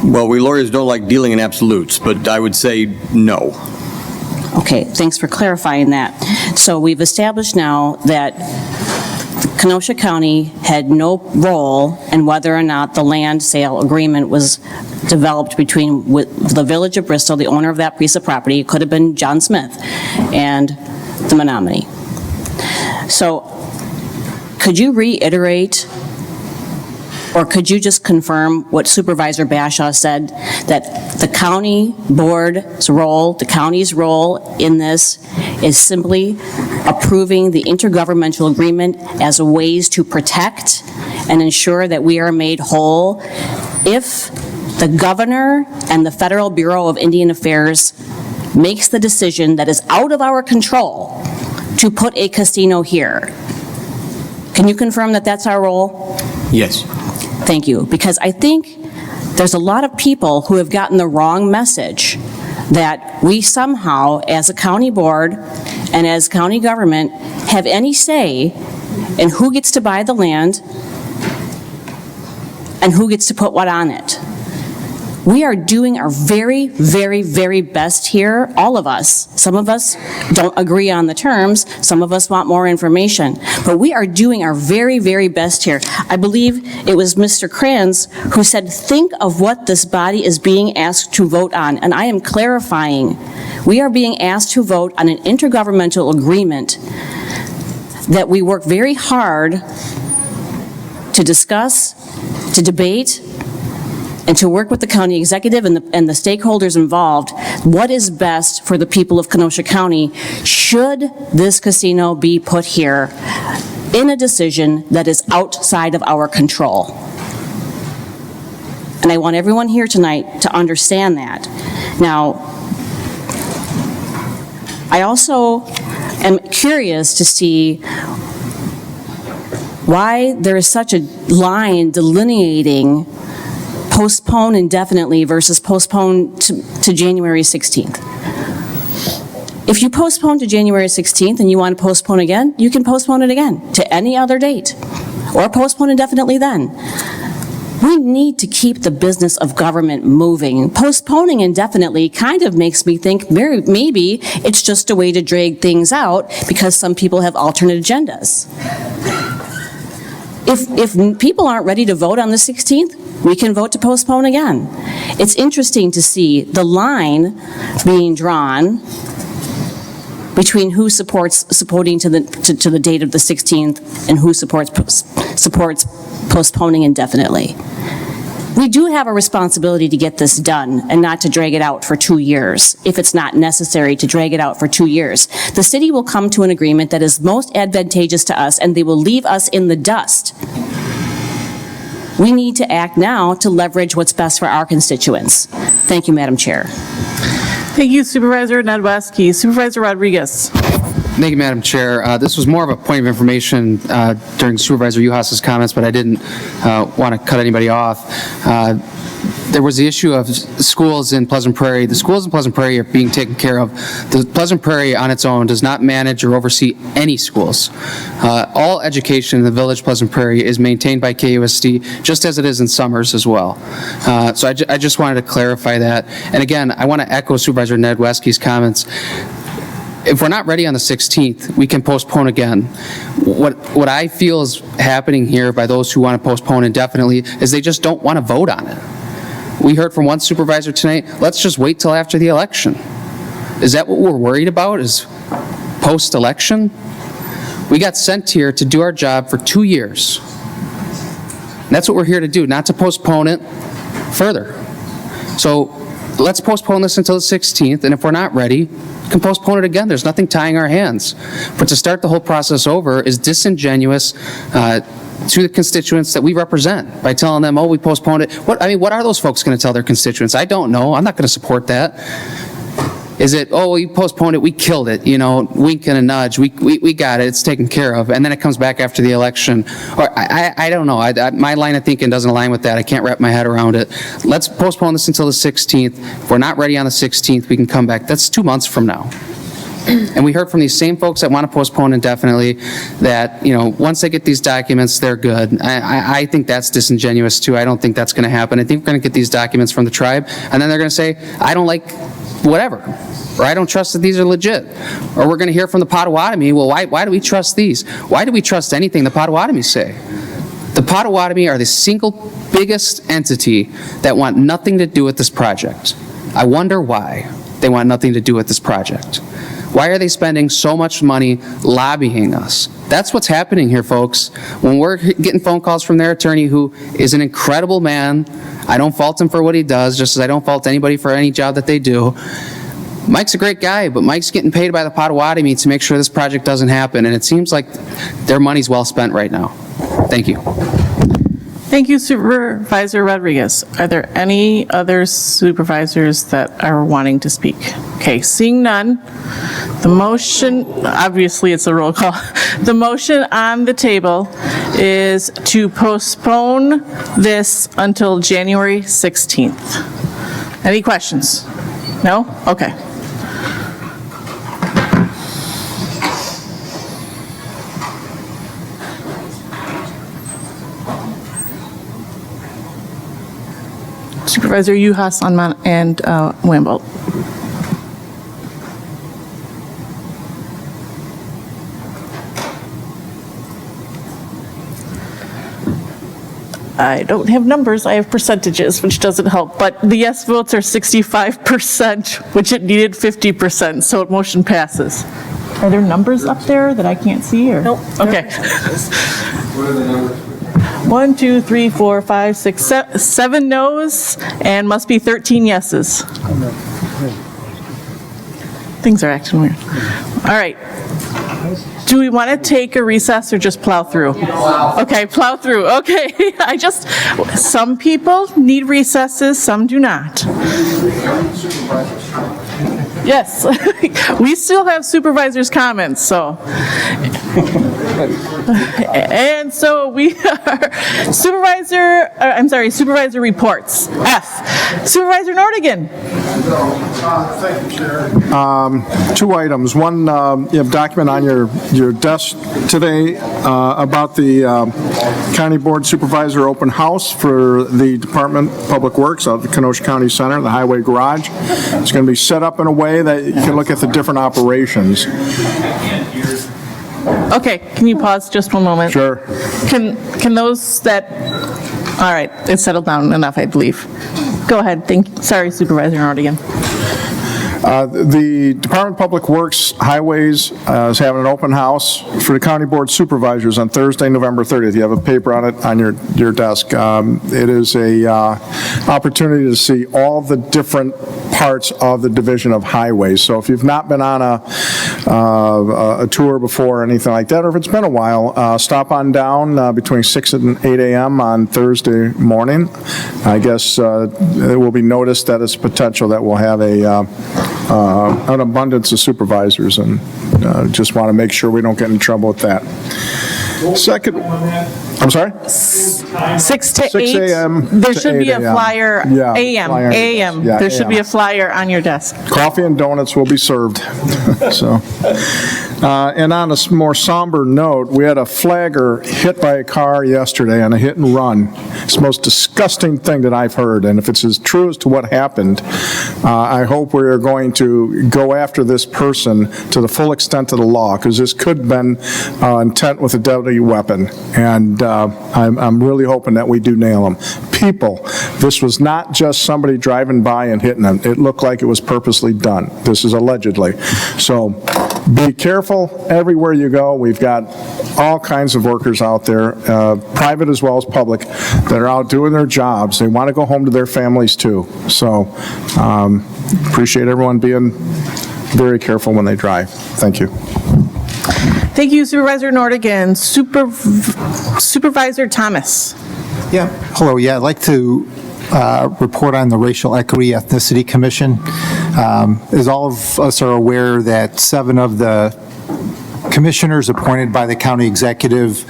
Well, we lawyers don't like dealing in absolutes, but I would say no. Okay, thanks for clarifying that. So we've established now that Kenosha County had no role in whether or not the land sale agreement was developed between the Village of Bristol, the owner of that piece of property, it could have been John Smith, and the Menominee. So could you reiterate, or could you just confirm what Supervisor Bashaw said, that the county board's role, the county's role in this is simply approving the intergovernmental agreement as a ways to protect and ensure that we are made whole if the governor and the Federal Bureau of Indian Affairs makes the decision that is out of our control to put a casino here? Can you confirm that that's our role? Yes. Thank you, because I think there's a lot of people who have gotten the wrong message that we somehow, as a county board and as county government, have any say in who gets to buy the land and who gets to put what on it. We are doing our very, very, very best here, all of us. Some of us don't agree on the terms, some of us want more information, but we are doing our very, very best here. I believe it was Mr. Kranz who said, think of what this body is being asked to vote on, and I am clarifying. We are being asked to vote on an intergovernmental agreement that we work very hard to discuss, to debate, and to work with the county executive and the stakeholders involved, what is best for the people of Kenosha County should this casino be put here in a decision that is outside of our control. And I want everyone here tonight to understand that. Now, I also am curious to see why there is such a line delineating postpone indefinitely versus postpone to January 16th. If you postpone to January 16th and you want to postpone again, you can postpone it again to any other date, or postpone indefinitely then. We need to keep the business of government moving. Postponing indefinitely kind of makes me think maybe it's just a way to drag things out because some people have alternate agendas. If people aren't ready to vote on the 16th, we can vote to postpone again. It's interesting to see the line being drawn between who supporting to the date of the 16th and who supports postponing indefinitely. We do have a responsibility to get this done and not to drag it out for 2 years, if it's not necessary to drag it out for 2 years. The city will come to an agreement that is most advantageous to us, and they will leave us in the dust. We need to act now to leverage what's best for our constituents. Thank you, Madam Chair. Thank you, Supervisor Nedwesky. Supervisor Rodriguez. Thank you, Madam Chair. This was more of a point of information during Supervisor Uhas's comments, but I didn't want to cut anybody off. There was the issue of schools in Pleasant Prairie. The schools in Pleasant Prairie are being taken care of. The Pleasant Prairie on its own does not manage or oversee any schools. All education in the village Pleasant Prairie is maintained by KUSD, just as it is in Summers as well. So I just wanted to clarify that. And again, I want to echo Supervisor Nedwesky's comments. If we're not ready on the 16th, we can postpone again. What I feel is happening here by those who want to postpone indefinitely is they just don't want to vote on it. We heard from one supervisor tonight, let's just wait till after the election. Is that what we're worried about, is post-election? We got sent here to do our job for 2 years. And that's what we're here to do, not to postpone it further. So let's postpone this until the 16th, and if we're not ready, we can postpone it again. There's nothing tying our hands. But to start the whole process over is disingenuous to the constituents that we represent by telling them, oh, we postponed it. What are those folks going to tell their constituents? I don't know. I'm not going to support that. Is it, oh, you postponed it, we killed it, you know, wink and a nudge, we got it, it's taken care of, and then it comes back after the election. Or I don't know, my line of thinking doesn't align with that. I can't wrap my head around it. Let's postpone this until the 16th. If we're not ready on the 16th, we can come back. That's 2 months from now. And we heard from these same folks that want to postpone indefinitely that, you know, once they get these documents, they're good. I think that's disingenuous too. I don't think that's going to happen. I think we're going to get these documents from the tribe, and then they're going to say, I don't like whatever, or I don't trust that these are legit. Or we're going to hear from the Potawatomi, well, why do we trust these? Why do we trust anything the Potawatomi say? The Potawatomi are the single biggest entity that want nothing to do with this project. I wonder why they want nothing to do with this project. Why are they spending so much money lobbying us? That's what's happening here, folks. When we're getting phone calls from their attorney, who is an incredible man, I don't fault him for what he does, just as I don't fault anybody for any job that they do. Mike's a great guy, but Mike's getting paid by the Potawatomi to make sure this project doesn't happen, and it seems like their money's well spent right now. Thank you. Thank you, Supervisor Rodriguez. Are there any other supervisors that are wanting to speak? Okay, seeing none, the motion, obviously it's a roll call. The motion on the table is to postpone this until January 16th. Any questions? No? Okay. Supervisor Uhas and Wamble. I don't have numbers, I have percentages, which doesn't help, but the yes votes are 65%, which it needed 50%, so motion passes. Are there numbers up there that I can't see, or? Nope. Okay. What are the numbers? 1, 2, 3, 4, 5, 6, 7 noes, and must be 13 yeses. Things are acting weird. All right. Do we want to take a recess or just plow through? Okay, plow through. Okay, some people need recesses, some do not. Yes, we still have supervisors' comments, so. And so we are supervisor reports. F, Supervisor Nordigan. Thank you, Chair. Two items. One, you have a document on your desk today about the County Board Supervisor open house for the Department of Public Works out at the Kenosha County Center, the Highway Garage. It's going to be set up in a way that you can look at the different operations. Okay, can you pause just one moment? Sure. Can those that, all right, it's settled down enough, I believe. Go ahead, sorry, Supervisor Nordigan. The Department of Public Works Highways is having an open house for the County Board Supervisors on Thursday, November 30th. You have a paper on it on your desk. It is a opportunity to see all the different parts of the Division of Highways. So if you've not been on a tour before or anything like that, or if it's been a while, stop on down between 6 and 8 a.m. on Thursday morning. I guess it will be noticed that it's potential that we'll have an abundance of supervisors, and just want to make sure we don't get in trouble with that. Second, I'm sorry? 6 to 8. 6 a.m. There to should 8 be a a.m. flyer, Yeah, AM, flyer. AM. Yeah, There should be AM. a flyer on your desk. Coffee and donuts will be served. So, and on a more somber note, we had a flagger hit by a car yesterday on a hit and run. It's the most disgusting thing that I've heard, and if it's as true as to what happened, I hope we are going to go after this person to the full extent of the law, because this could have been intent with a deadly weapon, and I'm really hoping that we do nail him. People, this was not just somebody driving by and hitting them. It looked like it was purposely done. This is allegedly. So be careful everywhere you go. We've got all kinds of workers out there, private as well as public, that are out doing their jobs. They want to go home to their families too. So appreciate everyone being very careful when they drive. Thank you. Thank you, Supervisor Nordigan. Supervisor Thomas. Yeah, hello. Yeah, I'd like to report on the Racial Equity Ethnicity Commission. As all of us are aware, that 7 of the commissioners appointed by the county executive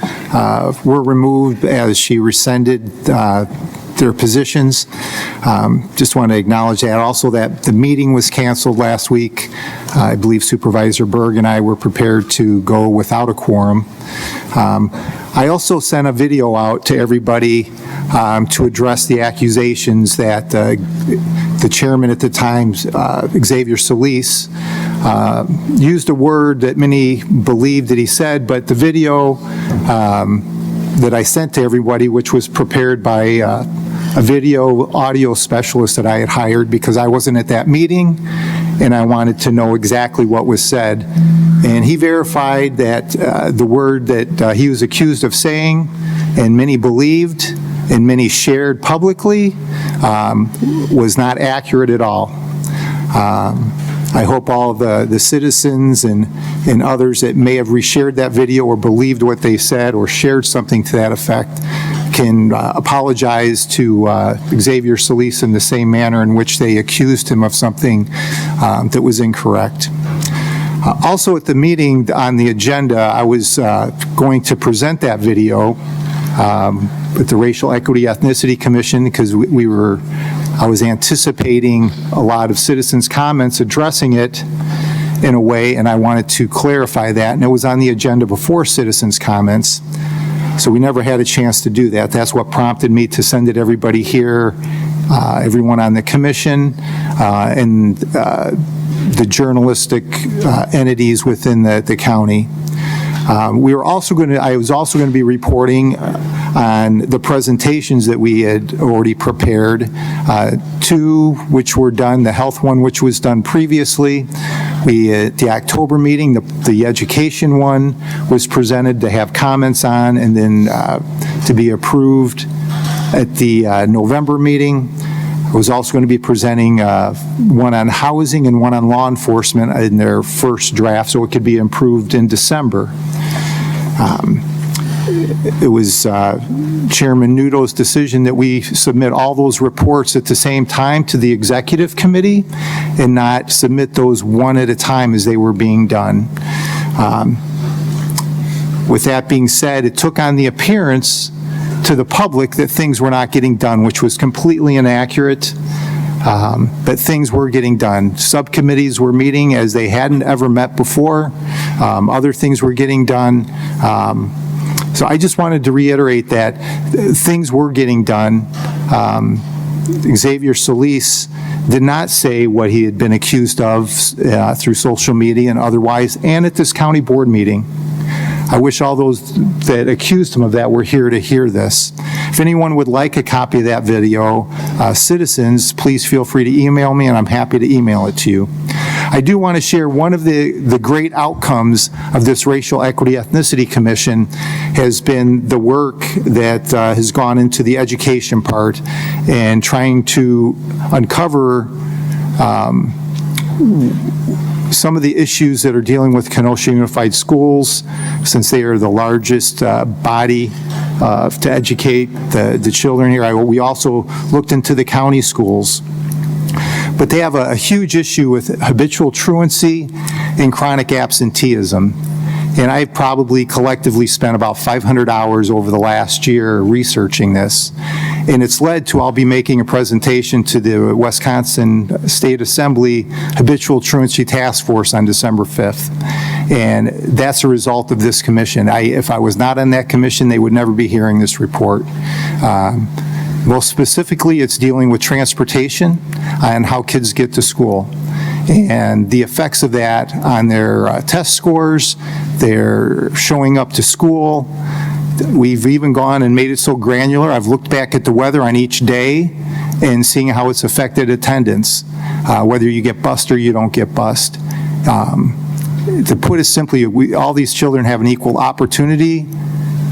were removed as she rescinded their positions. Just want to acknowledge that. Also, that the meeting was canceled last week. I believe Supervisor Berg and I were prepared to go without a quorum. I also sent a video out to everybody to address the accusations that the chairman at the time, Xavier Solis, used a word that many believed that he said, but the video that I sent to everybody, which was prepared by a video audio specialist that I had hired because I wasn't at that meeting and I wanted to know exactly what was said. And he verified that the word that he was accused of saying, and many believed, and many shared publicly, was not accurate at all. I hope all the citizens and others that may have reshared that video or believed what they said or shared something to that effect can apologize to Xavier Solis in the same manner in which they accused him of something that was incorrect. Also at the meeting on the agenda, I was going to present that video with the Racial Equity Ethnicity Commission because I was anticipating a lot of citizens' comments addressing it in a way, and I wanted to clarify that, and it was on the agenda before citizens' comments, so we never had a chance to do that. That's what prompted me to send it everybody here everyone on the commission, and the journalistic entities within the county. I was also going to be reporting on the presentations that we had already prepared, two which were done, the health one which was done previously. At the October meeting, the education one was presented to have comments on and then to be approved at the November meeting. I was also going to be presenting one on housing and one on law enforcement in their first draft, so it could be improved in December. It was Chairman Nudo's decision that we submit all those reports at the same time to the executive committee and not submit those one at a time as they were being done. With that being said, it took on the appearance to the public that things were not getting done, which was completely inaccurate. But things were getting done. Subcommittees were meeting as they hadn't ever met before. Other things were getting done. So I just wanted to reiterate that things were getting done. Xavier Solis did not say what he had been accused of through social media and otherwise, and at this county board meeting. I wish all those that accused him of that were here to hear this. If anyone would like a copy of that video, citizens, please feel free to email me, and I'm happy to email it to you. I do want to share one of the great outcomes of this Racial Equity Ethnicity Commission has been the work that has gone into the education part and trying to uncover some of the issues that are dealing with Kenosha Unified Schools, since they are the largest body to educate the children here. We also looked into the county schools. But they have a huge issue with habitual truancy and chronic absenteeism. And I've probably collectively spent about 500 hours over the last year researching this. And it's led to, I'll be making a presentation to the Wisconsin State Assembly Habitual Truancy Task Force on December 5th. And that's a result of this commission. If I was not on that commission, they would never be hearing this report. Most specifically, it's dealing with transportation and how kids get to school, and the effects of that on their test scores, their showing up to school. We've even gone and made it so granular. I've looked back at the weather on each day and seeing how it's affected attendance, whether you get bused or you don't get bused. To put it simply, all these children have an equal opportunity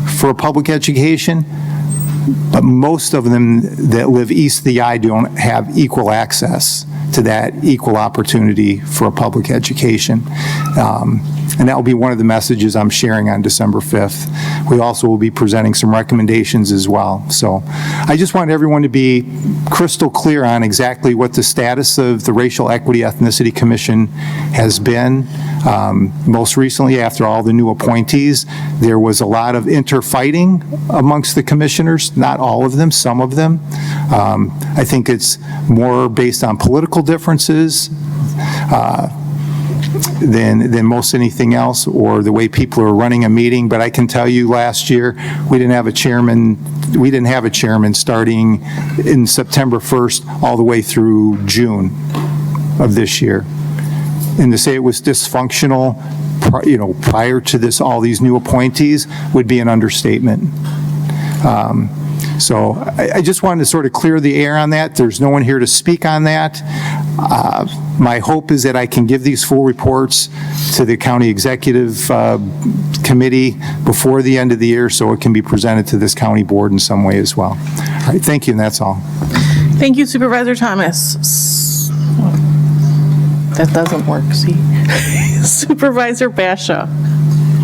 for a public education, but most of them that live east of the I don't have equal access to that equal opportunity for a public education. And that will be one of the messages I'm sharing on December 5th. We also will be presenting some recommendations as well. So I just want everyone to be crystal clear on exactly what the status of the Racial Equity Ethnicity Commission has been. Most recently, after all the new appointees, there was a lot of interfighting amongst the commissioners, not all of them, some of them. I think it's more based on political differences than most anything else, or the way people are running a meeting. But I can tell you, last year we didn't have a chairman. We didn't have a chairman starting in September 1st all the way through June of this year. And to say it was dysfunctional, prior to this, all these new appointees, would be an understatement. So I just wanted to sort of clear the air on that. There's no one here to speak on that. My hope is that I can give these full reports to the county executive committee before the end of the year, so it can be presented to this county board in some way as well. All right, thank you, and that's all. Thank you, Supervisor Thomas. That doesn't work, see? Supervisor Basha.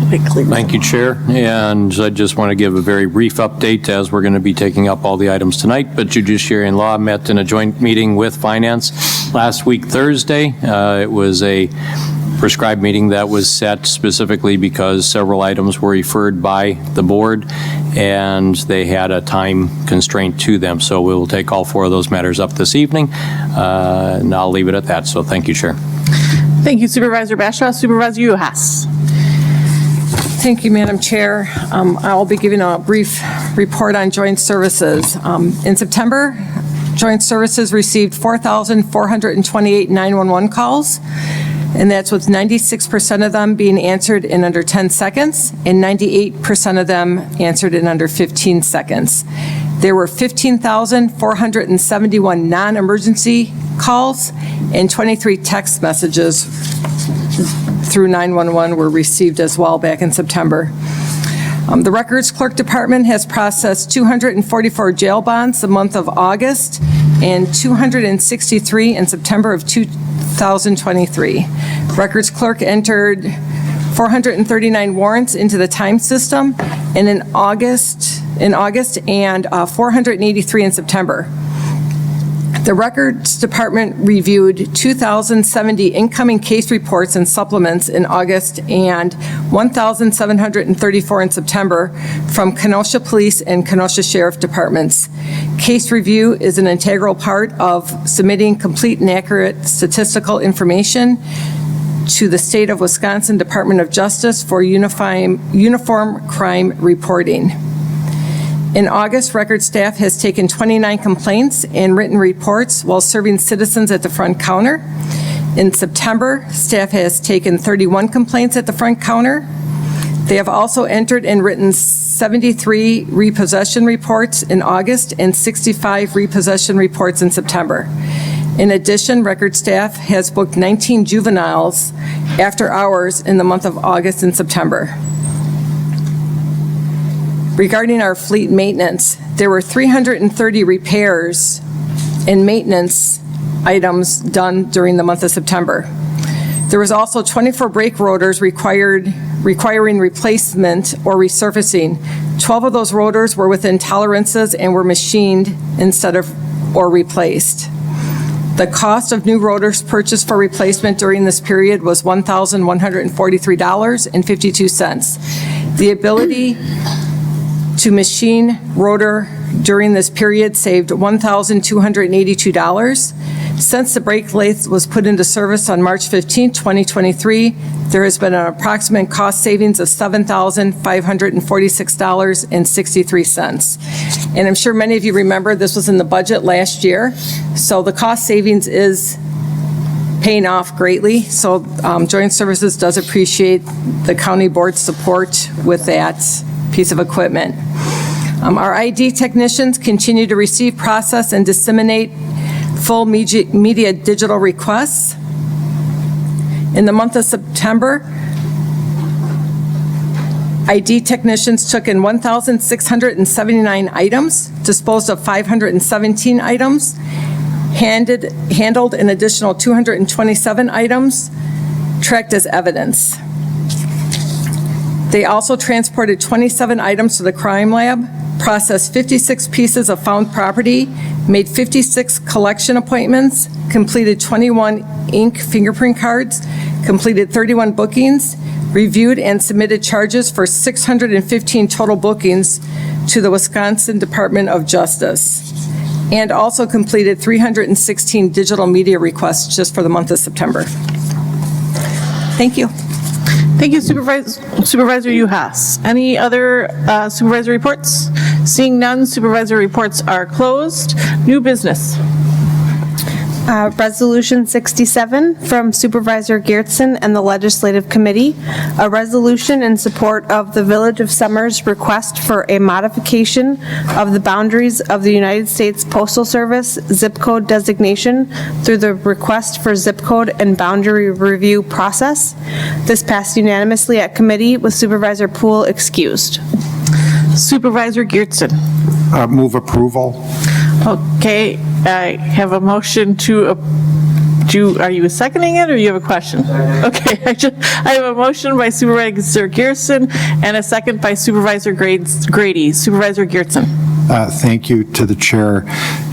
Thank you, Chair. And I just want to give a very brief update as we're going to be taking up all the items tonight. But Judiciary and Law met in a joint meeting with Finance last week, Thursday. It was a prescribed meeting that was set specifically because several items were referred by the board and they had a time constraint to them. So we will take all four of those matters up this evening. And I'll leave it at that. So thank you, Chair. Thank you, Supervisor Basha. Supervisor Uhas. Thank you, Madam Chair. I'll be giving a brief report on joint services. In September, Joint Services received 4,428 911 calls, and that's with 96% of them being answered in under 10 seconds and 98% of them answered in under 15 seconds. There were 15,471 non-emergency calls and 23 text messages through 911 were received as well back in September. The Records Clerk Department has processed 244 jail bonds the month of August and 263 in September of 2023. Records Clerk entered 439 warrants into the time system and in August and 483 in September. The Records Department reviewed 2,070 incoming case reports and supplements in August and 1,734 in September from Kenosha Police and Kenosha Sheriff Departments. Case review is an integral part of submitting complete and accurate statistical information to the State of Wisconsin Department of Justice for uniform crime reporting. In August, record staff has taken 29 complaints and written reports while serving citizens at the front counter. In September, staff has taken 31 complaints at the front counter. They have also entered and written 73 repossession reports in August and 65 repossession reports in September. In addition, record staff has booked 19 juveniles after hours in the month of August and September. Regarding our fleet maintenance, there were 330 repairs and maintenance items done during the month of September. There was also 24 brake rotors requiring replacement or resurfacing. 12 of those rotors were within tolerances and were machined instead of or replaced. The cost of new rotors purchased for replacement during this period was $1,143.52. The ability to machine rotor during this period saved $1,282. Since the brake lathe was put into service on March 15, 2023, there has been an approximate cost savings of $7,546.63. And I'm sure many of you remember this was in the budget last year, so the cost savings is paying off greatly. So Joint Services does appreciate the county board's support with that piece of equipment. Our ID technicians continue to receive, process, and disseminate full media digital requests. In the month of September, ID technicians took in 1,679 items, disposed of 517 items, handled an additional 227 items, tracked as evidence. They also transported 27 items to the crime lab, processed 56 pieces of found property, made 56 collection appointments, completed 21 ink fingerprint cards, completed 31 bookings, reviewed and submitted charges for 615 total bookings to the Wisconsin Department of Justice, and also completed 316 digital media requests just for the month of September. Thank you. Thank you, Supervisor Uhas. Any other supervisor reports? Seeing none, supervisor reports are closed. New business. Resolution 67 from Supervisor Geertsen and the Legislative Committee, a resolution in support of the Village of Summers' request for a modification of the boundaries of the United States Postal Service zip code designation through the request for zip code and boundary review process. This passed unanimously at committee with Supervisor Poole excused. Supervisor Geertsen. Move approval. Okay, I have a motion to, are you seconding it or you have a question? Okay, I have a motion by Supervisor Geertsen and a second by Supervisor Grady. Supervisor Geertsen. Thank you to the chair,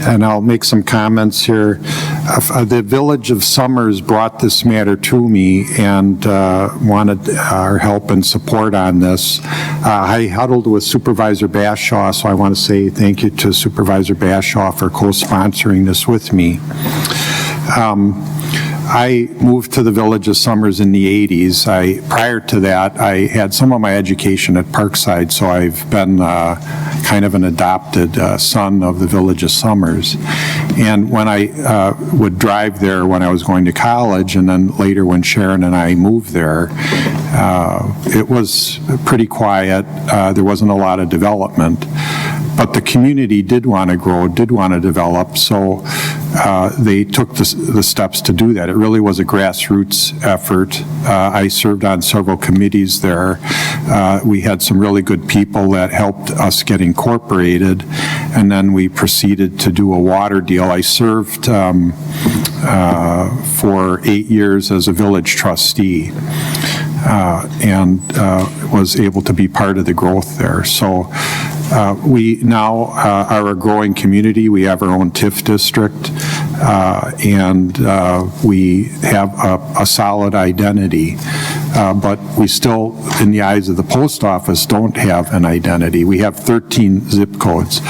and I'll make some comments here. The Village of Summers brought this matter to me and wanted our help and support on this. I huddled with Supervisor Bashaw, so I want to say thank you to Supervisor Bashaw for co-sponsoring this with me. I moved to the Village of Summers in the 80s. Prior to that, I had some of my education at Parkside, so I've been kind of an adopted son of the Village of Summers. And when I would drive there when I was going to college, and then later when Sharon and I moved there, it was pretty quiet. There wasn't a lot of development. But the community did want to grow, did want to develop, so they took the steps to do that. It really was a grassroots effort. I served on several committees there. We had some really good people that helped us get incorporated, and then we proceeded to do a water deal. I served for 8 years as a village trustee. And was able to be part of the growth there. So we now are a growing community. We have our own TIF district, and we have a solid identity. But we still, in the eyes of the post office, don't have an identity. We have 13 zip codes.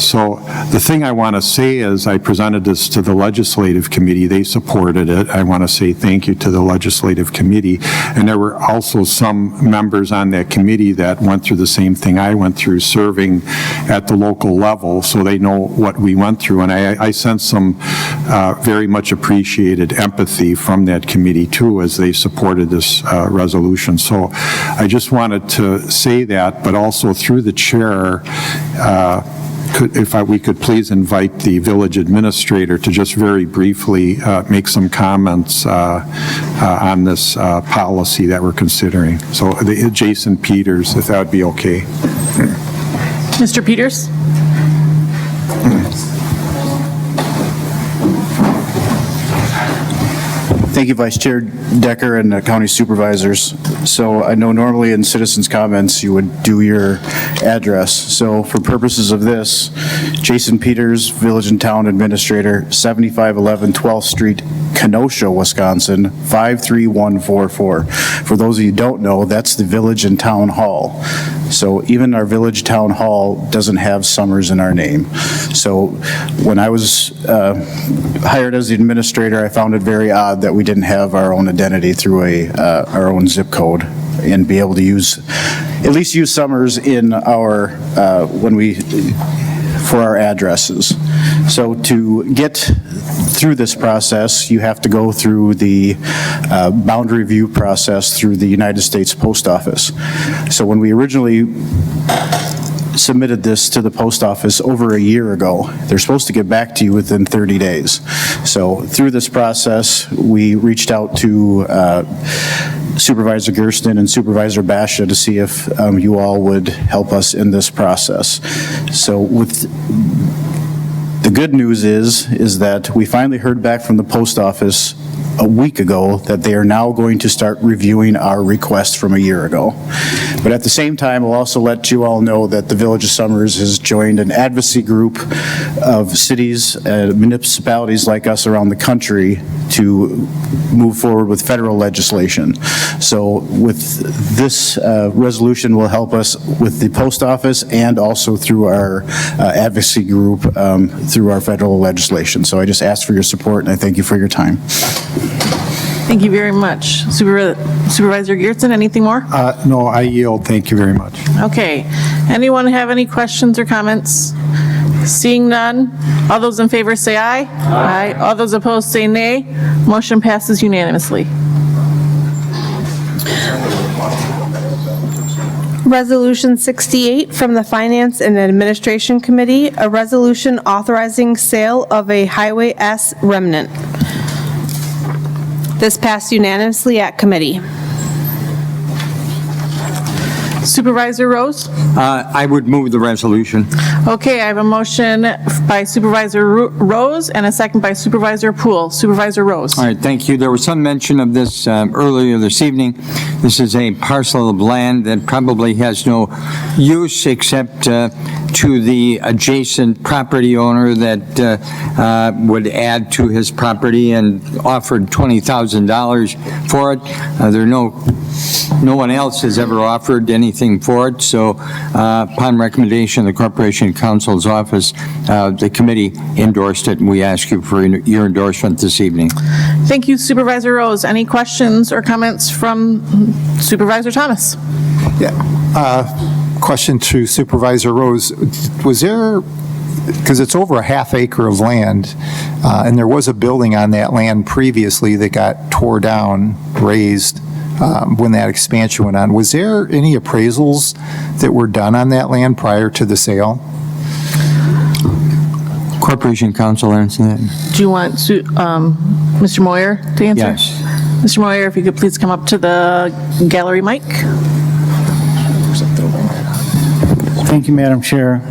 So the thing I want to say is I presented this to the legislative committee. They supported it. I want to say thank you to the legislative committee. And there were also some members on that committee that went through the same thing I went through, serving at the local level, so they know what we went through. And I sense some very much appreciated empathy from that committee, too, as they supported this resolution. So I just wanted to say that, but also through the chair, we could please invite the village administrator to just very briefly make some comments on this policy that we're considering. So Jason Peters, if that would be okay. Mr. Peters? Thank you, Vice Chair Decker and County Supervisors. So I know normally in citizens' comments you would do your address. So for purposes of this, Jason Peters, Village and Town Administrator, 7511 12th Street, Kenosha, Wisconsin, 53144. For those of you who don't know, that's the Village and Town Hall. So even our Village Town Hall doesn't have Summers in our name. So when I was hired as the administrator, I found it very odd that we didn't have our own identity through our own zip code and be able to at least use Summers in our, for our addresses. So to get through this process, you have to go through the boundary review process through the United States Post Office. So when we originally submitted this to the post office over a year ago, they're supposed to get back to you within 30 days. So through this process, we reached out to Supervisor Gersten and Supervisor Basha to see if you all would help us in this process. So with the good news is that we finally heard back from the post office a week ago that they are now going to start reviewing our request from a year ago. But at the same time, we'll also let you all know that the Village of Summers has joined an advocacy group of cities and municipalities like us around the country to move forward with federal legislation. So with this resolution will help us with the post office and also through our advocacy group through our federal legislation. So I just ask for your support and I thank you for your time. Thank you very much. Supervisor Geertsen, anything more? No, I yield. Thank you very much. Okay. Anyone have any questions or comments? Seeing none, all those in favor say aye. Aye. All those opposed say nay. Motion passes unanimously. Resolution 68 from the Finance and Administration Committee, a resolution authorizing sale of a Highway S remnant. This passed unanimously at committee. Supervisor Rose? I would move the resolution. Okay, I have a motion by Supervisor Rose and a second by Supervisor Poole. Supervisor Rose. All right, thank you. There was some mention of this earlier this evening. This is a parcel of land that probably has no use except to the adjacent property owner that would add to his property and offered $20,000 for it. There are no No one else has ever offered anything for it, so upon recommendation of the Corporation Counsel's Office, the committee endorsed it, and we ask you for your endorsement this evening. Thank you, Supervisor Rose. Any questions or comments from Supervisor Thomas? Question to Supervisor Rose. Was there, because it's over a half acre of land, and there was a building on that land previously that got tore down, raised, when that expansion went on. Was there any appraisals that were done on that land prior to the sale? Corporation Counsel answer that. Do you want Mr. Moyer to answer? Yes. Mr. Moyer, if you could please come up to the gallery mic. Thank you, Madam Chair.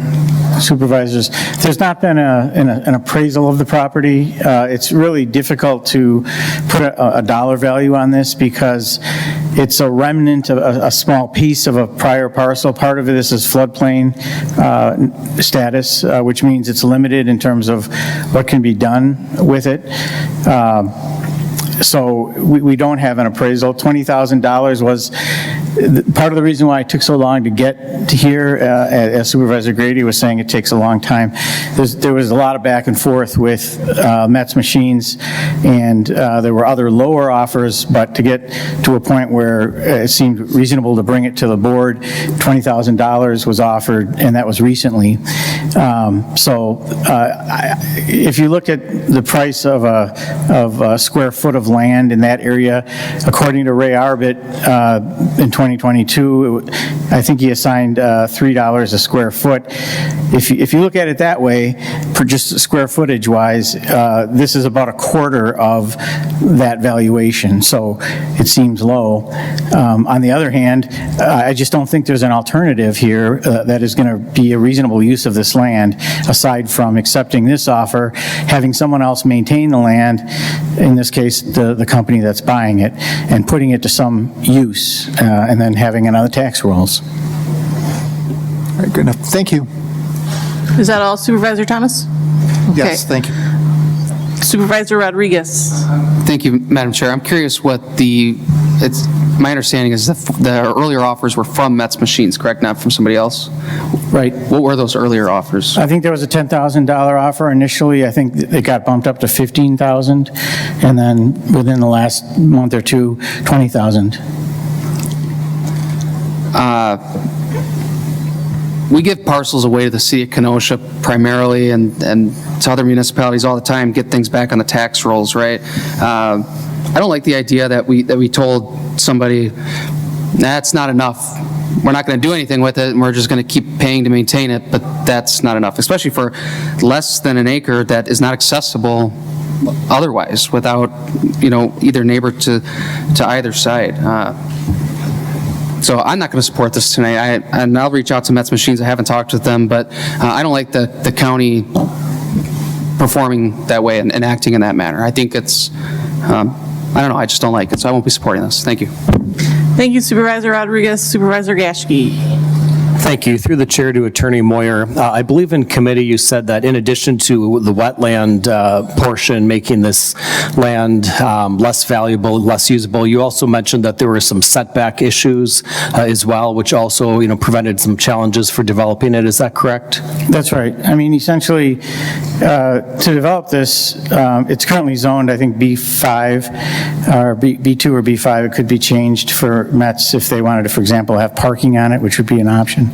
Supervisors, there's not been an appraisal of the property. It's really difficult to put a dollar value on this because it's a remnant of a small piece of a prior parcel. Part of this is floodplain status, which means it's limited in terms of what can be done with it. So we don't have an appraisal. $20,000 was part of the reason why it took so long to get to here. As Supervisor Grady was saying, it takes a long time. There was a lot of back and forth with Met's Machines, and there were other lower offers, but to get to a point where it seemed reasonable to bring it to the board, $20,000 was offered, and that was recently. If you look at the price of a square foot of land in that area, according to Ray Arbit, in 2022, I think he assigned $3 a square foot. If you look at it that way, for just square footage wise, this is about a quarter of that valuation, so it seems low. On the other hand, I just don't think there's an alternative here that is going to be a reasonable use of this land, aside from accepting this offer, having someone else maintain the land, in this case, the company that's buying it, and putting it to some use, and then having it on the tax rolls. All right, good enough. Thank you. Is that all, Supervisor Thomas? Yes, thank you. Supervisor Rodriguez. Thank you, Madam Chair. I'm curious what my understanding is that the earlier offers were from Met's Machines, correct? Not from somebody else? Right. What were those earlier offers? I think there was a $10,000 offer initially. I think it got bumped up to $15,000, and then within the last month or two, $20,000. We give parcels away to the city of Kenosha primarily, and to other municipalities all the time, get things back on the tax rolls, right? I don't like the idea that we told somebody, that's not enough. We're not going to do anything with it, and we're just going to keep paying to maintain it, but that's not enough, especially for less than an acre that is not accessible otherwise, without, either neighbor to either side. So I'm not going to support this tonight, and I'll reach out to Met's Machines. I haven't talked with them, but I don't like the county performing that way and acting in that manner. I think it's, I don't know, I just don't like it, so I won't be supporting this. Thank you. Thank you, Supervisor Rodriguez. Supervisor Gashke. Thank you. Through the chair to Attorney Moyer, I believe in committee you said that in addition to the wetland portion making this land less valuable, less usable, you also mentioned that there were some setback issues as well, which also prevented some challenges for developing it. Is that correct? That's right. I mean, essentially, to develop this, it's currently zoned, I think, B5 or B2 or B5. It could be changed for Mets if they wanted to, for example, have parking on it, which would be an option.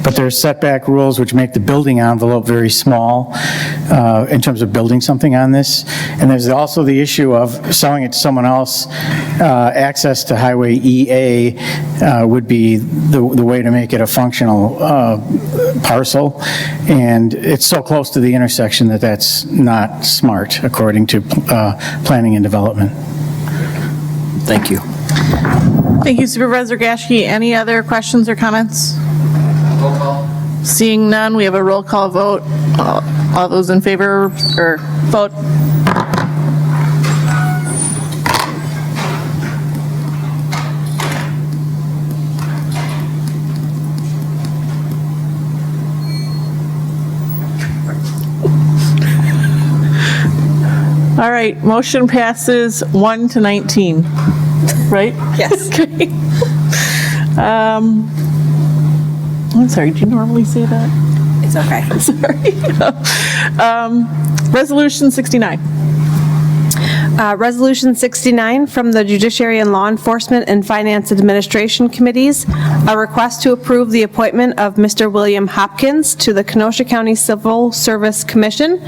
But there's setback rules which make the building envelope very small in terms of building something on this. And there's also the issue of selling it to someone else. Access to Highway EA would be the way to make it a functional parcel. And it's so close to the intersection that that's not smart, according to planning and development. Thank you. Thank you, Supervisor Gashke. Any other questions or comments? Roll call. Seeing none, we have a roll call vote. All those in favor, or vote. All right, motion passes 1 to 19. right? Yes. Okay. I'm sorry, do you normally say that? It's okay. Sorry. Resolution 69. Resolution 69 from the Judiciary and Law Enforcement and Finance Administration Committees, a request to approve the appointment of Mr. William Hopkins to the Kenosha County Civil Service Commission.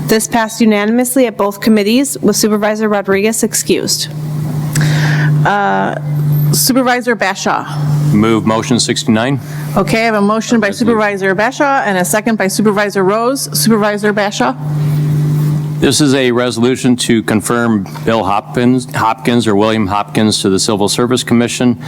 This passed unanimously at both committees, with Supervisor Rodriguez excused. Supervisor Bashaw. Move motion 69. Okay, I have a motion by Supervisor Bashaw and a second by Supervisor Rose. Supervisor Bashaw? This is a resolution to confirm Bill Hopkins or William Hopkins to the Civil Service Commission.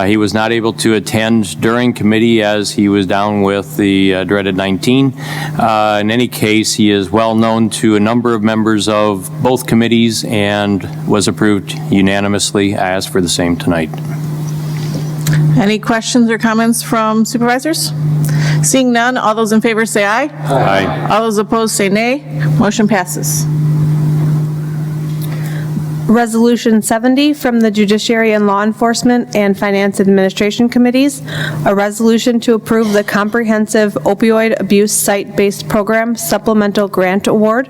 He was not able to attend during committee as he was down with the dreaded 19. In any case, he is well known to a number of members of both committees and was approved unanimously. I ask for the same tonight. Any questions or comments from supervisors? Seeing none, all those in favor say aye. Aye. All those opposed say nay. Motion passes. Resolution 70 from the Judiciary and Law Enforcement and Finance Administration Committees, a resolution to approve the Comprehensive Opioid Abuse Site-Based Program Supplemental Grant Award.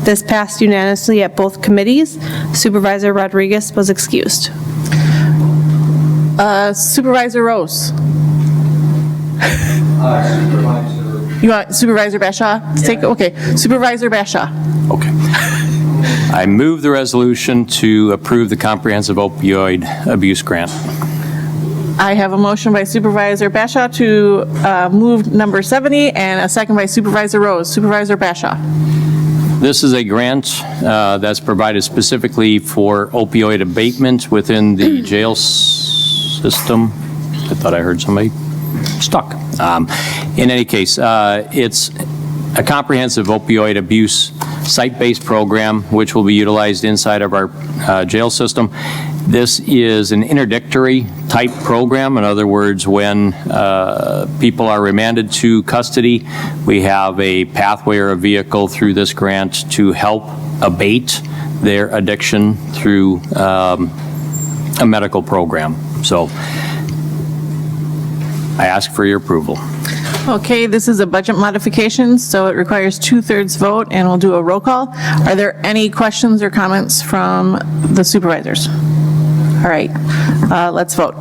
This passed unanimously at both committees. Supervisor Rodriguez was excused. Supervisor Rose. You want Supervisor Bashaw to take? Okay, Supervisor Bashaw. Okay. I move the resolution to approve the Comprehensive Opioid Abuse Grant. I have a motion by Supervisor Bashaw to move number 70 and a second by Supervisor Rose. Supervisor Bashaw. This is a grant that's provided specifically for opioid abatement within the jail system. I thought I heard somebody stuck. In any case, it's a comprehensive opioid abuse site-based program which will be utilized inside of our jail system. This is an interdictory type program. In other words, when people are remanded to custody, we have a pathway or a vehicle through this grant to help abate their addiction through a medical program. So I ask for your approval. Okay, this is a budget modification, so it requires 2/3 vote, and we'll do a roll call. Are there any questions or comments from the supervisors? All right, let's vote.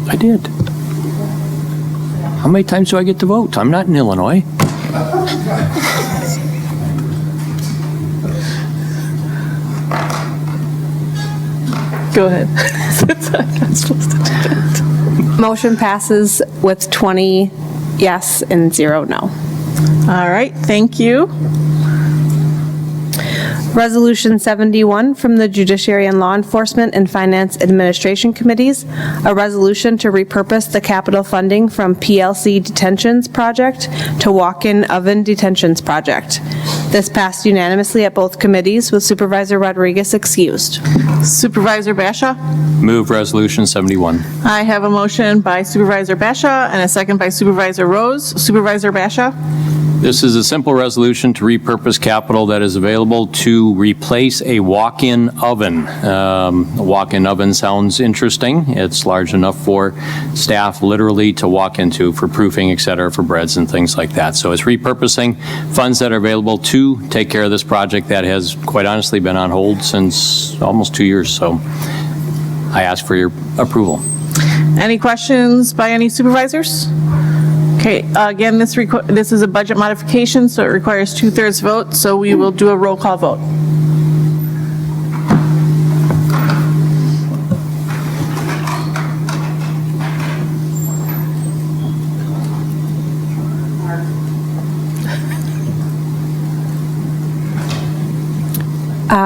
I did. How many times do I get to vote? I'm not in Illinois. Go ahead. Motion passes with 20 yes and 0 no. All right, thank you. Resolution 71 from the Judiciary and Law Enforcement and Finance Administration Committees, a resolution to repurpose the capital funding from PLC Detentions Project to Walk-in Oven Detentions Project. This passed unanimously at both committees, with Supervisor Rodriguez excused. Supervisor Bashaw? Move resolution 71. I have a motion by Supervisor Bashaw and a second by Supervisor Rose. Supervisor Bashaw? This is a simple resolution to repurpose capital that is available to replace a walk-in oven. A walk-in oven sounds interesting. It's large enough for staff literally to walk into for proofing, et cetera, for breads and things like that. So it's repurposing funds that are available to take care of this project that has quite honestly been on hold since almost 2 years. So I ask for your approval. Any questions by any supervisors? Okay, again, this is a budget modification, so it requires 2/3 vote, so we will do a roll call vote.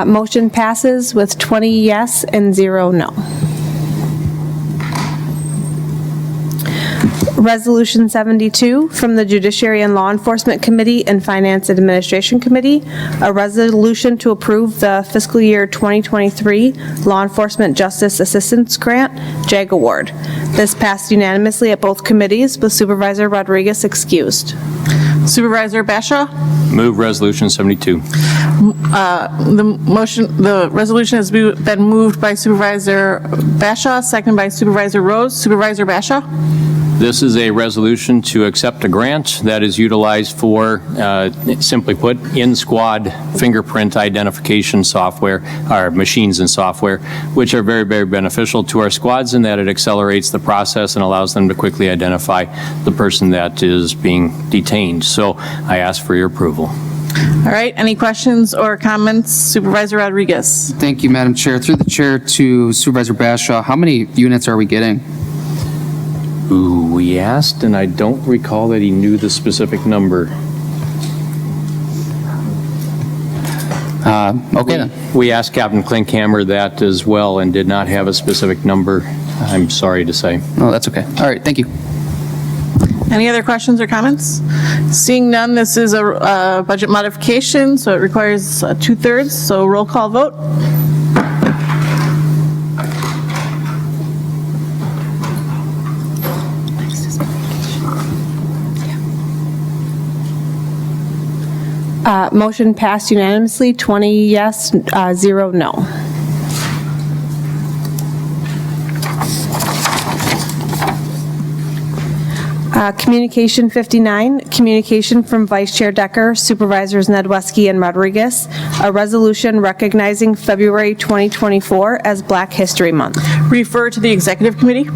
Motion passes with 20 yes and 0 no. Resolution 72 from the Judiciary and Law Enforcement Committee and Finance Administration Committee, a resolution to approve the fiscal year 2023 Law Enforcement Justice Assistance Grant, JAG Award. This passed unanimously at both committees with Supervisor Rodriguez excused. Supervisor Bashaw? Move Resolution 72. The resolution has been moved by Supervisor Bashaw, second by Supervisor Rose. Supervisor Bashaw? This is a resolution to accept a grant that is utilized for, simply put, in-squad fingerprint identification software, or machines and software, which are very, very beneficial to our squads in that it accelerates the process and allows them to quickly identify the person that is being detained. So I ask for your approval. All right, any questions or comments? Supervisor Rodriguez. Thank you, Madam Chair. Through the chair to Supervisor Bashaw, how many units are we getting? Ooh, we asked, and I don't recall that he knew the specific number. Okay then. We asked Captain Klinkhammer that as well and did not have a specific number, I'm sorry to say. No, that's okay. All right, thank you. Any other questions or comments? Seeing none, this is a budget modification, so it requires 2/3, so roll call vote. Motion passed unanimously, 20 yes, 0 no. Communication 59, communication from Vice Chair Decker, Supervisors Nedwesky and Rodriguez, a resolution recognizing February 2024 as Black History Month. Refer to the Executive Committee.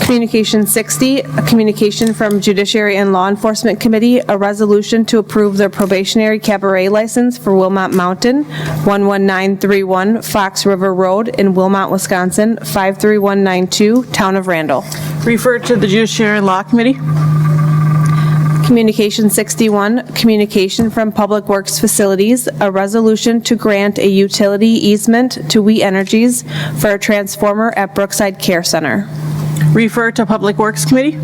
Communication 60, a communication from Judiciary and Law Enforcement Committee, a resolution to approve their probationary cabaret license for Wilmot Mountain, 11931 Fox River Road in Wilmot, Wisconsin, 53192, Town of Randall. Refer to the Judiciary and Law Committee. Communication 61, communication from Public Works Facilities, a resolution to grant a utility easement to We Energies for a transformer at Brookside Care Center. Refer to Public Works Committee.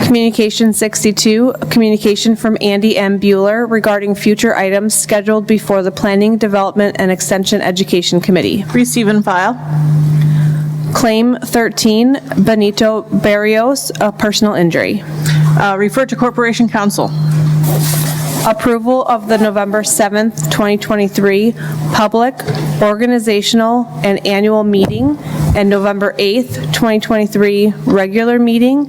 Communication 62, a communication from Andy M. Bueller regarding future items scheduled before the Planning, Development, and Extension Education Committee. Receive and file. Claim 13, Benito Barrios, a personal injury. Refer to Corporation Council. Approval of the November 7th, 2023 public, organizational, and annual meeting, and November 8th, 2023 regular meeting,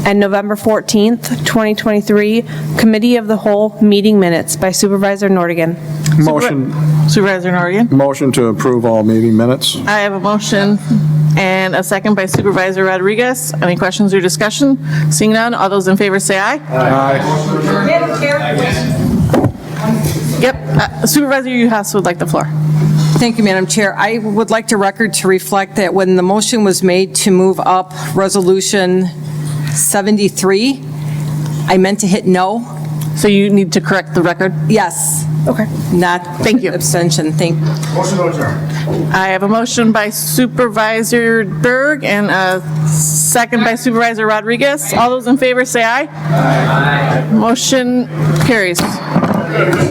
and November 14th, 2023 Committee of the Whole meeting minutes by Supervisor Nordigan. Motion. Supervisor Nordigan. Motion to approve all meeting minutes. I have a motion and a second by Supervisor Rodriguez. Any questions or discussion? Seeing none, all those in favor say aye. Aye. Yep, Supervisor Uhas would like the floor. Thank you, Madam Chair. I would like the record to reflect that when the motion was made to move up Resolution 73, I meant to hit no. So you need to correct the record? Yes. Okay. Not Thank you. abstention. Thank you. Motion to adjourn. I have a motion by Supervisor Berg and a second by Supervisor Rodriguez. All those in favor say aye. Aye. Motion carries.